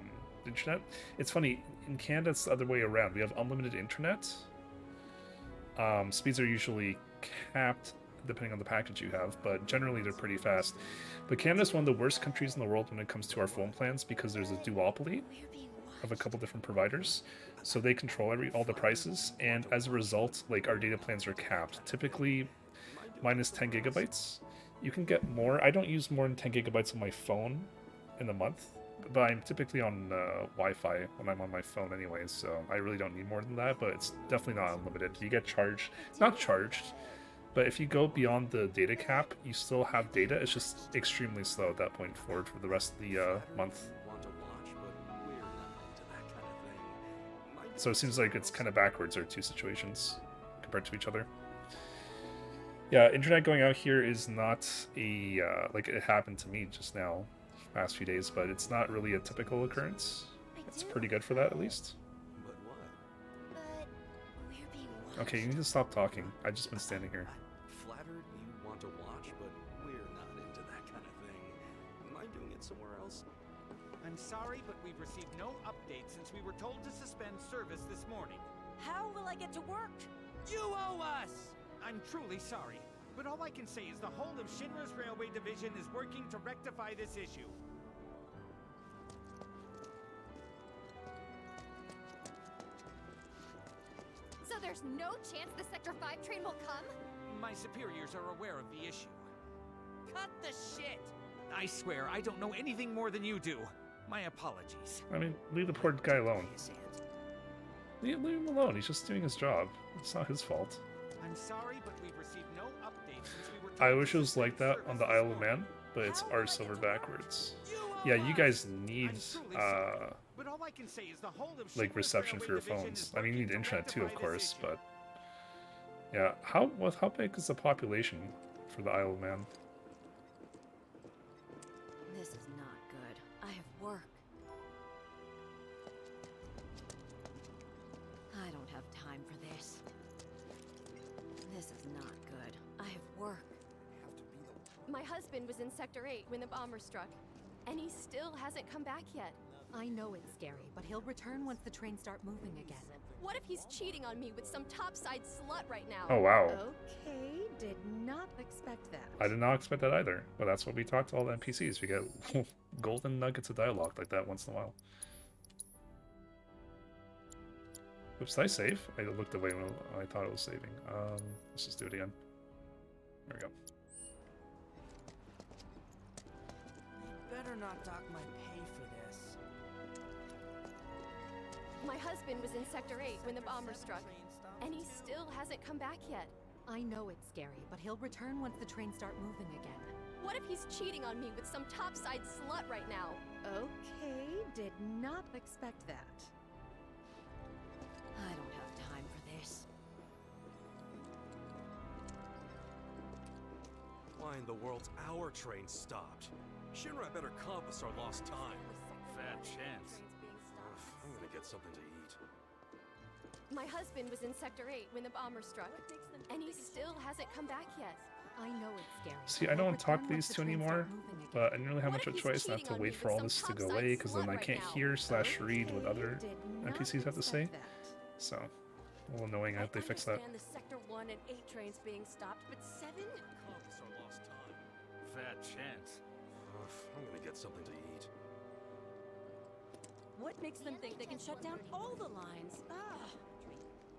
internet, it's funny, in Canada it's the other way around. We have unlimited internet. Speeds are usually capped depending on the package you have, but generally they're pretty fast. But Canada's one of the worst countries in the world when it comes to our phone plans because there's a duopoly of a couple different providers, so they control all the prices, and as a result, like, our data plans are capped. Typically, mine is 10 gigabytes. You can get more. I don't use more than 10 gigabytes on my phone in a month, but I'm typically on Wi-Fi when I'm on my phone anyways, so I really don't need more than that, but it's definitely not unlimited. You get charged, not charged, but if you go beyond the data cap, you still have data. It's just extremely slow at that point forward for the rest of the month. So it seems like it's kind of backwards, our two situations compared to each other. Yeah, internet going out here is not a, like it happened to me just now, past few days, but it's not really a typical occurrence. It's pretty good for that, at least. Okay, you need to stop talking. I've just been standing here. Flattered you want to watch, but we're not into that kind of thing. Mind doing it somewhere else? I'm sorry, but we've received no update since we were told to suspend service this morning. How will I get to work? You owe us! I'm truly sorry, but all I can say is the whole of Shinra's Railway Division is working to rectify this issue. So there's no chance the Sector 5 train will come? My superiors are aware of the issue. Cut the shit! I swear, I don't know anything more than you do. My apologies. I mean, leave the poor guy alone. Leave him alone. He's just doing his job. It's not his fault. I'm sorry, but we've received no update since we were told I wish it was like that on the Isle of Man, but it's arse over backwards. Yeah, you guys need but all I can say is the whole of like reception for your phones. I mean, you need internet too, of course, but yeah. How big is the population for the Isle of Man? This is not good. I have work. I don't have time for this. This is not good. I have work. My husband was in Sector 8 when the bomber struck, and he still hasn't come back yet. I know it's scary, but he'll return once the trains start moving again. What if he's cheating on me with some topside slut right now? Oh, wow. Okay, did not expect that. I did not expect that either, but that's what we talk to all the NPCs. We get golden nuggets of dialogue like that once in a while. Oops, did I save? I looked away when I thought it was saving. Let's just do it again. There we go. Better not dock my pay for this. My husband was in Sector 8 when the bomber struck, and he still hasn't come back yet. I know it's scary, but he'll return once the trains start moving again. What if he's cheating on me with some topside slut right now? Okay, did not expect that. I don't have Why in the world's our train stopped? Shinra better compass our lost time. Fat chance. I'm gonna get something to eat. My husband was in Sector 8 when the bomber struck, and he still hasn't come back yet. I know it's scary. See, I don't talk to these two anymore, but I didn't really have much of a choice not to wait for all this to go away, because then I can't hear / read what other NPCs have to say. So, a little annoying that they fixed that. I understand the Sector 1 and 8 trains being stopped, but 7? Compass our lost time. Fat chance. I'm gonna get something to eat. What makes them think they can shut down all the lines?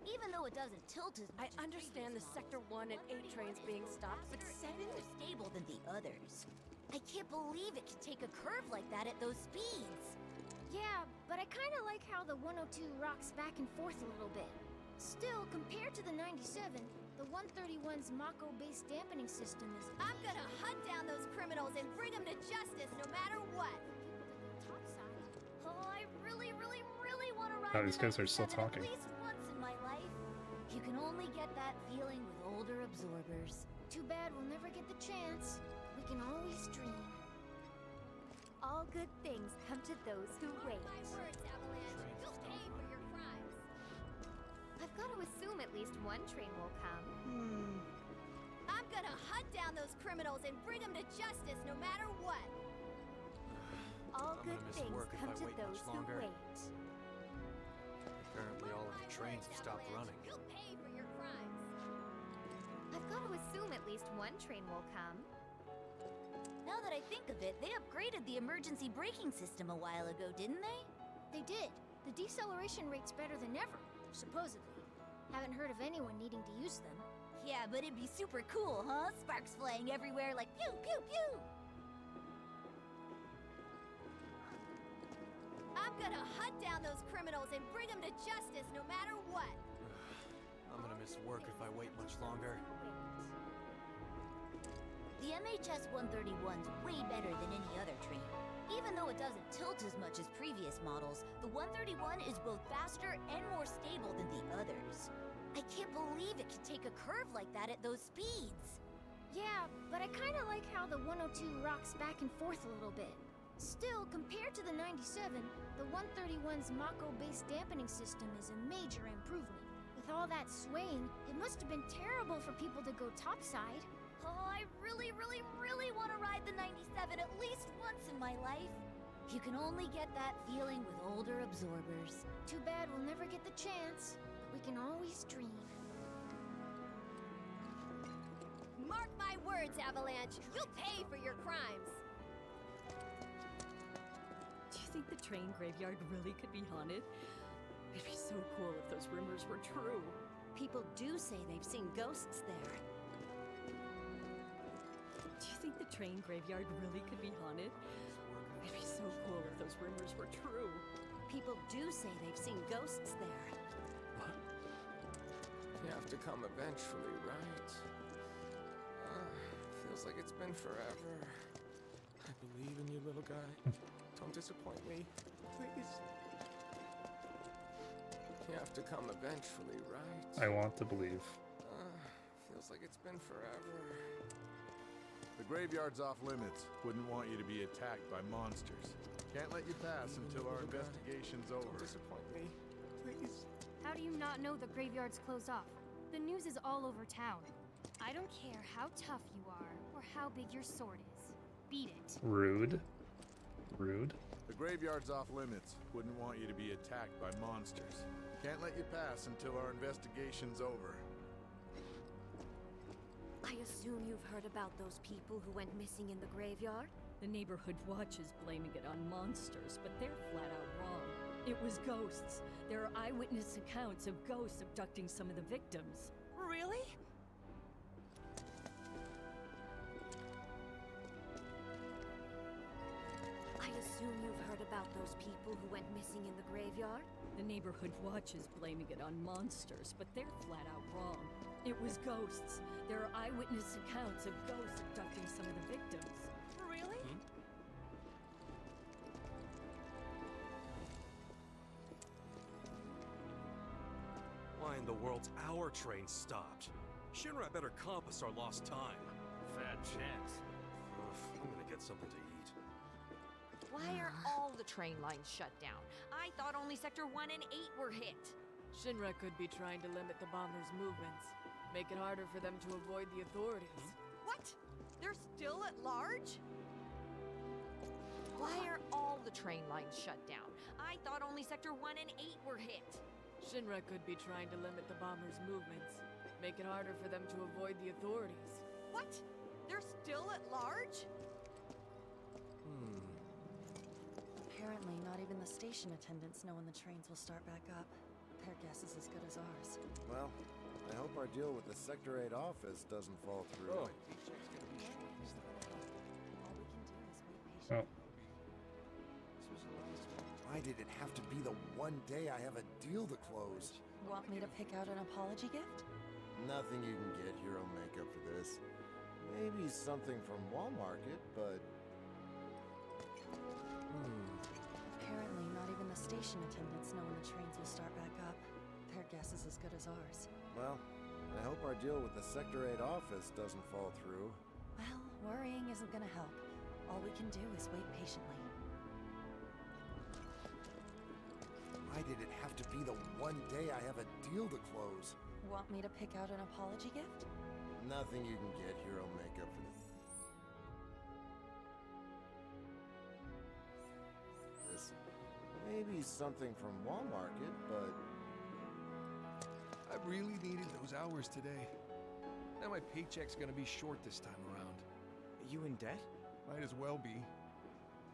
Even though it doesn't tilt as much. I understand the Sector 1 and 8 trains being stopped, but 7? More stable than the others. I can't believe it can take a curve like that at those speeds. Yeah, but I kind of like how the 102 rocks back and forth a little bit. Still, compared to the 97, the 131's Mako-based dampening system is... I'm gonna hunt down those criminals and bring them to justice no matter what. Oh, I really want to ride Oh, these guys are still 97 talking. at least once in my life. You can only get that feeling with older absorbers. Too bad we'll never get the chance. We can always dream. All good things come to those who wait. My words, Avalanche. You'll pay for your crimes. I've got to assume at least one train will come. I'm gonna hunt down those criminals and bring them to justice no matter what. All I'm good gonna miss things work if come I to wait those much who longer. wait. Apparently all of the trains have stopped running. You'll pay for your crimes. I've got to assume at least one train will come. Now that I think of it, they upgraded the emergency braking system a while ago, didn't they? They did. The deceleration rate's better than ever, supposedly. Haven't heard of anyone needing to use them. Yeah, but it'd be super cool, huh? Sparks flying everywhere like pew, pew, pew! I'm gonna hunt down those criminals and bring them to justice no matter what. I'm gonna miss work if I wait much longer. The MHS 131's way better than any other train. Even though it doesn't tilt as much as previous models, the 131 is both faster and more stable than the others. I can't believe it can take a curve like that at those speeds. Yeah, but I kind of like how the 102 rocks back and forth a little bit. Still, compared to the 97, the 131's Mako-based dampening system is a major improvement. With all that swaying, it must have been terrible for people to go topside. Oh, I really want to ride the 97 at least once in my life. You can only get that feeling with older absorbers. Too bad we'll never get the chance. We can always dream. Mark my words, Avalanche. You'll pay for your crimes. Do you think the train graveyard really could be haunted? It'd be so cool if those rumors were true. People do say they've seen ghosts there. Do you think the train graveyard really could be haunted? It'd be so cool if those rumors were true. People do say they've seen ghosts there. What? You have to come eventually, right? Feels like it's been forever. I believe in you, little guy. Don't disappoint me, please. You have to come eventually, right? I want to believe. Feels like it's been forever. The graveyard's off limits. Wouldn't want you to be attacked by monsters. Can't let you pass until our investigation's over. Don't disappoint me, please. How do you not know the graveyard's closed off? The news is all over town. I don't care how tough you are or how big your sword is. Beat it. Rude. Rude. The graveyard's off limits. Wouldn't want you to be attacked by monsters. Can't let you pass until our investigation's over. I assume you've heard about those people who went missing in the graveyard? The neighborhood watch is blaming it on monsters, but they're flat out wrong. It was ghosts. There are eyewitness accounts of ghosts abducting some of the victims. Really? I assume you've heard about those people who went missing in the graveyard? The neighborhood watch is blaming it on monsters, but they're flat out wrong. It was ghosts. There are eyewitness accounts of ghosts abducting some of the victims. Really? Why in the world's our train stopped? Shinra better compass our lost time. Fat a chance. I'm gonna get something to eat. Why are all the train lines shut down? I thought only Sector 1 and 8 were hit. Shinra could be trying to limit the bombers' movements. Make it harder for them to avoid the authorities. What? They're still at large? Why are all the train lines shut down? I thought only Sector 1 and 8 were hit. Shinra could be trying to limit the bombers' movements. Make it harder for them to avoid the authorities. What? They're still at large? Apparently, not even the station attendants know when the trains will start back up. Their guess is as good as ours. Well, I hope our deal with the Sector 8 office doesn't fall through. All we can do is wait patiently. Oh. Why did it have to be the one day I have a deal to close? Want me to pick out an apology gift? Nothing you can get hero makeup for this. Maybe something from Walmart, but... Apparently, not even the station attendants know when the trains will start back up. Their guess is as good as ours. Well, I hope our deal with the Sector 8 office doesn't fall through. Well, worrying isn't gonna help. All we can do is wait patiently. Why did it have to be the one day I have a deal to close? Want me to pick out an apology gift? Nothing you can get hero makeup for this. Maybe something from Walmart, but... I really needed those hours today. Now my paycheck's gonna be short this time around. You in debt? Might as well be.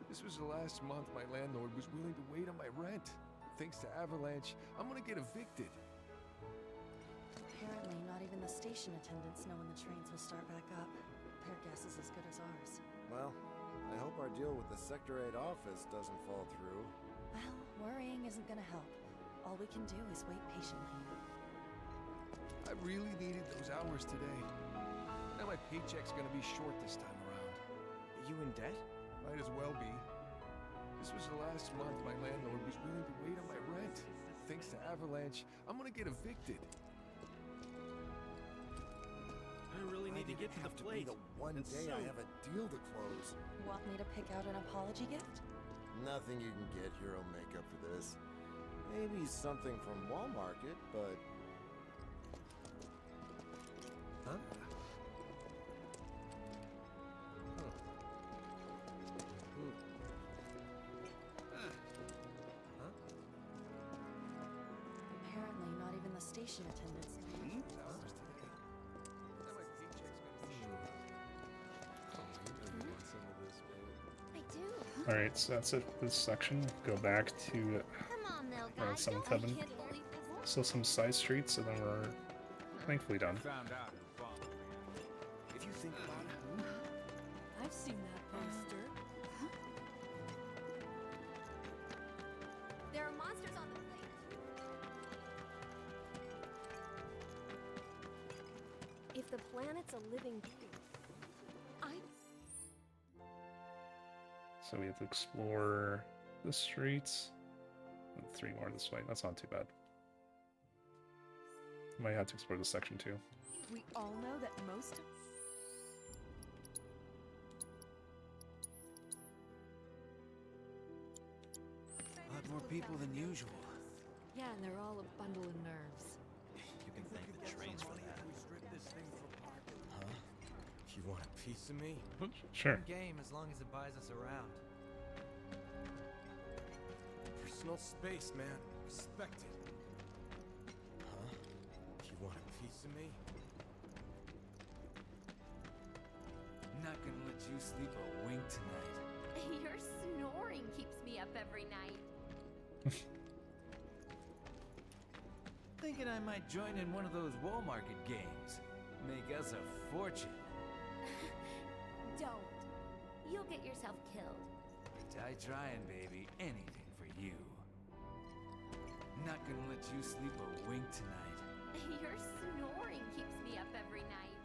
This was the last month my landlord was willing to wait on my rent. Thanks to Avalanche, I'm gonna get evicted. Apparently, not even the station attendants know when the trains will start back up. Their guess is as good as ours. Well, I hope our deal with the Sector 8 office doesn't fall through. Well, worrying isn't gonna help. All we can do is wait patiently. I really needed those hours today. Now my paycheck's gonna be short this time around. You in debt? Might as well be. This was the last month my landlord was willing to wait on my rent. Thanks to Avalanche, I'm gonna get evicted. I really need to get to the place. The one day I have a deal to close. Want me to pick out an apology gift? Nothing you can get hero makeup for this. Maybe something from Walmart, but... Huh? Apparently, not even the station attendants. I do. All right, so that's it for this section. Go back to Come on, now, guys. 7th I Heaven. can't believe this. Still some side streets, and then we're thankfully done. Found out who bombed me. If you think about it, I've seen that poster. There are monsters on the plate. If the planet's a living being, So we have to explore the streets. And 3 more this way. That's not too bad. Might have to explore this section too. We all know that most of... a lot more people than usual. Yeah, and they're all a bundle of nerves. You can thank the trains for that. Huh? You want a piece of me? Sure. Game as long as it buys us around. Personal space, man. Respect it. Huh? You want a piece of me? Not gonna let you sleep a wink tonight. your snoring keeps me up every night. Thinking I might join in one of those Walmart games. Make us a fortune. Don't. You'll get yourself killed. Die trying, baby. Anything for you. Not gonna let you sleep a wink tonight. Your snoring keeps me up every night.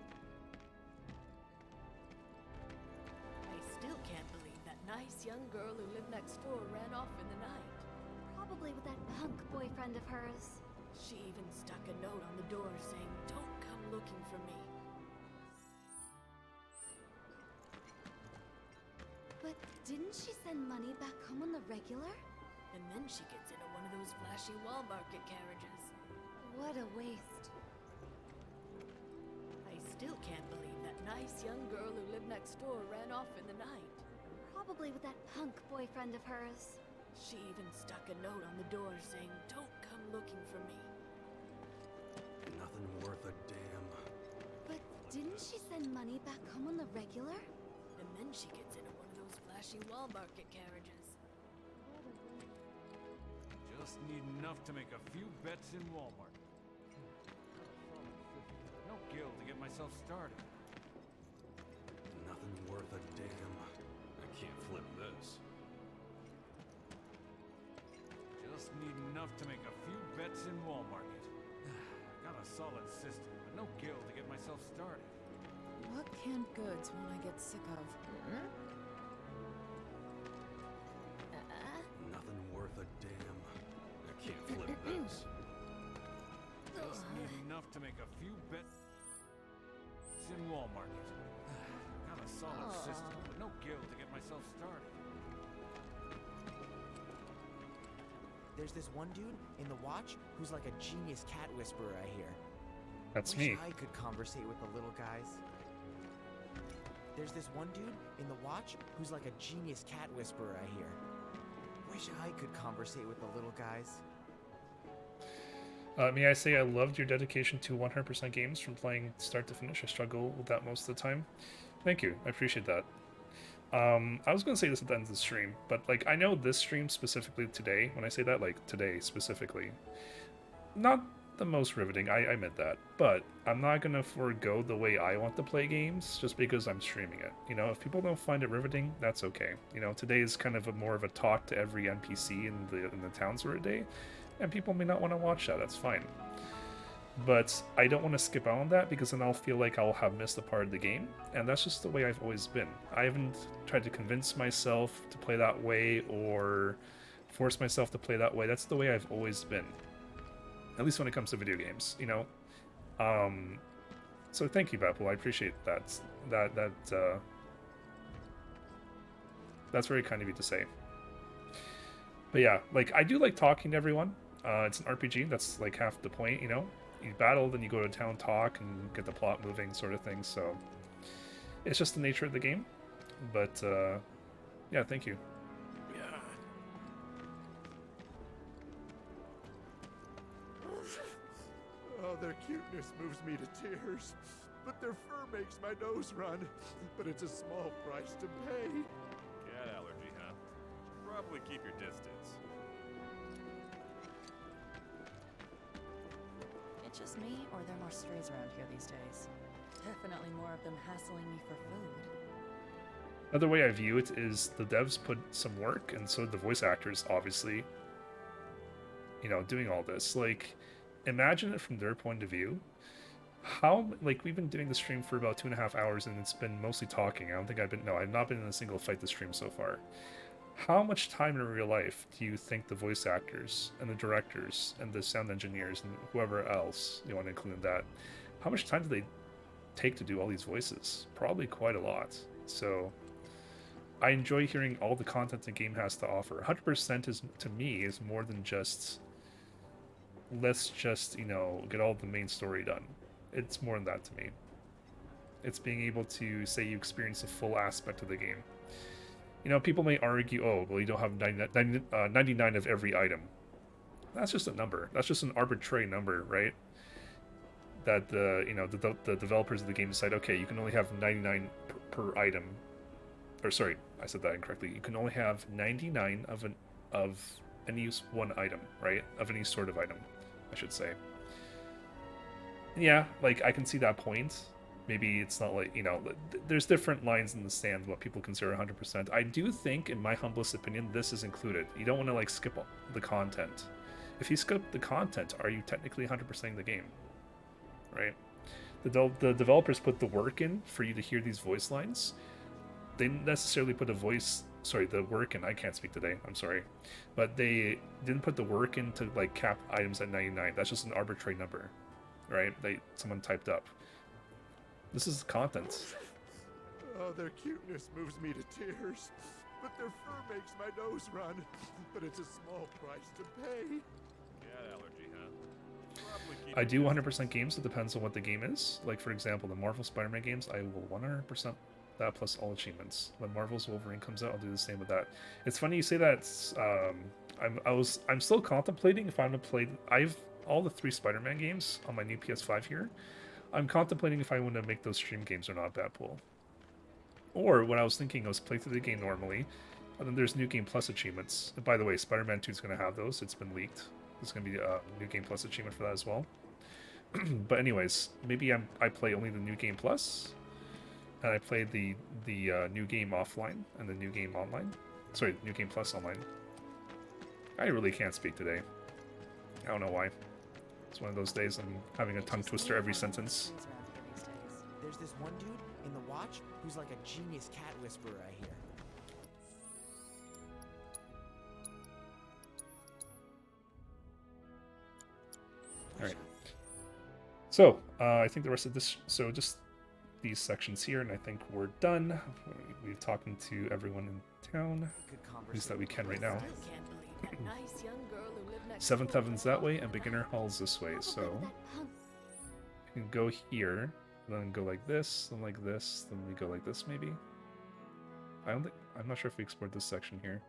I still can't believe that nice young girl who lived next door ran off in the night. Probably with that punk boyfriend of hers. She even stuck a note on the door saying, "Don't come looking for me." didn't she send money back home on the regular? And then she gets into one of those flashy wall market carriages. What a waste. I still can't believe that nice young girl who lived next door ran off in the night. Probably with that punk boyfriend of hers. She even stuck a note on the door saying, "Don't come looking for me." Nothing worth a damn. But didn't she send money back home on the regular? And then she gets into one of those flashy wall market carriages. Just need enough to make a few bets in Walmart. No guild to get myself started. Nothing worth a damn. I can't flip this. Just need enough to make a few bets in Walmart. Got a solid system, but no guild to get myself started. What canned goods won't I get sick of? Nothing worth a damn. I can't flip this. Just need enough to make a few bets in Walmart. Got a solid system, but no guild to get myself started. There's this one dude in the watch who's like a genius cat whisperer, I hear. That's Wish me. I could conversate with the little guys. There's this one dude in the watch who's like a genius cat whisperer, I hear. Wish I could conversate with the little guys. May I say I loved your dedication to 100% games from playing start to finish. I struggle with that most of the time. Thank you. I appreciate that. I was going to say this at the end of the stream, but like I know this stream specifically today, when I say that, like today specifically, not the most riveting, I admit that, but I'm not going to forego the way I want to play games just because I'm streaming it. You know, if people don't find it riveting, that's okay. You know, today is kind of more of a talk to every NPC in the towns for a day, and people may not want to watch that, that's fine. But I don't want to skip out on that because then I'll feel like I'll have missed a part of the game, and that's just the way I've always been. I haven't tried to convince myself to play that way or force myself to play that way. That's the way I've always been. At least when it comes to video games, you know? So thank you, Bapple. I appreciate that. That's very kind of you to say. But yeah, like, I do like talking to everyone. It's an RPG, that's like half the point, you know? You battle, then you go to town, talk, and get the plot moving, sort of thing, so... It's just the nature of the game. But, yeah, thank you. Oh, their cuteness moves me to tears. But their fur makes my nose run. But it's a small price to pay. Cat allergy, huh? Probably keep your distance. It just me, or there are more strays around here these days? Definitely more of them hassling me for food. Another way I view it is the devs put some work, and so did the voice actors, obviously, you know, doing all this. Like, imagine it from their point of view. How, like, we've been doing the stream for about 2.5 hours, and it's been mostly talking. I don't think I've not been in a single fight this stream so far. How much time in real life do you think the voice actors, and the directors, and the sound engineers, and whoever else you want to include in that, how much time do they take to do all these voices? Probably quite a lot. So I enjoy hearing all the content the game has to offer. 100% is, to me, is more than just, let's just, you know, get all the main story done. It's more than that to me. It's being able to say you experience the full aspect of the game. You know, people may argue, oh, well, you don't have 99 of every item. That's just a number. That's just an arbitrary number, right? That you know, the developers of the game decide, okay, you can only have 99 per item. Or sorry, I said that incorrectly. You can only have 99 of any one item, right? Of any sort of item, I should say. Yeah, like, I can see that point. Maybe it's not like, you know, there's different lines in the sand what people consider 100%. I do think, in my humblest opinion, this is included. You don't want to, like, skip the content. If you skip the content, are you technically 100%ing the game? Right? The developers put the work in for you to hear these voice lines. They didn't necessarily put the work in. I can't speak today, I'm sorry. But they didn't put the work in to, like, cap items at 99. That's just an arbitrary number, right? Someone typed up. This is content. Oh, their cuteness moves me to tears. but their fur makes my nose run. But it's a small price to pay. Cat allergy, huh? Probably keep I it do distance. 100% games. It depends on what the game is. Like, for example, the Marvel Spider-Man games, I will 100% that plus all achievements. When Marvel's Wolverine comes out, I'll do the same with that. It's funny you say that. I'm still contemplating if I'm gonna play. I've all the 3 Spider-Man games on my new PS5 here. I'm contemplating if I want to make those stream games or not, Badpool. Or what I was thinking was play through the game normally, and then there's New Game Plus achievements. And by the way, Spider-Man 2 is going to have those. It's been leaked. There's going to be a New Game Plus achievement for that as well. But anyways, maybe I play only the New Game Plus, and I play the New Game offline and the New Game online. Sorry, New Game Plus online. I really can't speak today. I don't know why. It's one of those days I'm having a tongue twister every sentence. There's this one dude in the watch who's like a genius cat whisperer, I hear. Alright. So, I think the rest of this... So, just these sections here, and I think we're done. We've talking to everyone in town. At least that we can right now. 7th Heaven's that way, and Beginner Hall's this way, so... You can go here, then go like this, then like this, then we go like this, maybe? I'm not sure if we explored this section here.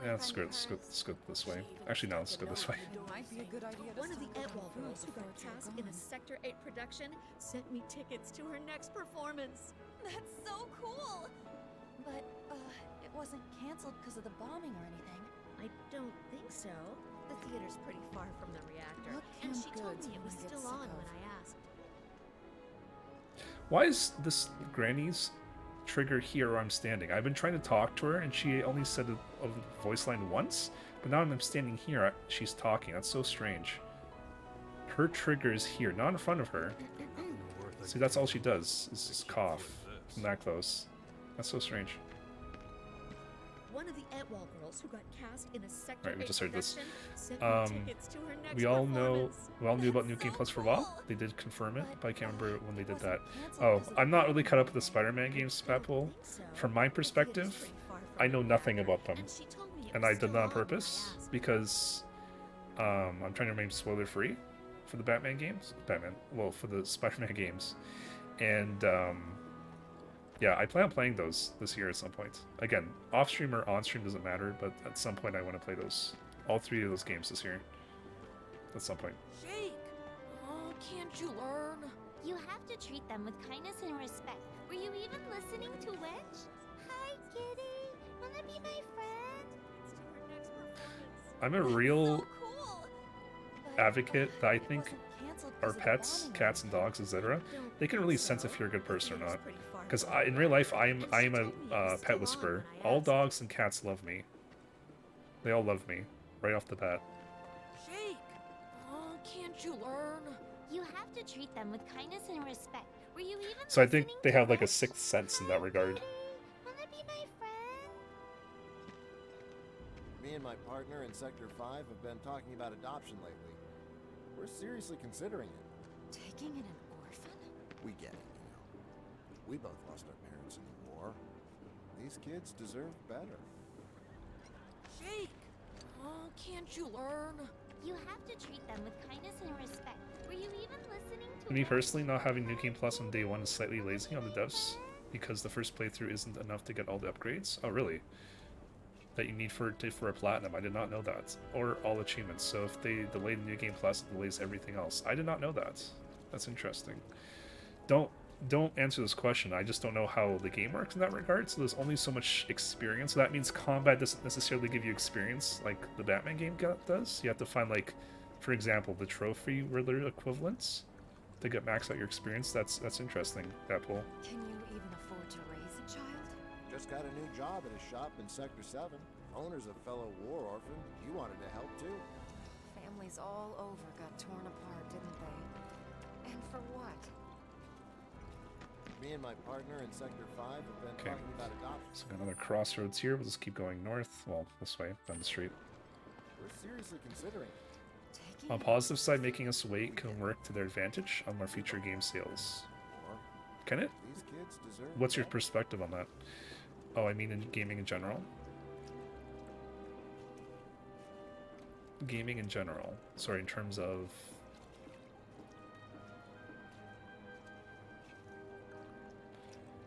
Yeah, let's go this way. Actually, no, let's go this way. One of the Edwall girls who got cast in a Sector 8 production sent me tickets to her next performance. That's so cool! But, it wasn't canceled because of the bombing or anything. I don't think so. The theater's pretty far from the reactor, What and kind she of told goods me it would was I get still on sick when of? I asked. Why is this Granny's trigger here where I'm standing? I've been trying to talk to her, and she only said a voice line once, but now I'm standing here, she's talking. That's so strange. Her trigger is here, not in front of her. See, that's all she does, is just cough from that close. That's so strange. One of the Edwall girls who got cast in a Sector Alright, we 8 just heard this. production sent me tickets to her next We all performance. knew about New Game Plus for a while. They did confirm it, but I can't remember when they did that. Oh, I'm not really caught up with the Spider-Man games, Patpool. From my perspective, I know nothing about them. And I did that on purpose, because I'm trying to remain spoiler-free for the Batman games. For the Spider-Man games. And, yeah, I plan on playing those this year at some point. Again, off-stream or on-stream doesn't matter, but at some point I want to play those. All 3 of those games this year. At some point. Jake! Oh, can't you learn? You have to treat them with kindness and respect. Were you even listening to Wedge? Hi, kitty. Wanna be my friend? I'm a real advocate that I think our pets, cats and dogs, etc., they can really sense if you're a good person or not. Because in real life, I am a pet whisperer. All dogs and cats love me. They all love me, right off the bat. Jake! Oh, can't you learn? You have to treat them with kindness and respect. Were you even So I think they have like a 6th sense in that regard. Wanna be my friend? Me and my partner in Sector 5 have been talking about adoption lately. We're seriously considering it. Taking in an orphan? We get it, you know. We both lost our parents in the war. These kids deserve better. Jake! Oh, can't you learn? You have to treat them with kindness and respect. Were you even listening to Me personally, not having New Game Plus on day 1 is slightly lazy on the devs, because the first playthrough isn't enough to get all the upgrades. Oh, really? That you need for a platinum. I did not know that. Or all achievements. So if they delay the New Game Plus, it delays everything else. I did not know that. That's interesting. Don't answer this question. I just don't know how the game works in that regard. So there's only so much experience. So that means combat doesn't necessarily give you experience like the Batman game does. You have to find, like, for example, the trophy riddler equivalents to get max out your experience. That's interesting. That pull. Can you even afford to raise a child? Just got a new job at a shop in Sector 7. Owner's a fellow war orphan. He wanted to help too. Families all over got torn apart, didn't they? And for what? Me and my partner in Sector 5 have been Okay. talking about adoption. So got another crossroads here. We'll just keep going north. Well, this way, down the street. We're seriously considering it. On the positive side, making us wait can work to their advantage on our future game sales. Can it? These kids deserve What's your better. perspective on that? Oh, I mean in gaming in general. Gaming in general. Sorry, in terms of...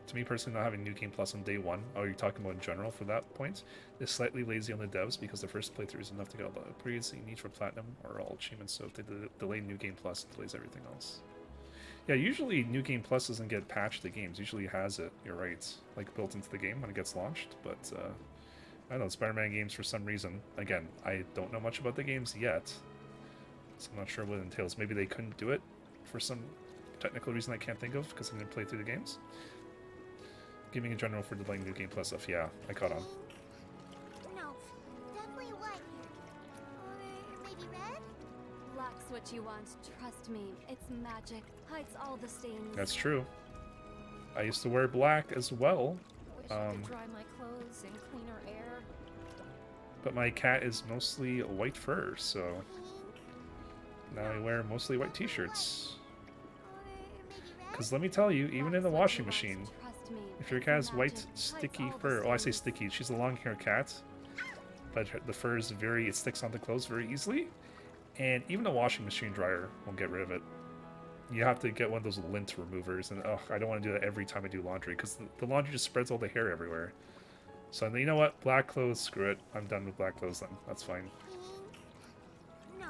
To me personally, not having New Game Plus on day one, oh, you're talking about in general for that point, is slightly lazy on the devs because the first playthrough is enough to get all the upgrades that you need for Platinum or all achievements, so if they delay New Game Plus, it delays everything else. Yeah, usually New Game Plus doesn't get patched to games, usually it has it, you're right, like built into the game when it gets launched, but I don't know, Spider-Man games for some reason, again, I don't know much about the games yet, so I'm not sure what it entails. Maybe they couldn't do it for some technical reason I can't think of because I didn't play through the games. Gaming in general for delaying New Game Plus stuff, yeah, I caught on. No, definitely white. Or maybe red? Black's what you want, trust me. It's magic. Hides all the stains. That's true. I used to wear black as well. Wish I could dry my clothes in cleaner air. But my cat is mostly white fur, so now I wear mostly white t-shirts. Because let me tell you, even in the washing machine, if your cat has white sticky fur, oh I say sticky, she's a long-haired cat, but the fur is it sticks onto clothes very easily, and even a washing machine dryer won't get rid of it. You have to get one of those lint removers, and I don't want to do that every time I do laundry, because the laundry just spreads all the hair everywhere. So you know what, black clothes, screw it, I'm done with black clothes then, that's fine. No,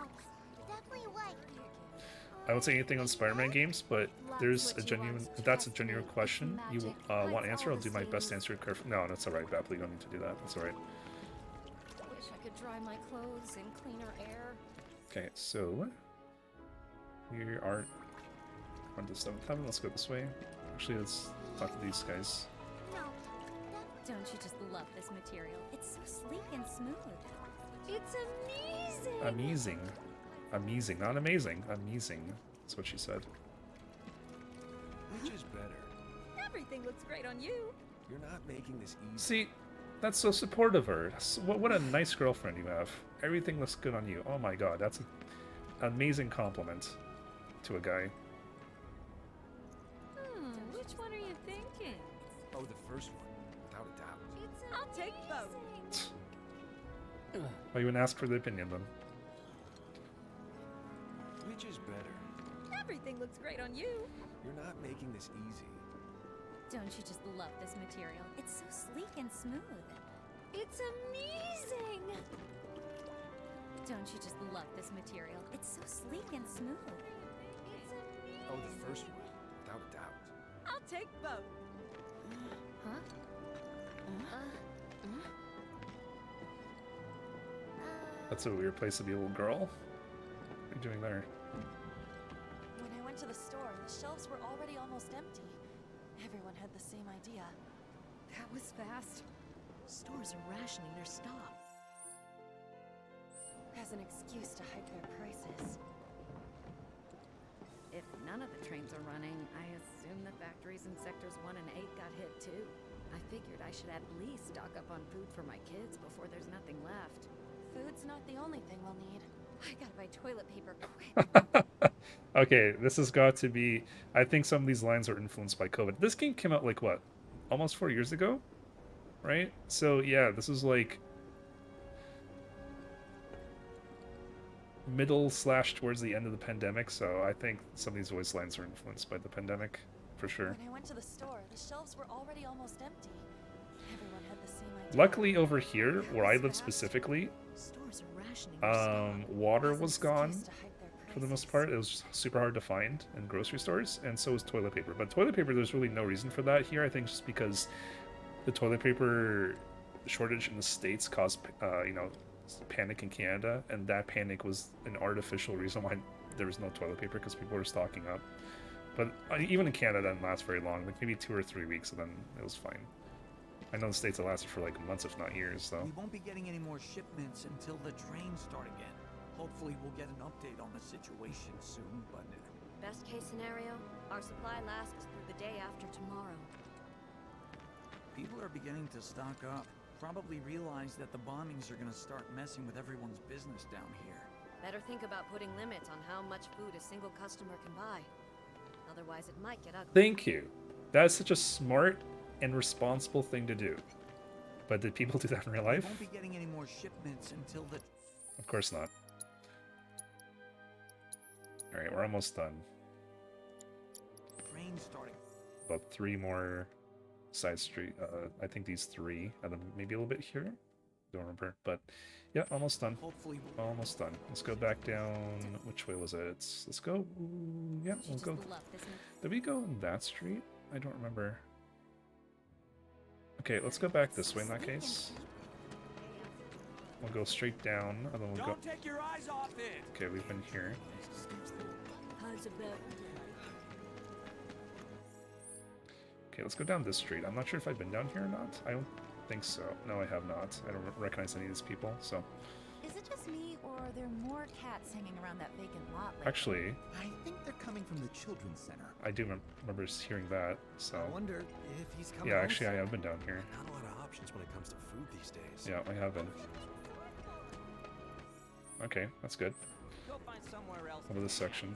definitely white. I won't say anything on Spider-Man games, but there's a genuine, if that's a genuine question you want to answer, I'll do my best to answer it carefully. No, that's alright, Bapley, you don't need to do that, that's alright. Wish I could dry my clothes in cleaner air. Okay, so we are on to 7th heaven. Let's go this way. Actually, let's talk to these guys. Don't you just love this material? It's so sleek and smooth. It's amazing! Amazing. Amazing. Not amazing. Amazing. That's what she said. Which is better? Everything looks great on you. You're not making this easy. See, that's so supportive of her. What a nice girlfriend you have. Everything looks good on you. Oh my god, that's an amazing compliment to a guy. Which one are you thinking? Oh, the first one, without a doubt. I'll take both. Well, you wouldn't ask for the opinion then. Which is better? Everything looks great on you. You're not making this easy. Don't you just love this material? It's so sleek and smooth. It's amazing! Don't you just love this material? It's so sleek and smooth. Oh, the first one, without a doubt. I'll take both. Huh? That's a weird place to be a little girl. What are you doing there? When I went to the store, the shelves were already almost empty. Everyone had the same idea. That was fast. Stores are rationing their stock. As an excuse to hike their prices. If none of the trains are running, I assume the factories in sectors 1 and 8 got hit too. I figured I should at least stock up on food for my kids before there's nothing left. Food's not the only thing we'll need. I gotta buy toilet paper quick. Okay, this has got to be... I think some of these lines are influenced by COVID. This game came out, like, what? Almost 4 years ago? Right? So, yeah, this is, like... middle/towards the end of the pandemic, so I think some of these voice lines are influenced by the pandemic, for sure. When I went to the store, the shelves were already almost empty. Everyone had the same idea. Luckily, over here, where I live specifically, Stores are rationing their stock. water was gone for the most part. It was just super hard to find in grocery stores, and so was toilet paper. But toilet paper, there's really no reason for that here. I think just because the toilet paper shortage in the States caused, panic in Canada, and that panic was an artificial reason why there was no toilet paper, because people were stocking up. But even in Canada, it didn't last very long, like maybe 2 or 3 weeks, and then it was fine. I know the States it lasted for like months, if not years, so. We won't be getting any more shipments until the trains start again. Hopefully we'll get an update on the situation soon, but... Best case scenario, our supply lasts through the day after tomorrow. People are beginning to stock up. Probably realize that the bombings are gonna start messing with everyone's business down here. Better think about putting limits on how much food a single customer can buy. Otherwise it might get ugly. Thank you. That is such a smart and responsible thing to do. But did people do that in real life? We won't be getting any more shipments until the... Of course not. Alright, we're almost done. Train's starting. About 3 more side street. I think these 3, and then maybe a little bit here. Don't remember, but yeah, almost done. Hopefully, almost done. Let's go back down. Which way was it? Let's go. Yeah, we'll go. Did we go on that street? I don't remember. Okay, let's go back this way in that case. We'll go straight down, and then we'll go. Don't take your eyes off it. Okay, we've been here. How's about... Okay, let's go down this street. I'm not sure if I've been down here or not. I don't think so. No, I have not. I don't recognize any of these people, so... Is it just me, or are there more cats hanging around that vacant lot lately? Actually... I think they're coming from the children's center. I do remember hearing that, so... I wonder if he's coming Yeah, home actually, I soon. have been down here. Not a lot of options when it comes to food these days. Yeah, I have been. Okay, that's good. Go find somewhere else. Over this section.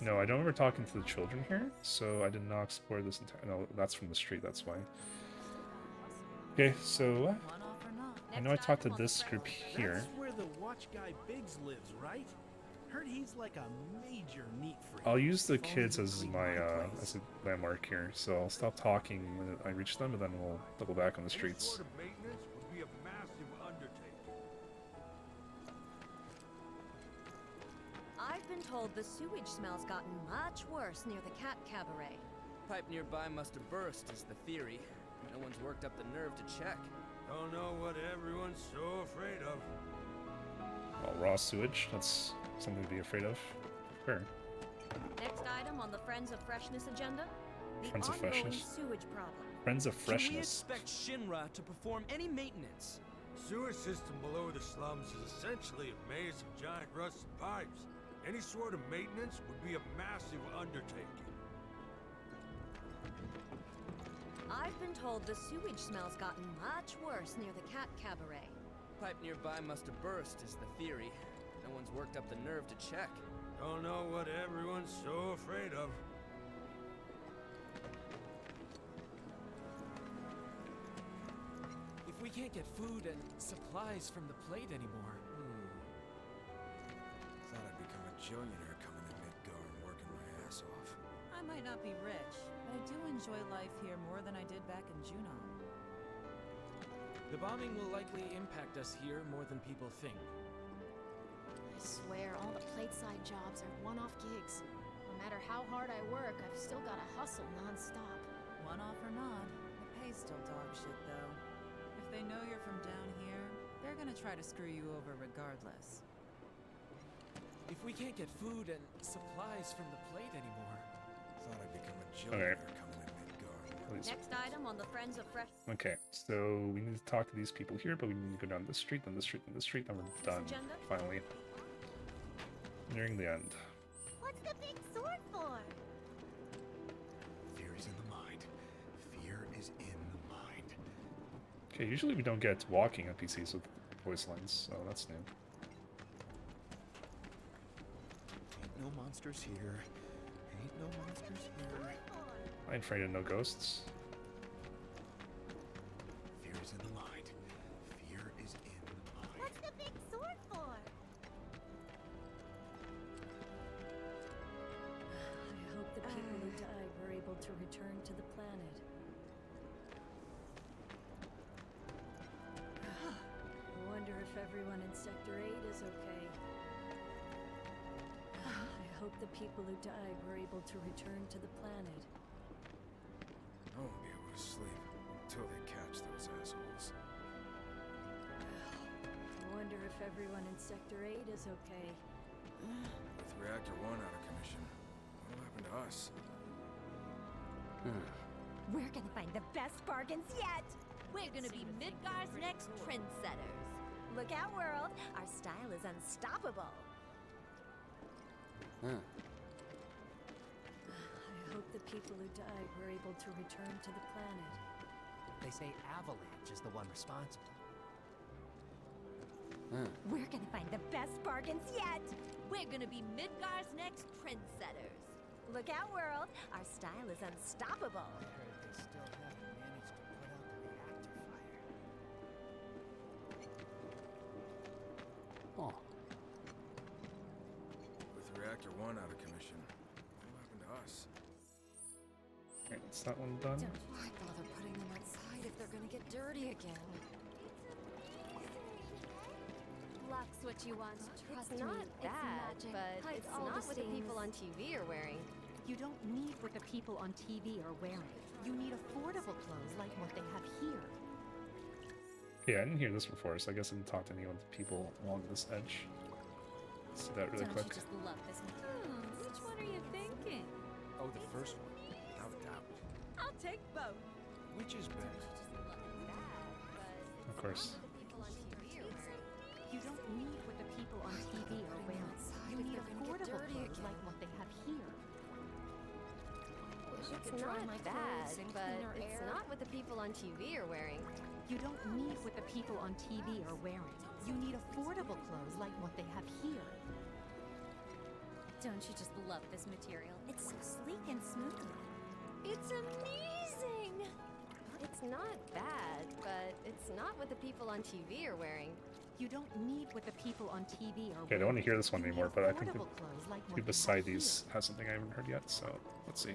No, I don't remember talking to the children here, so I did not explore this entire... No, that's from the street, that's why. Okay, so... I know I talked to this group here. That's where the watch guy Biggs lives, right? Heard he's like a major neat freak. I'll use the kids as my as a landmark here, so I'll stop talking when I reach them, and then we'll double back on the streets. Sort of maintenance would be a massive undertaking. I've been told the sewage smell's gotten much worse near the cat cabaret. Pipe nearby must have burst, is the theory. No one's worked up the nerve to check. Don't know what everyone's so afraid of. Well, raw sewage, that's something to be afraid of. Sure. Next item on the Friends of Freshness agenda, the Friends of ongoing Freshness. sewage problem. Friends of Can we Freshness. expect Shinra to perform any maintenance? Sewer system below the slums is essentially a maze of giant rusted pipes. Any sort of maintenance would be a massive undertaking. I've been told the sewage smell's gotten much worse near the cat cabaret. Pipe nearby must have burst, is the theory. No one's worked up the nerve to check. Don't know what everyone's so afraid of. If we can't get food and supplies from the plate anymore... Thought I'd become a billionaire coming to Midgar and working my ass off. I might not be rich, but I do enjoy life here more than I did back in Juneau. The bombing will likely impact us here more than people think. I swear, all the plateside jobs are one-off gigs. No matter how hard I work, I've still got to hustle non-stop. One-off or not, the pay's still dog shit, though. If they know you're from down here, they're gonna try to screw you over regardless. If we can't get food and supplies from the plate anymore... Thought I'd become a Okay. billionaire coming to Midgar. Please. Next item on the Friends of Fresh... Okay, so we need to talk to these people here, but we need to go down this street, then this street, then this street, then we're done. agenda? Finally. Nearing the end. What's the big sword for? Fear is in the mind. Fear is in the mind. Okay, usually we don't get walking NPCs with voice lines, so that's new. Ain't no monsters here. Ain't no monsters here. I ain't afraid of no ghosts. Fear is in the mind. Fear is in the mind. What's the big sword for? I hope the people who died were able to return to the planet. I wonder if everyone in Sector 8 is okay. I hope the people who died were able to return to the planet. I won't be able to sleep until they catch those assholes. I wonder if everyone in Sector 8 is okay. With Reactor 1 out of commission, what'll happen to us? We're gonna find the best bargains yet! We're gonna be Midgar's next trendsetters. Look out, world! Our style is unstoppable. I hope the people who died were able to return to the planet. They say Avalanche is the one responsible. We're gonna find the best bargains yet. We're gonna be Midgar's next trendsetters. Look out, world. Our style is unstoppable. I heard they still haven't managed to put out the reactor fire. Oh. With reactor 1 out of commission, what happened to us? Okay, that's that one done. Why bother putting them outside if they're gonna get dirty again? Luck's what you want. Trust me, not bad, but it's not what the people on TV are wearing. You don't need what the people on TV are wearing. You need affordable clothes like what they have here. Yeah, I didn't hear this before, so I guess I didn't talk to any of the people along this edge. Let's do that really Don't quick. you just love this material? Which one are you thinking? Oh, the first one, without a doubt. I'll take both. Which is better? Of course. You don't need what the people on TV are wearing. You need affordable clothes like what they have here. It's not bad, but it's not what the people on TV are wearing. You don't need what the people on TV are wearing. You need affordable clothes like what they have here. Don't you just love this material? It's so sleek and smooth. It's amazing! It's not bad, but it's not what the people on TV are wearing. You don't need what the people on TV are Okay, I don't want to hear this one anymore, but I think the affordable clothes like what dude they beside have these has something I haven't heard yet, so let's see.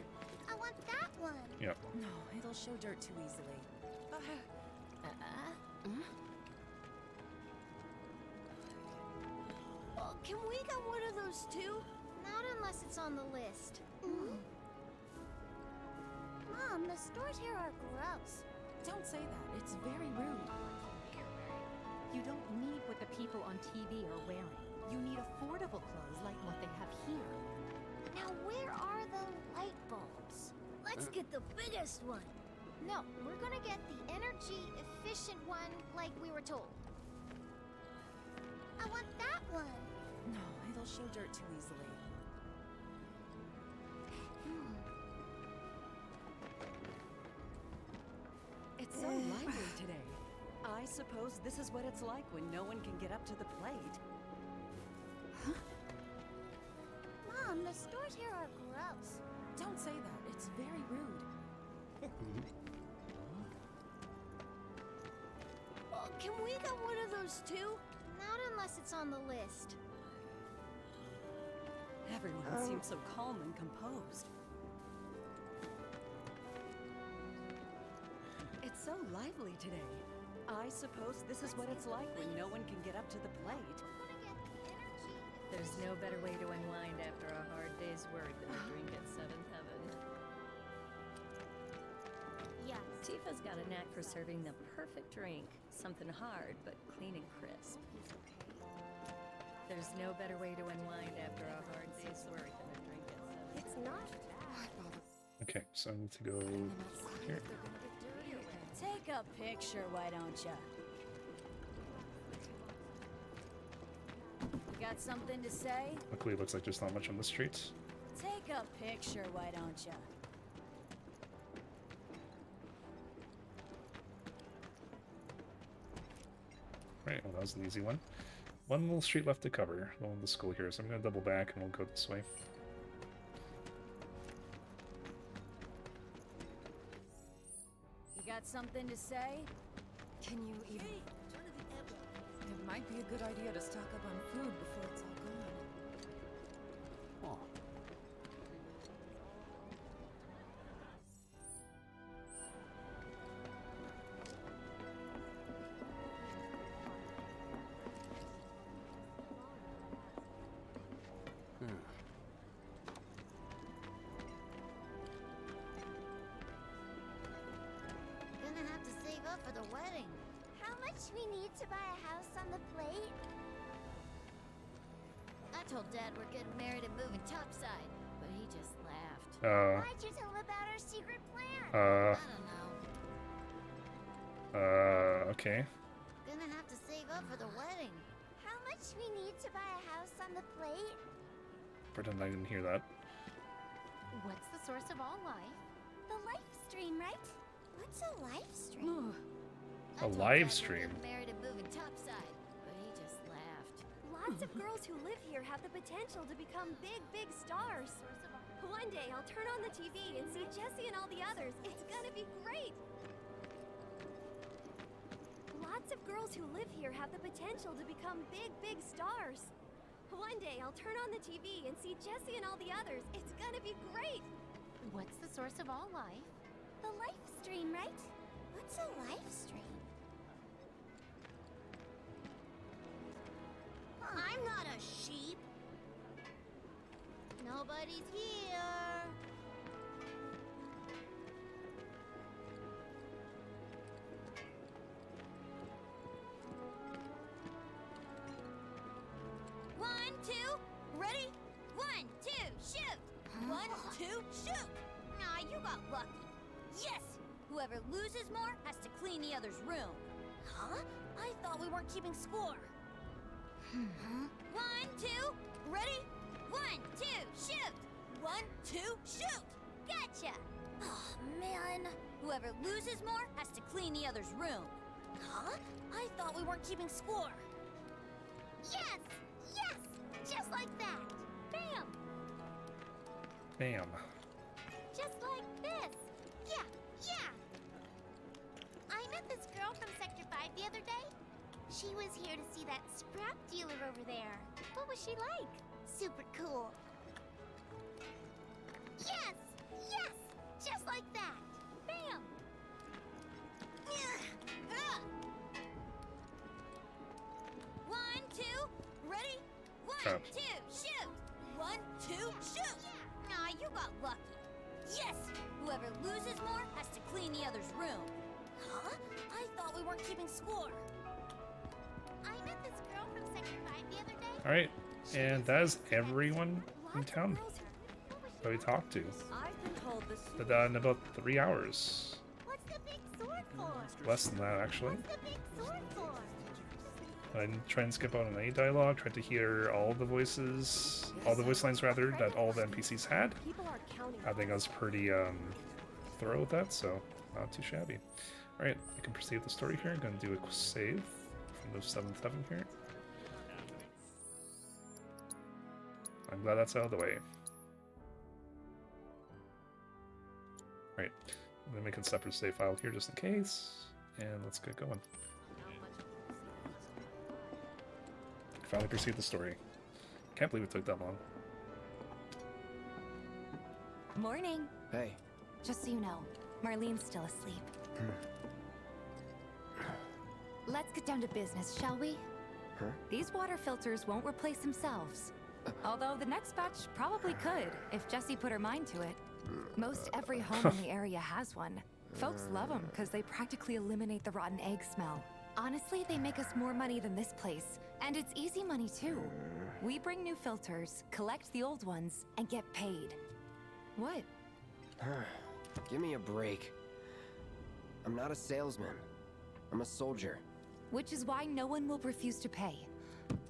I want that one. Yep. No, it'll show dirt too easily. Oh, can we get one of those too? Not unless it's on the list. Mom, the stores here are gross. Don't say that. It's very rude. You don't need what the people on TV are wearing. You need affordable clothes like what they have here. Now, where are the light bulbs? Let's get the biggest one. No, we're gonna get the energy efficient one like we were told. I want that one. No, it'll show dirt too easily. It's so lively today. I suppose this is what it's like when no one can get up to the plate. Mom, the stores here are gross. Don't say that. It's very rude. Oh, can we get one of those too? Not unless it's on the list. Everyone seems so calm and composed. It's so lively today. I suppose this is what it's like when no one can get up to the plate. There's no better way to unwind after a hard day's work than a drink at Seventh Heaven. Yes. Tifa's got a knack for serving the perfect drink. Something hard, but clean and crisp. There's no better way to unwind after a hard day's work than a drink at Seventh. It's not bad. Okay, so I need to go here. Take a picture, why don't ya? You got something to say? Luckily, it looks like there's not much on the streets. Take a picture, why don't ya? Right, well, that was an easy one. One little street left to cover, the one with the school here, so I'm going to double back and we'll go this way. You got something to say? Can you even... It might be a good idea to stock up on food before it's all gone. Oh. Gonna have to save up for the wedding. How much we need to buy a house on the plate? I told Dad we're getting married and moving topside, but he just laughed. Why'd you tell him about our secret plan? I don't know. Okay. Gonna have to save up for the wedding. How much we need to buy a house on the plate? Pretend I didn't hear that. What's the source of all life? The life stream, right? What's a life stream? A live stream? Married and moving topside, but he just laughed. Lots of girls who live here have the potential to become big, big stars. One day I'll turn on the TV and see Jessie and all the others. It's gonna be great. Lots of girls who live here have the potential to become big, big stars. One day I'll turn on the TV and see Jessie and all the others. It's gonna be great. What's the source of all life? The life stream, right? What's a life stream? I'm not a sheep. Nobody's here. One, two, ready? 1, 2, shoot! 1, 2, shoot! Nah, you got lucky. Yes! Whoever loses more has to clean the other's room. Huh? I thought we weren't keeping score. 1, 2, ready? 1, 2, shoot! 1, 2, shoot! Gotcha! Oh, man. Whoever loses more has to clean the other's room. Huh? I thought we weren't keeping score. Yes! Yes! Just like that! Bam! Bam. Just like this! Yeah! Yeah! I met this girl from Sector 5 the other day. She was here to see that scrap dealer over there. What was she like? Super cool. Yes! Yes! Just like that! Bam! Ah! 1, 2, ready? 1, Crap. 2, shoot! 1, 2, shoot! Nah, you got lucky. Yes! Whoever loses more has to clean the other's room. Huh? I thought we weren't keeping score. I met this girl from Sector 5 the other day. Alright, and that is everyone in town that we talked to. I've been told this. Did that in about 3 hours. What's the big sword for? Less than that, actually. What's the big sword for? I didn't try and skip out on any dialogue, tried to hear all the voices, all the voice lines rather, that all the NPCs had. I think I was pretty thorough with that, so not too shabby. Alright, I can proceed with the story here. I'm going to do a save from the 7th heaven here. I'm glad that's out of the way. Right, I'm going to make a separate save file here just in case, and let's get going. Finally proceed the story. Can't believe it took that long. Morning. Hey. Just so you know, Marlene's still asleep. Let's get down to business, shall we? Huh? These water filters won't replace themselves. Although the next batch probably could, if Jessie put her mind to it. Most every home in the area has one. Folks love them because they practically eliminate the rotten egg smell. Honestly, they make us more money than this place. And it's easy money too. We bring new filters, collect the old ones, and get paid. What? Give me a break. I'm not a salesman. I'm a soldier. Which is why no one will refuse to pay.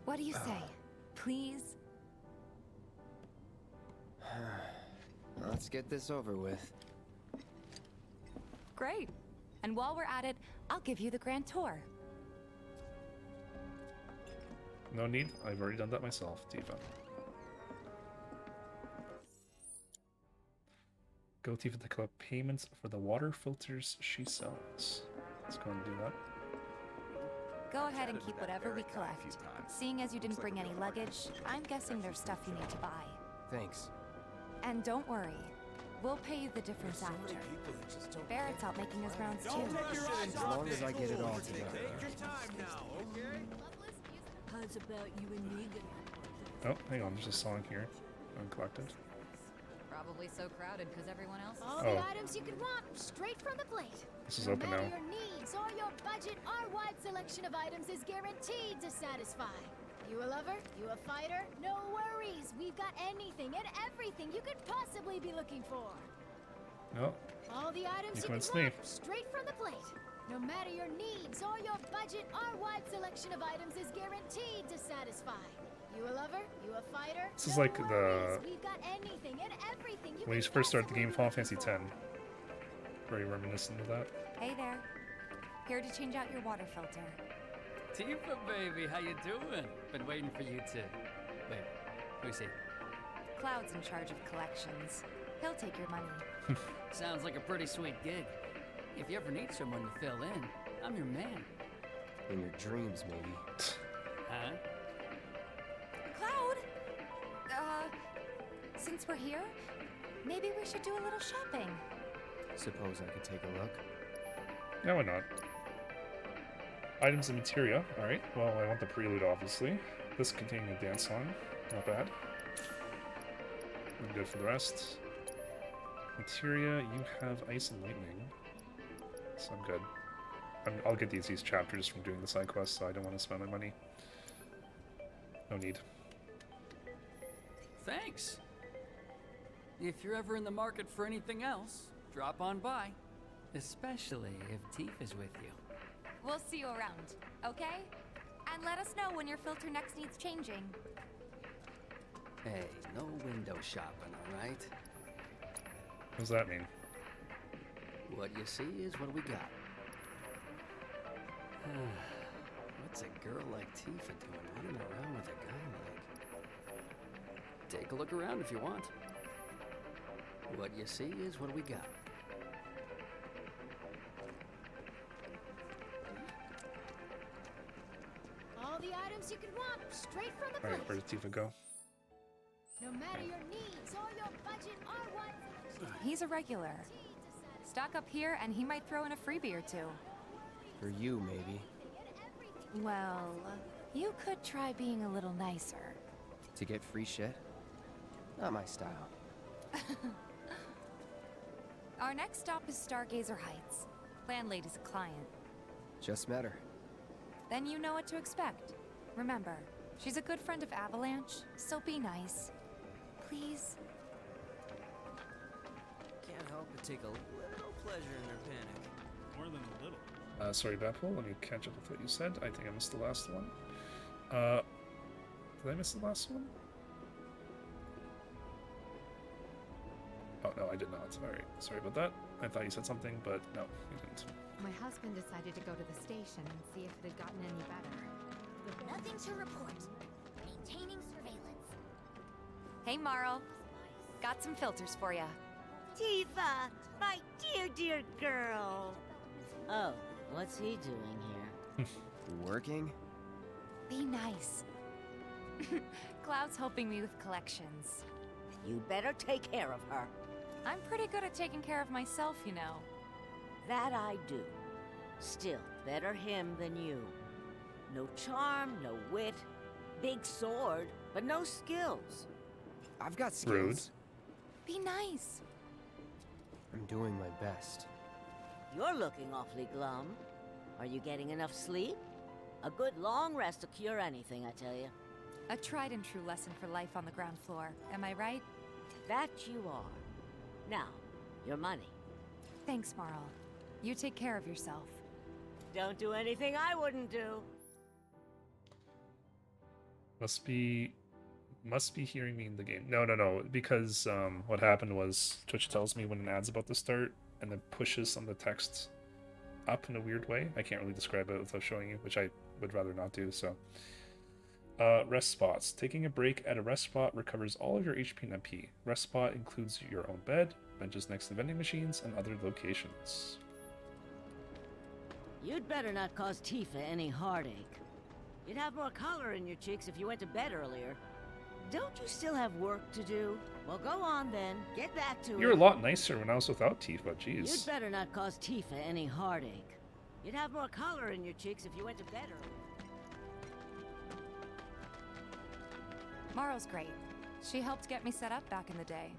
What do you say? Please? Let's get this over with. Great. And while we're at it, I'll give you the grand tour. No need, I've already done that myself, Tifa. Go Tifa to collect payments for the water filters she sells. Let's go and do that. Go ahead and keep whatever we collect. Seeing as you didn't bring any luggage, I'm guessing there's stuff you need to buy. Thanks. And don't worry, we'll pay you the difference after. Barrett's out making his rounds too. As long as I get it all together. Take your time now, okay? How's about you and me? Oh, hang on, there's a song here. Uncollected. Probably so crowded because everyone else. All the items you could want, straight from the plate. This is no open matter now. your needs or your budget, our wide selection of items is guaranteed to satisfy. You a lover? You a fighter? No worries. We've got anything and everything you could possibly be looking for. No. All the items you convinced can me. want, straight from the plate. No matter your needs or your budget, our wide selection of items is guaranteed to satisfy. You a lover? You a fighter? This is like the We've got anything and everything you when you could first started the game, Final possibly Fantasy X. Very reminiscent of that. Hey there. Here to change out your water filter. Tifa, baby, how you doing? Been waiting for you to... Wait, who's he? Cloud's in charge of collections. He'll take your money. Sounds like a pretty sweet gig. If you ever need someone to fill in, I'm your man. In your dreams, maybe. Huh? Cloud! Since we're here, maybe we should do a little shopping. Suppose I could take a look? No, why not? Items and materia. Alright, well, I want the prelude, obviously. This containing a dance song. Not bad. I'm good for the rest. Materia, you have ice and lightning. So I'm good. I'll get these chapters from doing the side quests, so I don't want to spend my money. No need. Thanks. If you're ever in the market for anything else, drop on by. Especially if Tifa's with you. We'll see you around, okay? And let us know when your filter next needs changing. Hey, no window shopping, alright? What does that mean? What you see is what we got. What's a girl like Tifa doing running around with a guy like? Take a look around if you want. What you see is what we got. All the items you could want, straight from the Alright, where did Tifa go? No matter your needs or your budget, R1 He's a regular. Stock up here and he might throw in a freebie or two. For you, maybe. Well, you could try being a little nicer. To get free shit? Not my style. Our next stop is Stargazer Heights. Landlady's a client. Just met her. Then you know what to expect. Remember, she's a good friend of Avalanche, so be nice. Please? Can't help but take a little pleasure in their panic. More than a little. Sorry, Bethel, let me catch up with what you said. I think I missed the last one. Did I miss the last one? Oh, no, I did not. Alright, sorry about that. I thought you said something, but no, you didn't. My husband decided to go to the station and see if it had gotten any better. Nothing to report. Maintaining surveillance. Hey, Marl. Got some filters for ya. Tifa, my dear girl. Oh, what's he doing here? Working? Be nice. Cloud's helping me with collections. You better take care of her. I'm pretty good at taking care of myself, you know. That I do. Still, better him than you. No charm, no wit. Big sword, but no skills. I've got skills. Rude. Be nice. I'm doing my best. You're looking awfully glum. Are you getting enough sleep? A good long rest will cure anything, I tell you. A tried and true lesson for life on the ground floor. Am I right? That you are. Now, your money. Thanks, Marl. You take care of yourself. Don't do anything I wouldn't do. Must be hearing me in the game. No, because what happened was Twitch tells me when an ad's about to start and then pushes some of the text up in a weird way. I can't really describe it without showing you, which I would rather not do, so. Rest spots. Taking a break at a rest spot recovers all of your HP and MP. Rest spot includes your own bed, benches next to vending machines, and other locations. You'd better not cause Tifa any heartache. You'd have more color in your cheeks if you went to bed earlier. Don't you still have work to do? Well, go on then. Get back to it. You're a lot nicer when I was without Tifa, jeez. You'd better not cause Tifa any heartache. You'd have more color in your cheeks if you went to bed earlier. Marl's great. She helped get me set up back in the day.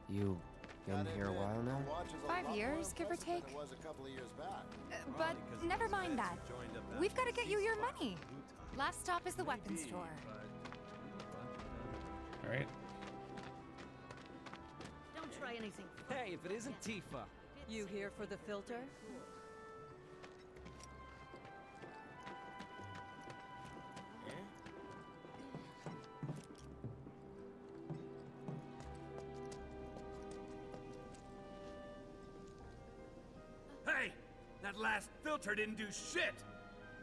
You been here a while now? 5 years, give or take. But never mind that. We've got to get you your money. Last stop is the weapons store. Alright. Don't try anything. Hey, if it isn't Tifa. You here for the filter? Hey! That last filter didn't do shit!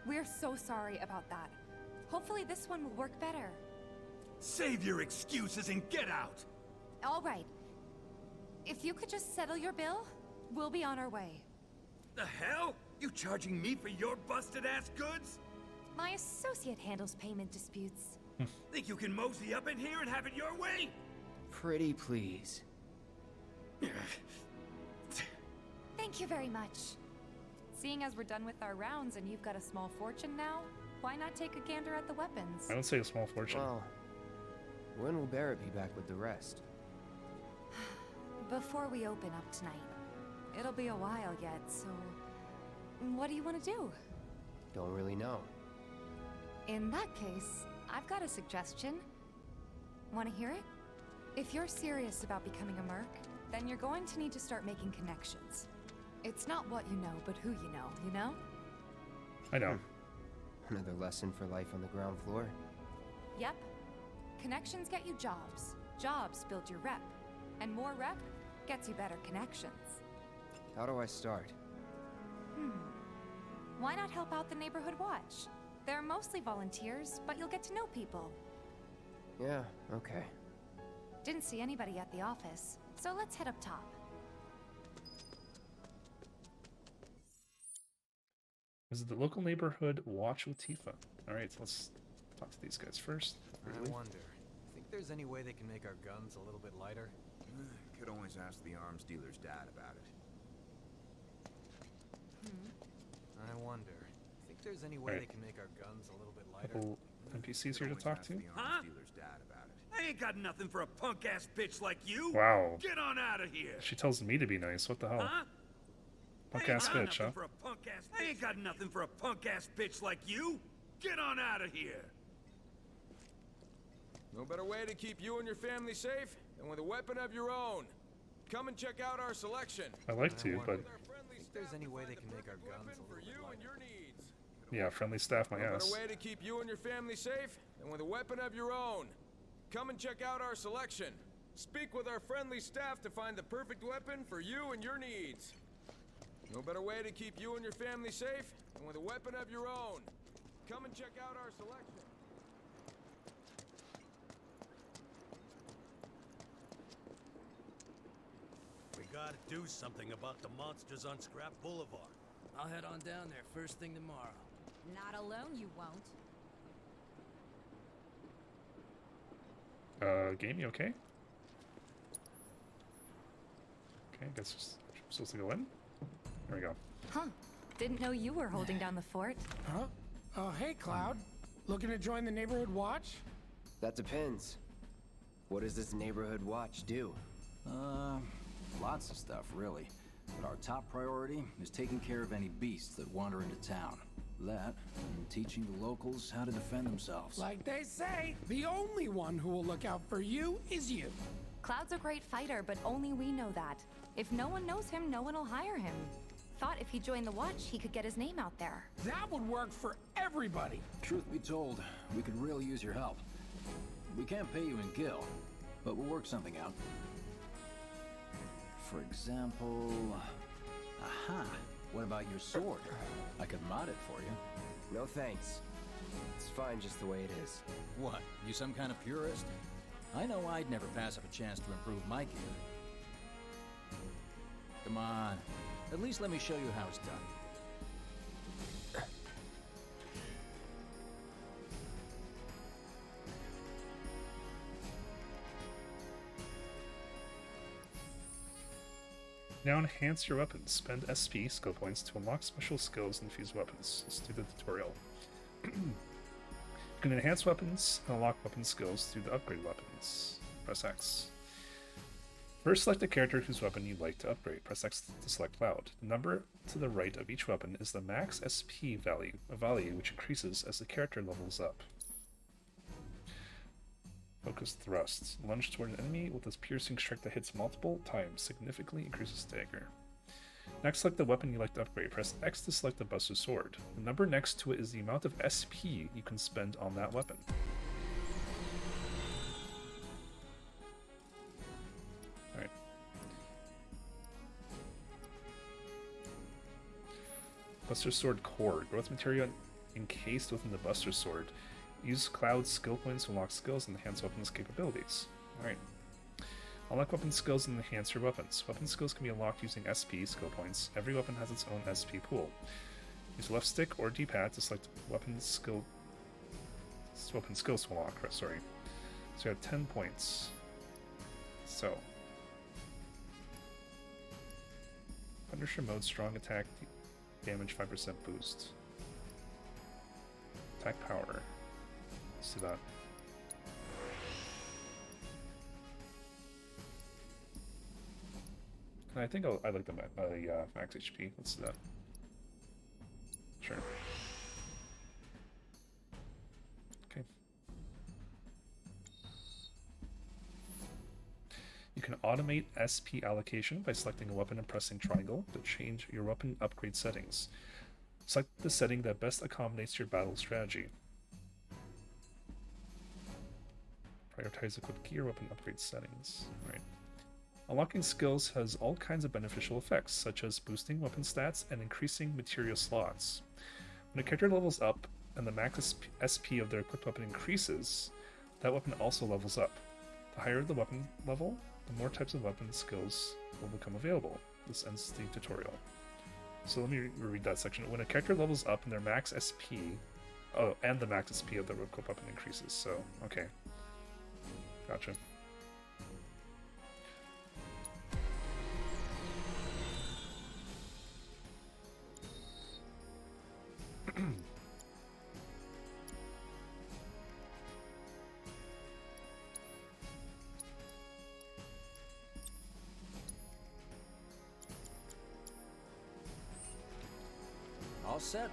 We're so sorry about that. Hopefully this one will work better. Save your excuses and get out! All right. If you could just settle your bill, we'll be on our way. The hell? You charging me for your busted-ass goods? My associate handles payment disputes. Think you can mosey up in here and have it your way? Pretty please. Thank you very much. Seeing as we're done with our rounds and you've got a small fortune now, why not take a gander at the weapons? I don't say a small fortune. Well, when will Barrett be back with the rest? Before we open up tonight. It'll be a while yet, so... What do you want to do? Don't really know. In that case, I've got a suggestion. Want to hear it? If you're serious about becoming a merc, then you're going to need to start making connections. It's not what you know, but who you know? I know. Another lesson for life on the ground floor? Yep. Connections get you jobs. Jobs build your rep. And more rep gets you better connections. How do I start? Why not help out the Neighborhood Watch? They're mostly volunteers, but you'll get to know people. Yeah, okay. Didn't see anybody at the office, so let's head up top. Visit the local neighborhood watch with Tifa. Alright, so let's talk to these guys first. I wonder. Think there's any way they can make our guns a little bit lighter? Could always ask the arms dealer's dad about it. I wonder. Think there's any way they can make our guns a little bit lighter? Couple NPCs here to talk to. Huh? I ain't got nothing for a punk-ass bitch like you! Wow. Get on out of here! She tells me to be nice. What the hell? Huh? Punk ass bitch, huh? I ain't got nothing for a punk-ass bitch like you! Get on out of here! No better way to keep you and your family safe than with a weapon of your own. Come and check out our selection. I like to, but Think there's any way they can make our guns a little bit lighter? yeah, friendly staff my No ass. better way to keep you and your family safe than with a weapon of your own. Come and check out our selection. Speak with our friendly staff to find the perfect weapon for you and your needs. No better way to keep you and your family safe than with a weapon of your own. Come and check out our selection. We gotta do something about the monsters on Scrap Boulevard. I'll head on down there first thing tomorrow. Not alone, you won't. Game, you okay? Okay, I guess I'm supposed to go in. There we go. Huh. Didn't know you were holding down the fort. Huh? Oh, hey, Cloud. Looking to join the Neighborhood Watch? That depends. What does this Neighborhood Watch do? Lots of stuff, really. But our top priority is taking care of any beasts that wander into town. That, and teaching the locals how to defend themselves. Like they say, the only one who will look out for you is you. Cloud's a great fighter, but only we know that. If no one knows him, no one will hire him. Thought if he joined the Watch, he could get his name out there. That would work for everybody. Truth be told, we could really use your help. We can't pay you in gil, but we'll work something out. For example... Aha! What about your sword? I could mod it for you. No thanks. It's fine just the way it is. What? You some kind of purist? I know I'd never pass up a chance to improve my gear. Come on. At least let me show you how it's done. Now enhance your weapons. Spend SP skill points to unlock special skills and infuse weapons. Let's do the tutorial. You can enhance weapons and unlock weapon skills through the upgrade weapons. Press X. First, select a character whose weapon you'd like to upgrade. Press X to select Cloud. The number to the right of each weapon is the max SP value, a value which increases as the character levels up. Focus thrust. Lunge toward an enemy with this piercing strike that hits multiple times, significantly increases stagger. Next, select the weapon you'd like to upgrade. Press X to select the Buster Sword. The number next to it is the amount of SP you can spend on that weapon. Alright. Buster Sword Core. Growth material encased within the Buster Sword. Use Cloud's skill points to unlock skills and enhance weapons capabilities. Alright. Unlock weapon skills and enhance your weapons. Weapon skills can be unlocked using SP skill points. Every weapon has its own SP pool. Use left stick or D-pad to select weapon skills to unlock. Sorry. So you have 10 points. So. Punisher mode, strong attack, damage 5% boost. Attack power. Let's do that. I think I like the max HP. Let's do that. Sure. Okay. You can automate SP allocation by selecting a weapon and pressing triangle to change your weapon upgrade settings. Select the setting that best accommodates your battle strategy. Prioritize equipped gear, weapon upgrade settings. All right. Unlocking skills has all kinds of beneficial effects, such as boosting weapon stats and increasing materia slots. When a character levels up and the max SP of their equipped weapon increases, that weapon also levels up. The higher the weapon level, the more types of weapon skills will become available. This ends the tutorial. So let me read that section. When a character levels up and their max SP, and the max SP of their equipped weapon increases. So, okay. Gotcha. All set?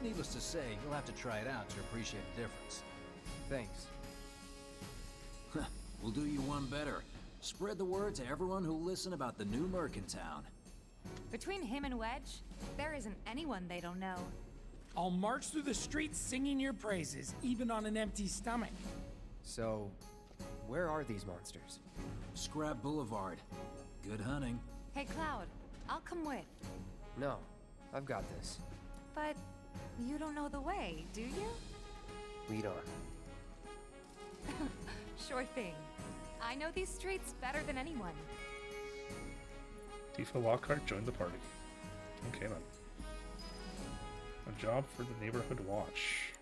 Needless to say, you'll have to try it out to appreciate the difference. Thanks. We'll do you one better. Spread the word to everyone who'll listen about the new Merc in town. Between him and Wedge, there isn't anyone they don't know. I'll march through the streets singing your praises, even on an empty stomach. So, where are these monsters? Scrap Boulevard. Good hunting. Hey, Cloud, I'll come with. No, I've got this. But you don't know the way, do you? Lead on. Sure thing. I know these streets better than anyone. Tifa Lockhart joined the party. Okay then. A job for the neighborhood watch.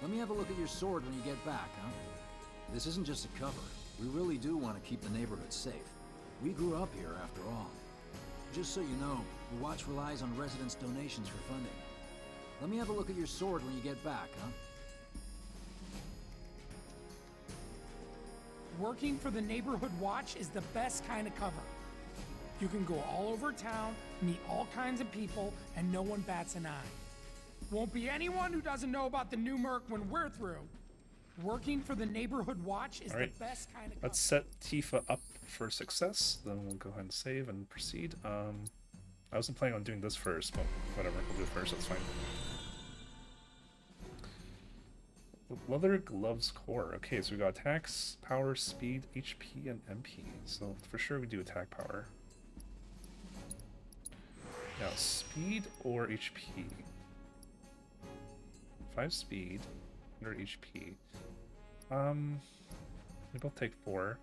Let me have a look at your sword when you get back, huh? This isn't just a cover. We really do want to keep the neighborhood safe. We grew up here, after all. Just so you know, the watch relies on residents' donations for funding. Let me have a look at your sword when you get back, huh? Working for the neighborhood watch is the best kind of cover. You can go all over town, meet all kinds of people, and no one bats an eye. Won't be anyone who doesn't know about the new Merc when we're through. Working for the neighborhood watch is the best kind of cover. Let's set Tifa up for success, then we'll go ahead and save and proceed. I wasn't planning on doing this first, but whatever, we'll do it first, that's fine. Leather Gloves Core. Okay, so we got attacks, power, speed, HP, and MP. So for sure we do attack power. Now, speed or HP? 5 speed, 100 HP. We both take 4.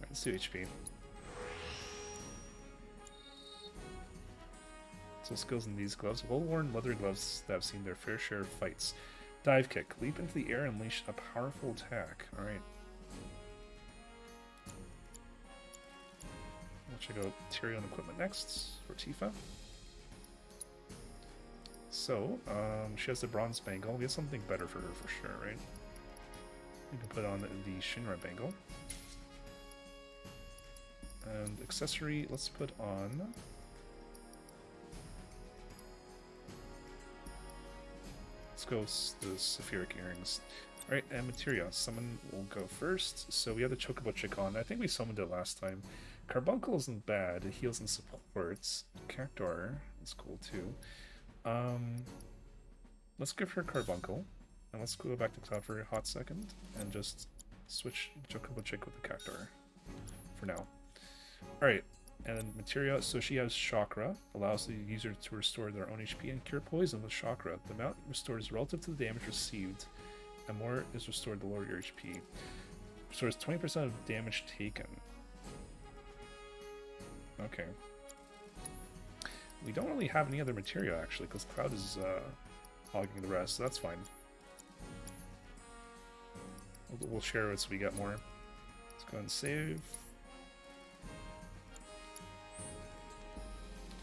Let's do HP. So skills in these gloves. Well-worn leather gloves that have seen their fair share of fights. Dive kick. Leap into the air and unleash a powerful attack. Alright. We'll check out Tyrion equipment next for Tifa. So, she has the bronze bangle. We have something better for her for sure, right? We can put on the Shinra bangle. And accessory, let's put on... Let's go the Saphiric earrings. Alright, and materia. Summon will go first. So we have the Chocobo Chick on. I think we summoned it last time. Carbuncle isn't bad. It heals and supports. Cactuar is cool too. Let's give her Carbuncle. And let's go back to Cloud for a hot second and just switch Chocobo Chick with the Cactuar for now. Alright, and then Materia, so she has Chakra, allows the user to restore their own HP and cure poison with Chakra. The amount restored is relative to the damage received, and more is restored the lower your HP. Restores 20% of damage taken. Okay. We don't really have any other materia actually, because Cloud is hogging the rest, so that's fine. We'll share it so we get more. Let's go ahead and save.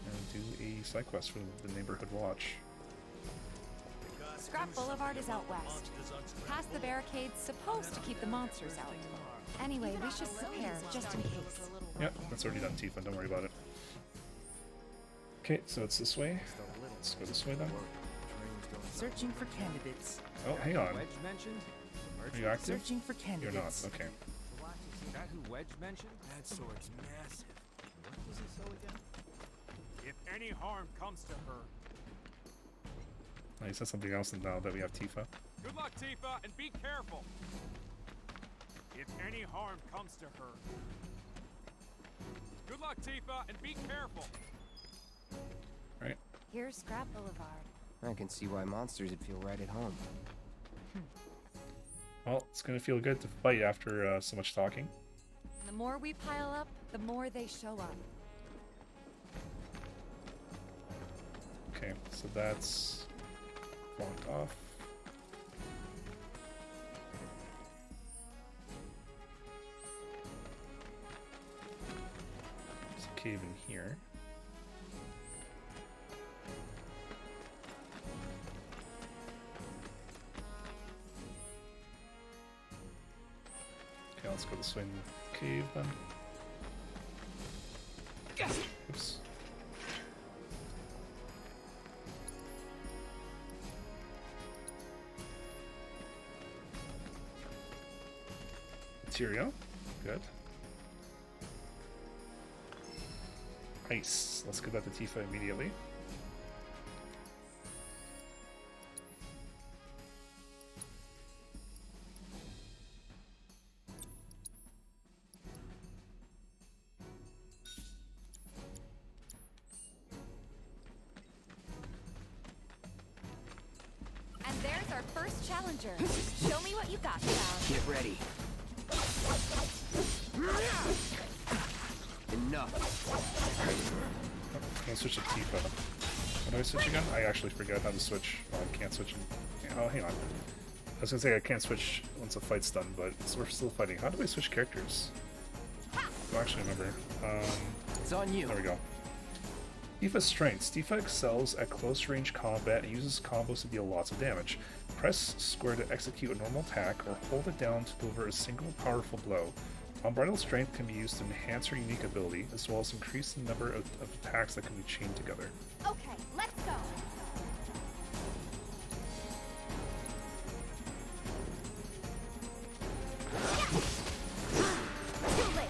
And do a side quest for the Neighborhood Watch. Scrap Boulevard is out west. Past the barricades, supposed to keep the monsters out. Anyway, we should prepare, just in case. Yep, that's already done, Tifa. Don't worry about it. Okay, so it's this way. Let's go this way then. Searching for candidates. Oh, hang on. Wedge mentioned? Are you active? Searching for You're candidates. not. Okay. Is that who Wedge mentioned? That sword's massive. What was he so again? If any harm comes to her. Oh, he said something else now that we have Tifa. Good luck, Tifa, and be careful. If any harm comes to her. Good luck, Tifa, and be careful. Right. Here's Scrap Boulevard. I can see why monsters would feel right at home. Well, it's gonna feel good to fight after so much talking. The more we pile up, the more they show up. Okay, so that's blocked off. There's a cave in here. Okay, let's go this way in the cave then. Oops. Materia, good. Ice, let's give that to Tifa immediately. And there's our first challenger. Show me what you got, Cloud. Get ready. Enough. Oh, can't switch to Tifa. How do I switch again? I actually forget how to switch. Oh, I can't switch. Oh, hang on. I was gonna say I can't switch once a fight's done, but we're still fighting. How do I switch characters? I don't actually remember. It's on you. There we go. Tifa's strengths. Tifa excels at close range combat and uses combos to deal lots of damage. Press square to execute a normal attack, or hold it down to deliver a single powerful blow. Unbridled strength can be used to enhance her unique ability, as well as increase the number of attacks that can be chained together. Okay, let's go. Too late.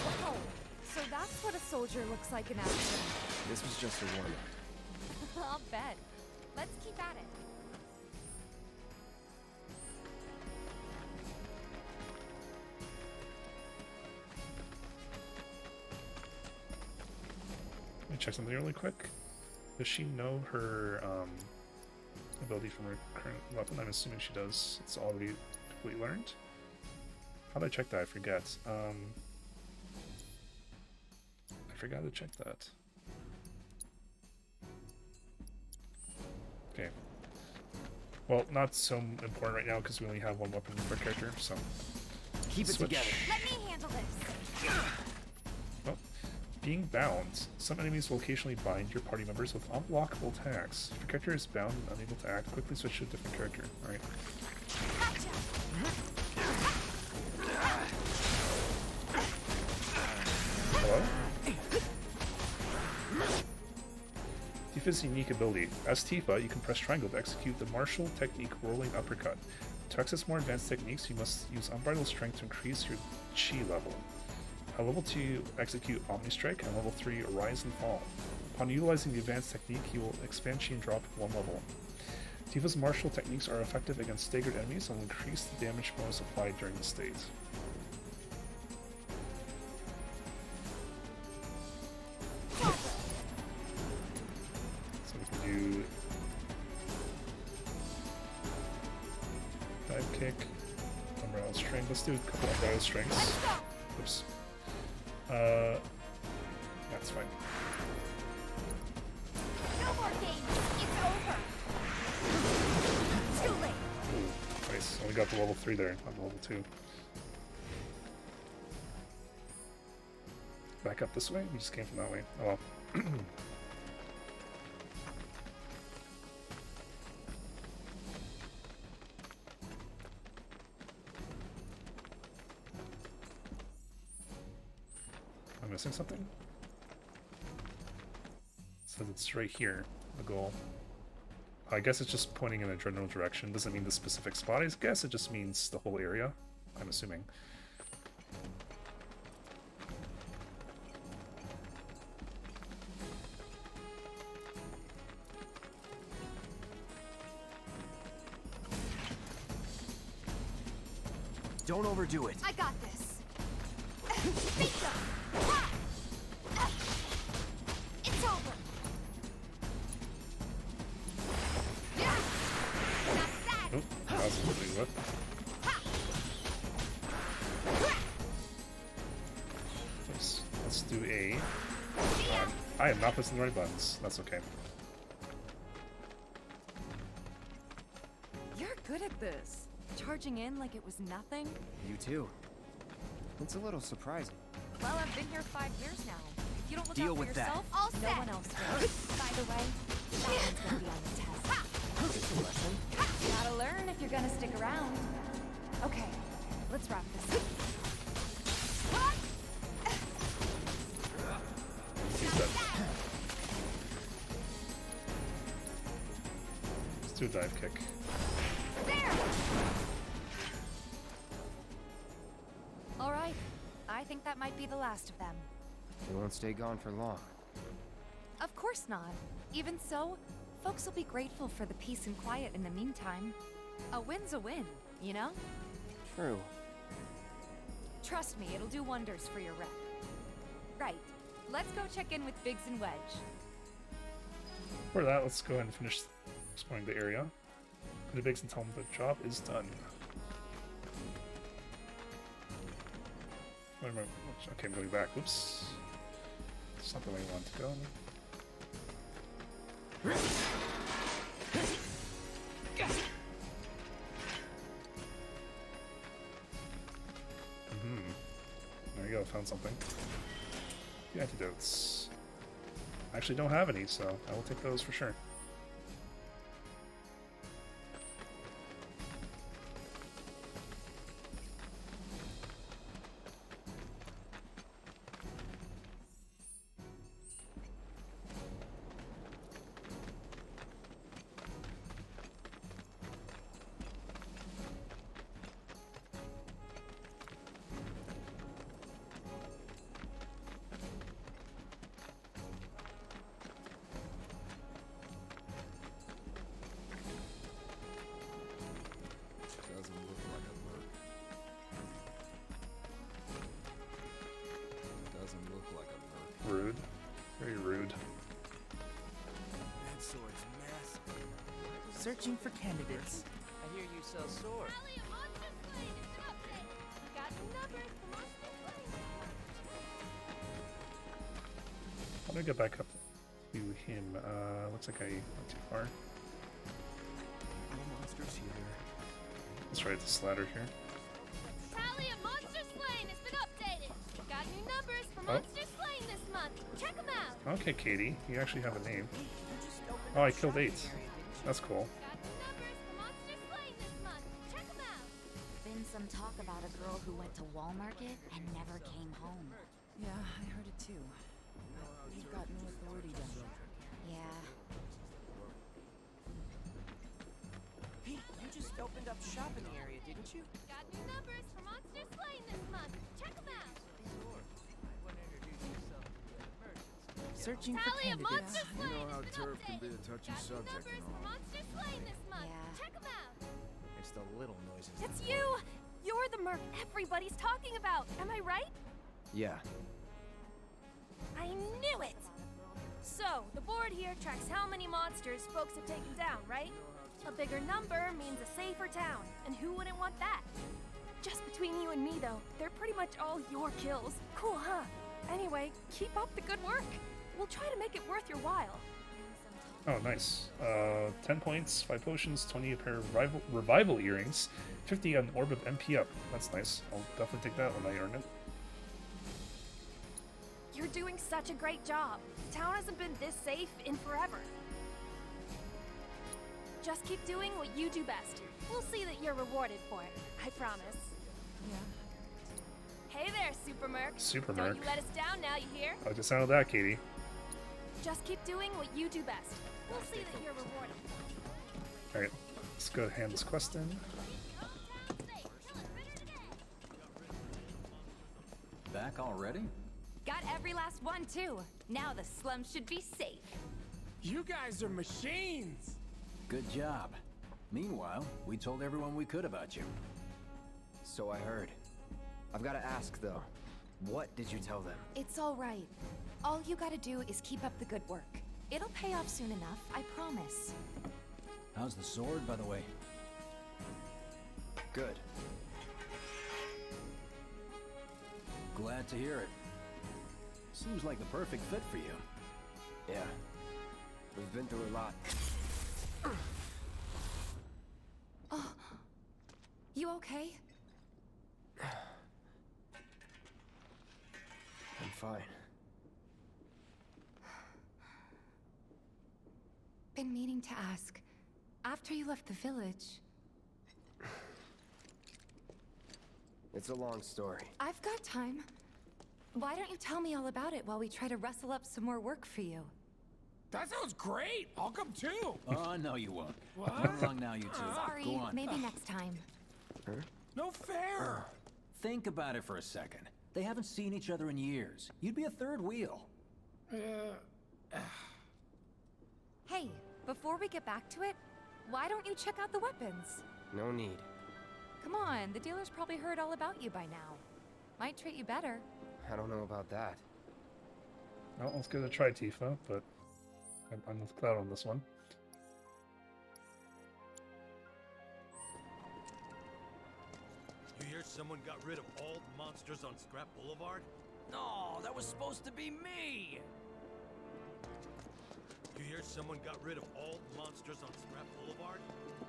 Wow, so that's what a soldier looks like in action. This was just a warm-up. I'll bet. Let's keep at it. Let me check something really quick. Does she know her ability from her current weapon? I'm assuming she does. It's already completely learned. How did I check that? I forget. I forgot to check that. Okay. Well, not so important right now because we only have one weapon per character, so... Keep it Switch. together. Let me handle this. Well, being bound. Some enemies will occasionally bind your party members with unblockable attacks. If your character is bound and unable to act, quickly switch to a different character. Alright. Hello? Tifa's unique ability. As Tifa, you can press triangle to execute the martial technique Rolling Uppercut. To access more advanced techniques, you must use Unbridled Strength to increase your chi level. At level 2, execute Omni Strike, and level 3, Rise and Fall. Upon utilizing the advanced technique, he will expand chain drop 1 level. Tifa's martial techniques are effective against staggered enemies and will increase the damage bonus applied during the state. So we can do dive kick, umbrella string. Let's do a couple umbrella strings. Oops. That's fine. No more games. It's over. Too late. Ooh, nice. Only got to level 3 there, not level 2. Back up this way? We just came from that way. Oh well. I'm missing something? It says it's right here, the goal. I guess it's just pointing in a general direction. Doesn't mean the specific spot. I guess it just means the whole area, I'm assuming. Don't overdo it. I got this. It's over. Oh, possibly what? Let's do A. I am not pressing the right buttons. That's okay. You're good at this. Charging in like it was nothing. You too. It's a little surprising. Well, I've been here 5 years now. If you don't look Deal out for with that. yourself, All no set. one else will. By the way, that one's gonna be on the test. Just a lesson. Gotta learn if you're gonna stick around. Okay, let's wrap this up. Let's do a dive kick. All right, I think that might be the last of them. They won't stay gone for long. Of course not. Even so, folks will be grateful for the peace and quiet in the meantime. A win's a win, you know? True. Trust me, it'll do wonders for your rep. Right, let's go check in with Biggs and Wedge. For that, let's go ahead and finish exploring the area. Go to Biggs and tell him the job is done. Wait a minute. Okay, I'm going back. Oops. It's not the way I want to go. There you go, found something. The antidotes. I actually don't have any, so I will take those for sure. Rude. Very rude. That sword's massive. Searching for candidates. I hear you sell swords. How do I get back up to him? Looks like I went too far. No monsters here. Let's write this ladder here. Tally of Monster Slain has been updated. Got new numbers for Oh. Monster Slain this month. Check them out. Okay, Katie, you actually have a name. Oh, I killed 8. That's cool. Got new numbers for Monster Slain this month. Check them out. Been some talk about a girl who went to Wall Market and never came home. Yeah, I heard it too. But you've got no authority down there. Yeah. Hey, you just opened up shop in the area, didn't you? Got new numbers for Monster Slain this month. Check them out. Searching for Tally of candidates. monster You slain know how is an turf can update. be a touchy Got new subject numbers and for all. monster slain this month. Yeah. Check 'em out. It's the little noises. It's you! You're the merc everybody's talking about. Am I right? Yeah. I knew it! So, the board here tracks how many monsters folks have taken down, right? A bigger number means a safer town, and who wouldn't want that? Just between you and me, though, they're pretty much all your kills. Cool, huh? Anyway, keep up the good work. We'll try to make it worth your while. Oh, nice. 10 points, 5 potions, 20 a pair of revival earrings, 50 an orb of MP up. That's nice. I'll definitely take that when I earn it. You're doing such a great job. The town hasn't been this safe in forever. Just keep doing what you do best. We'll see that you're rewarded for it. I promise. Yeah. Hey there, Super Merc. Super Don't Merc. you let us down now, you hear? I like the sound of that, Katie. Just keep doing what you do best. We'll see that you're rewarded. Alright, let's go hand this quest in. Back already? Got every last one, too. Now the slums should be safe. You guys are machines! Good job. Meanwhile, we told everyone we could about you. So I heard. I've got to ask, though. What did you tell them? It's all right. All you gotta do is keep up the good work. It'll pay off soon enough, I promise. How's the sword, by the way? Good. Glad to hear it. Seems like the perfect fit for you. Yeah. We've been through a lot. Oh. You okay? I'm fine. Been meaning to ask. After you left the village... It's a long story. I've got time. Why don't you tell me all about it while we try to rustle up some more work for you? That sounds great! I'll come too! Oh, no you won't. What? Come along now, you two. Sorry, Go on. maybe next time. Huh? No fair! Think about it for a second. They haven't seen each other in years. You'd be a third wheel. Hey, before we get back to it, why don't you check out the weapons? No need. Come on, the dealer's probably heard all about you by now. Might treat you better. I don't know about that. Well, let's give it a try, Tifa, but I'm with Cloud on this one. You hear someone got rid of all the monsters on Scrap Boulevard? No, that was supposed to be me! You hear someone got rid of all the monsters on Scrap Boulevard?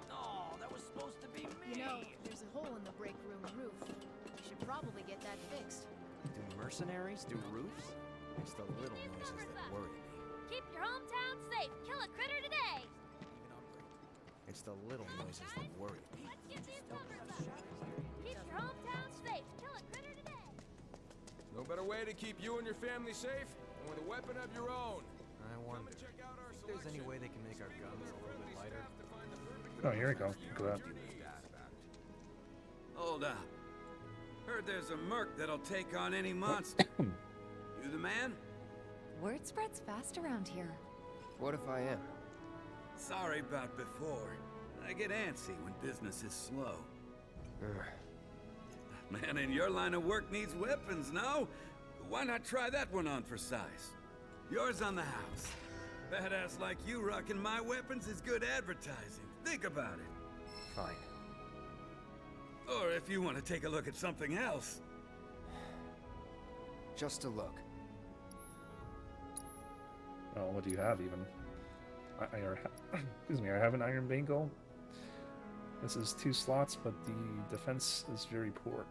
No, that was supposed to be me! You know, there's a hole in the break room roof. We should probably get that fixed. Do mercenaries do roofs? It's the little noises that worry me. Keep your hometown safe. Kill a critter today. It's the little noises that worry me. Let's get these numbers up. Keep your hometown safe. Kill a critter today. No better way to keep you and your family safe than with a weapon of your own. I wonder if there's any way they can make our guns a little bit lighter. Oh, here we go. Look at that. Hold up. Heard there's a merc that'll take on any monster. You the man? Word spreads fast around here. What if I am? Sorry about before. I get antsy when business is slow. Man in your line of work needs weapons, no? Why not try that one on for size? Yours on the house. Badass like you rocking my weapons is good advertising. Think about it. Fine. Or if you want to take a look at something else. Just a look. Oh, what do you have even? Excuse me, I have an iron bangle. This is 2 slots, but the defense is very poor.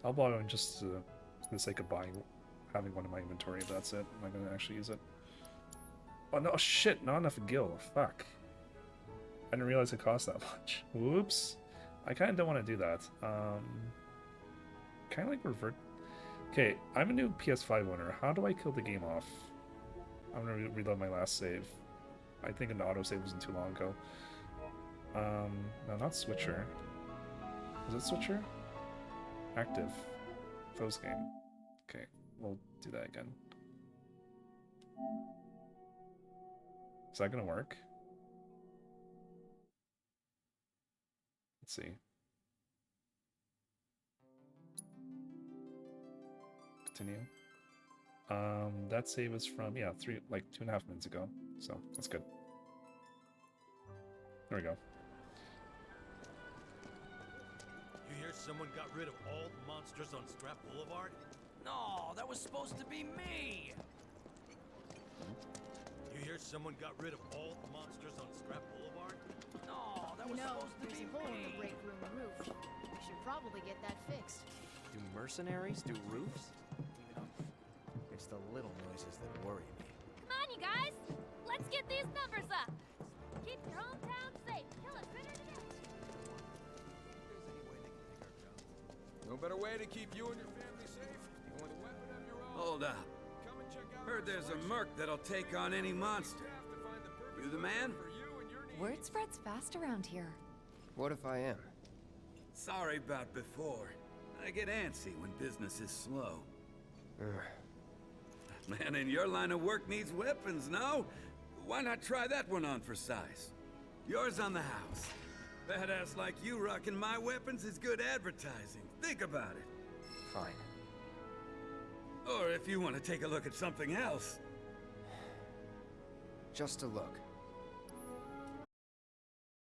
I'll buy one just for the sake of having one in my inventory, if that's it. I'm not going to actually use it. Oh no, shit, not enough gil. Fuck. I didn't realize it cost that much. Whoops. I kind of don't want to do that. Kind of like revert. Okay, I'm a new PS5 owner. How do I kill the game off? I'm gonna reload my last save. I think an autosave wasn't too long ago. No, not switcher. Is it switcher? Active. Post game. Okay, we'll do that again. Is that gonna work? Let's see. Continue. That save was from, yeah, 2.5 minutes ago. So that's good. There we go. You hear someone got rid of all the monsters on Scrap Boulevard? No, that was supposed to be me! You hear someone got rid of all the monsters on Scrap Boulevard? No, that was supposed to there's be a hole in me! the break room roof. We should probably get that fixed. Do mercenaries do roofs? It's the little noises that worry me. Come on, you guys! Let's get these numbers up! Keep your hometown safe. Kill it better to get. No better way to keep you and your family safe than with a weapon of your own. Hold up. Come and check out Heard our there's a selection. merc that'll take on any monster. You the man? Word spreads fast around here. What if I am? Sorry about before. I get antsy when business is slow. Man in your line of work needs weapons, no? Why not try that one on for size? Yours on the house. Badass like you rocking my weapons is good advertising. Think about it. Fine. Or if you want to take a look at something else. Just a look.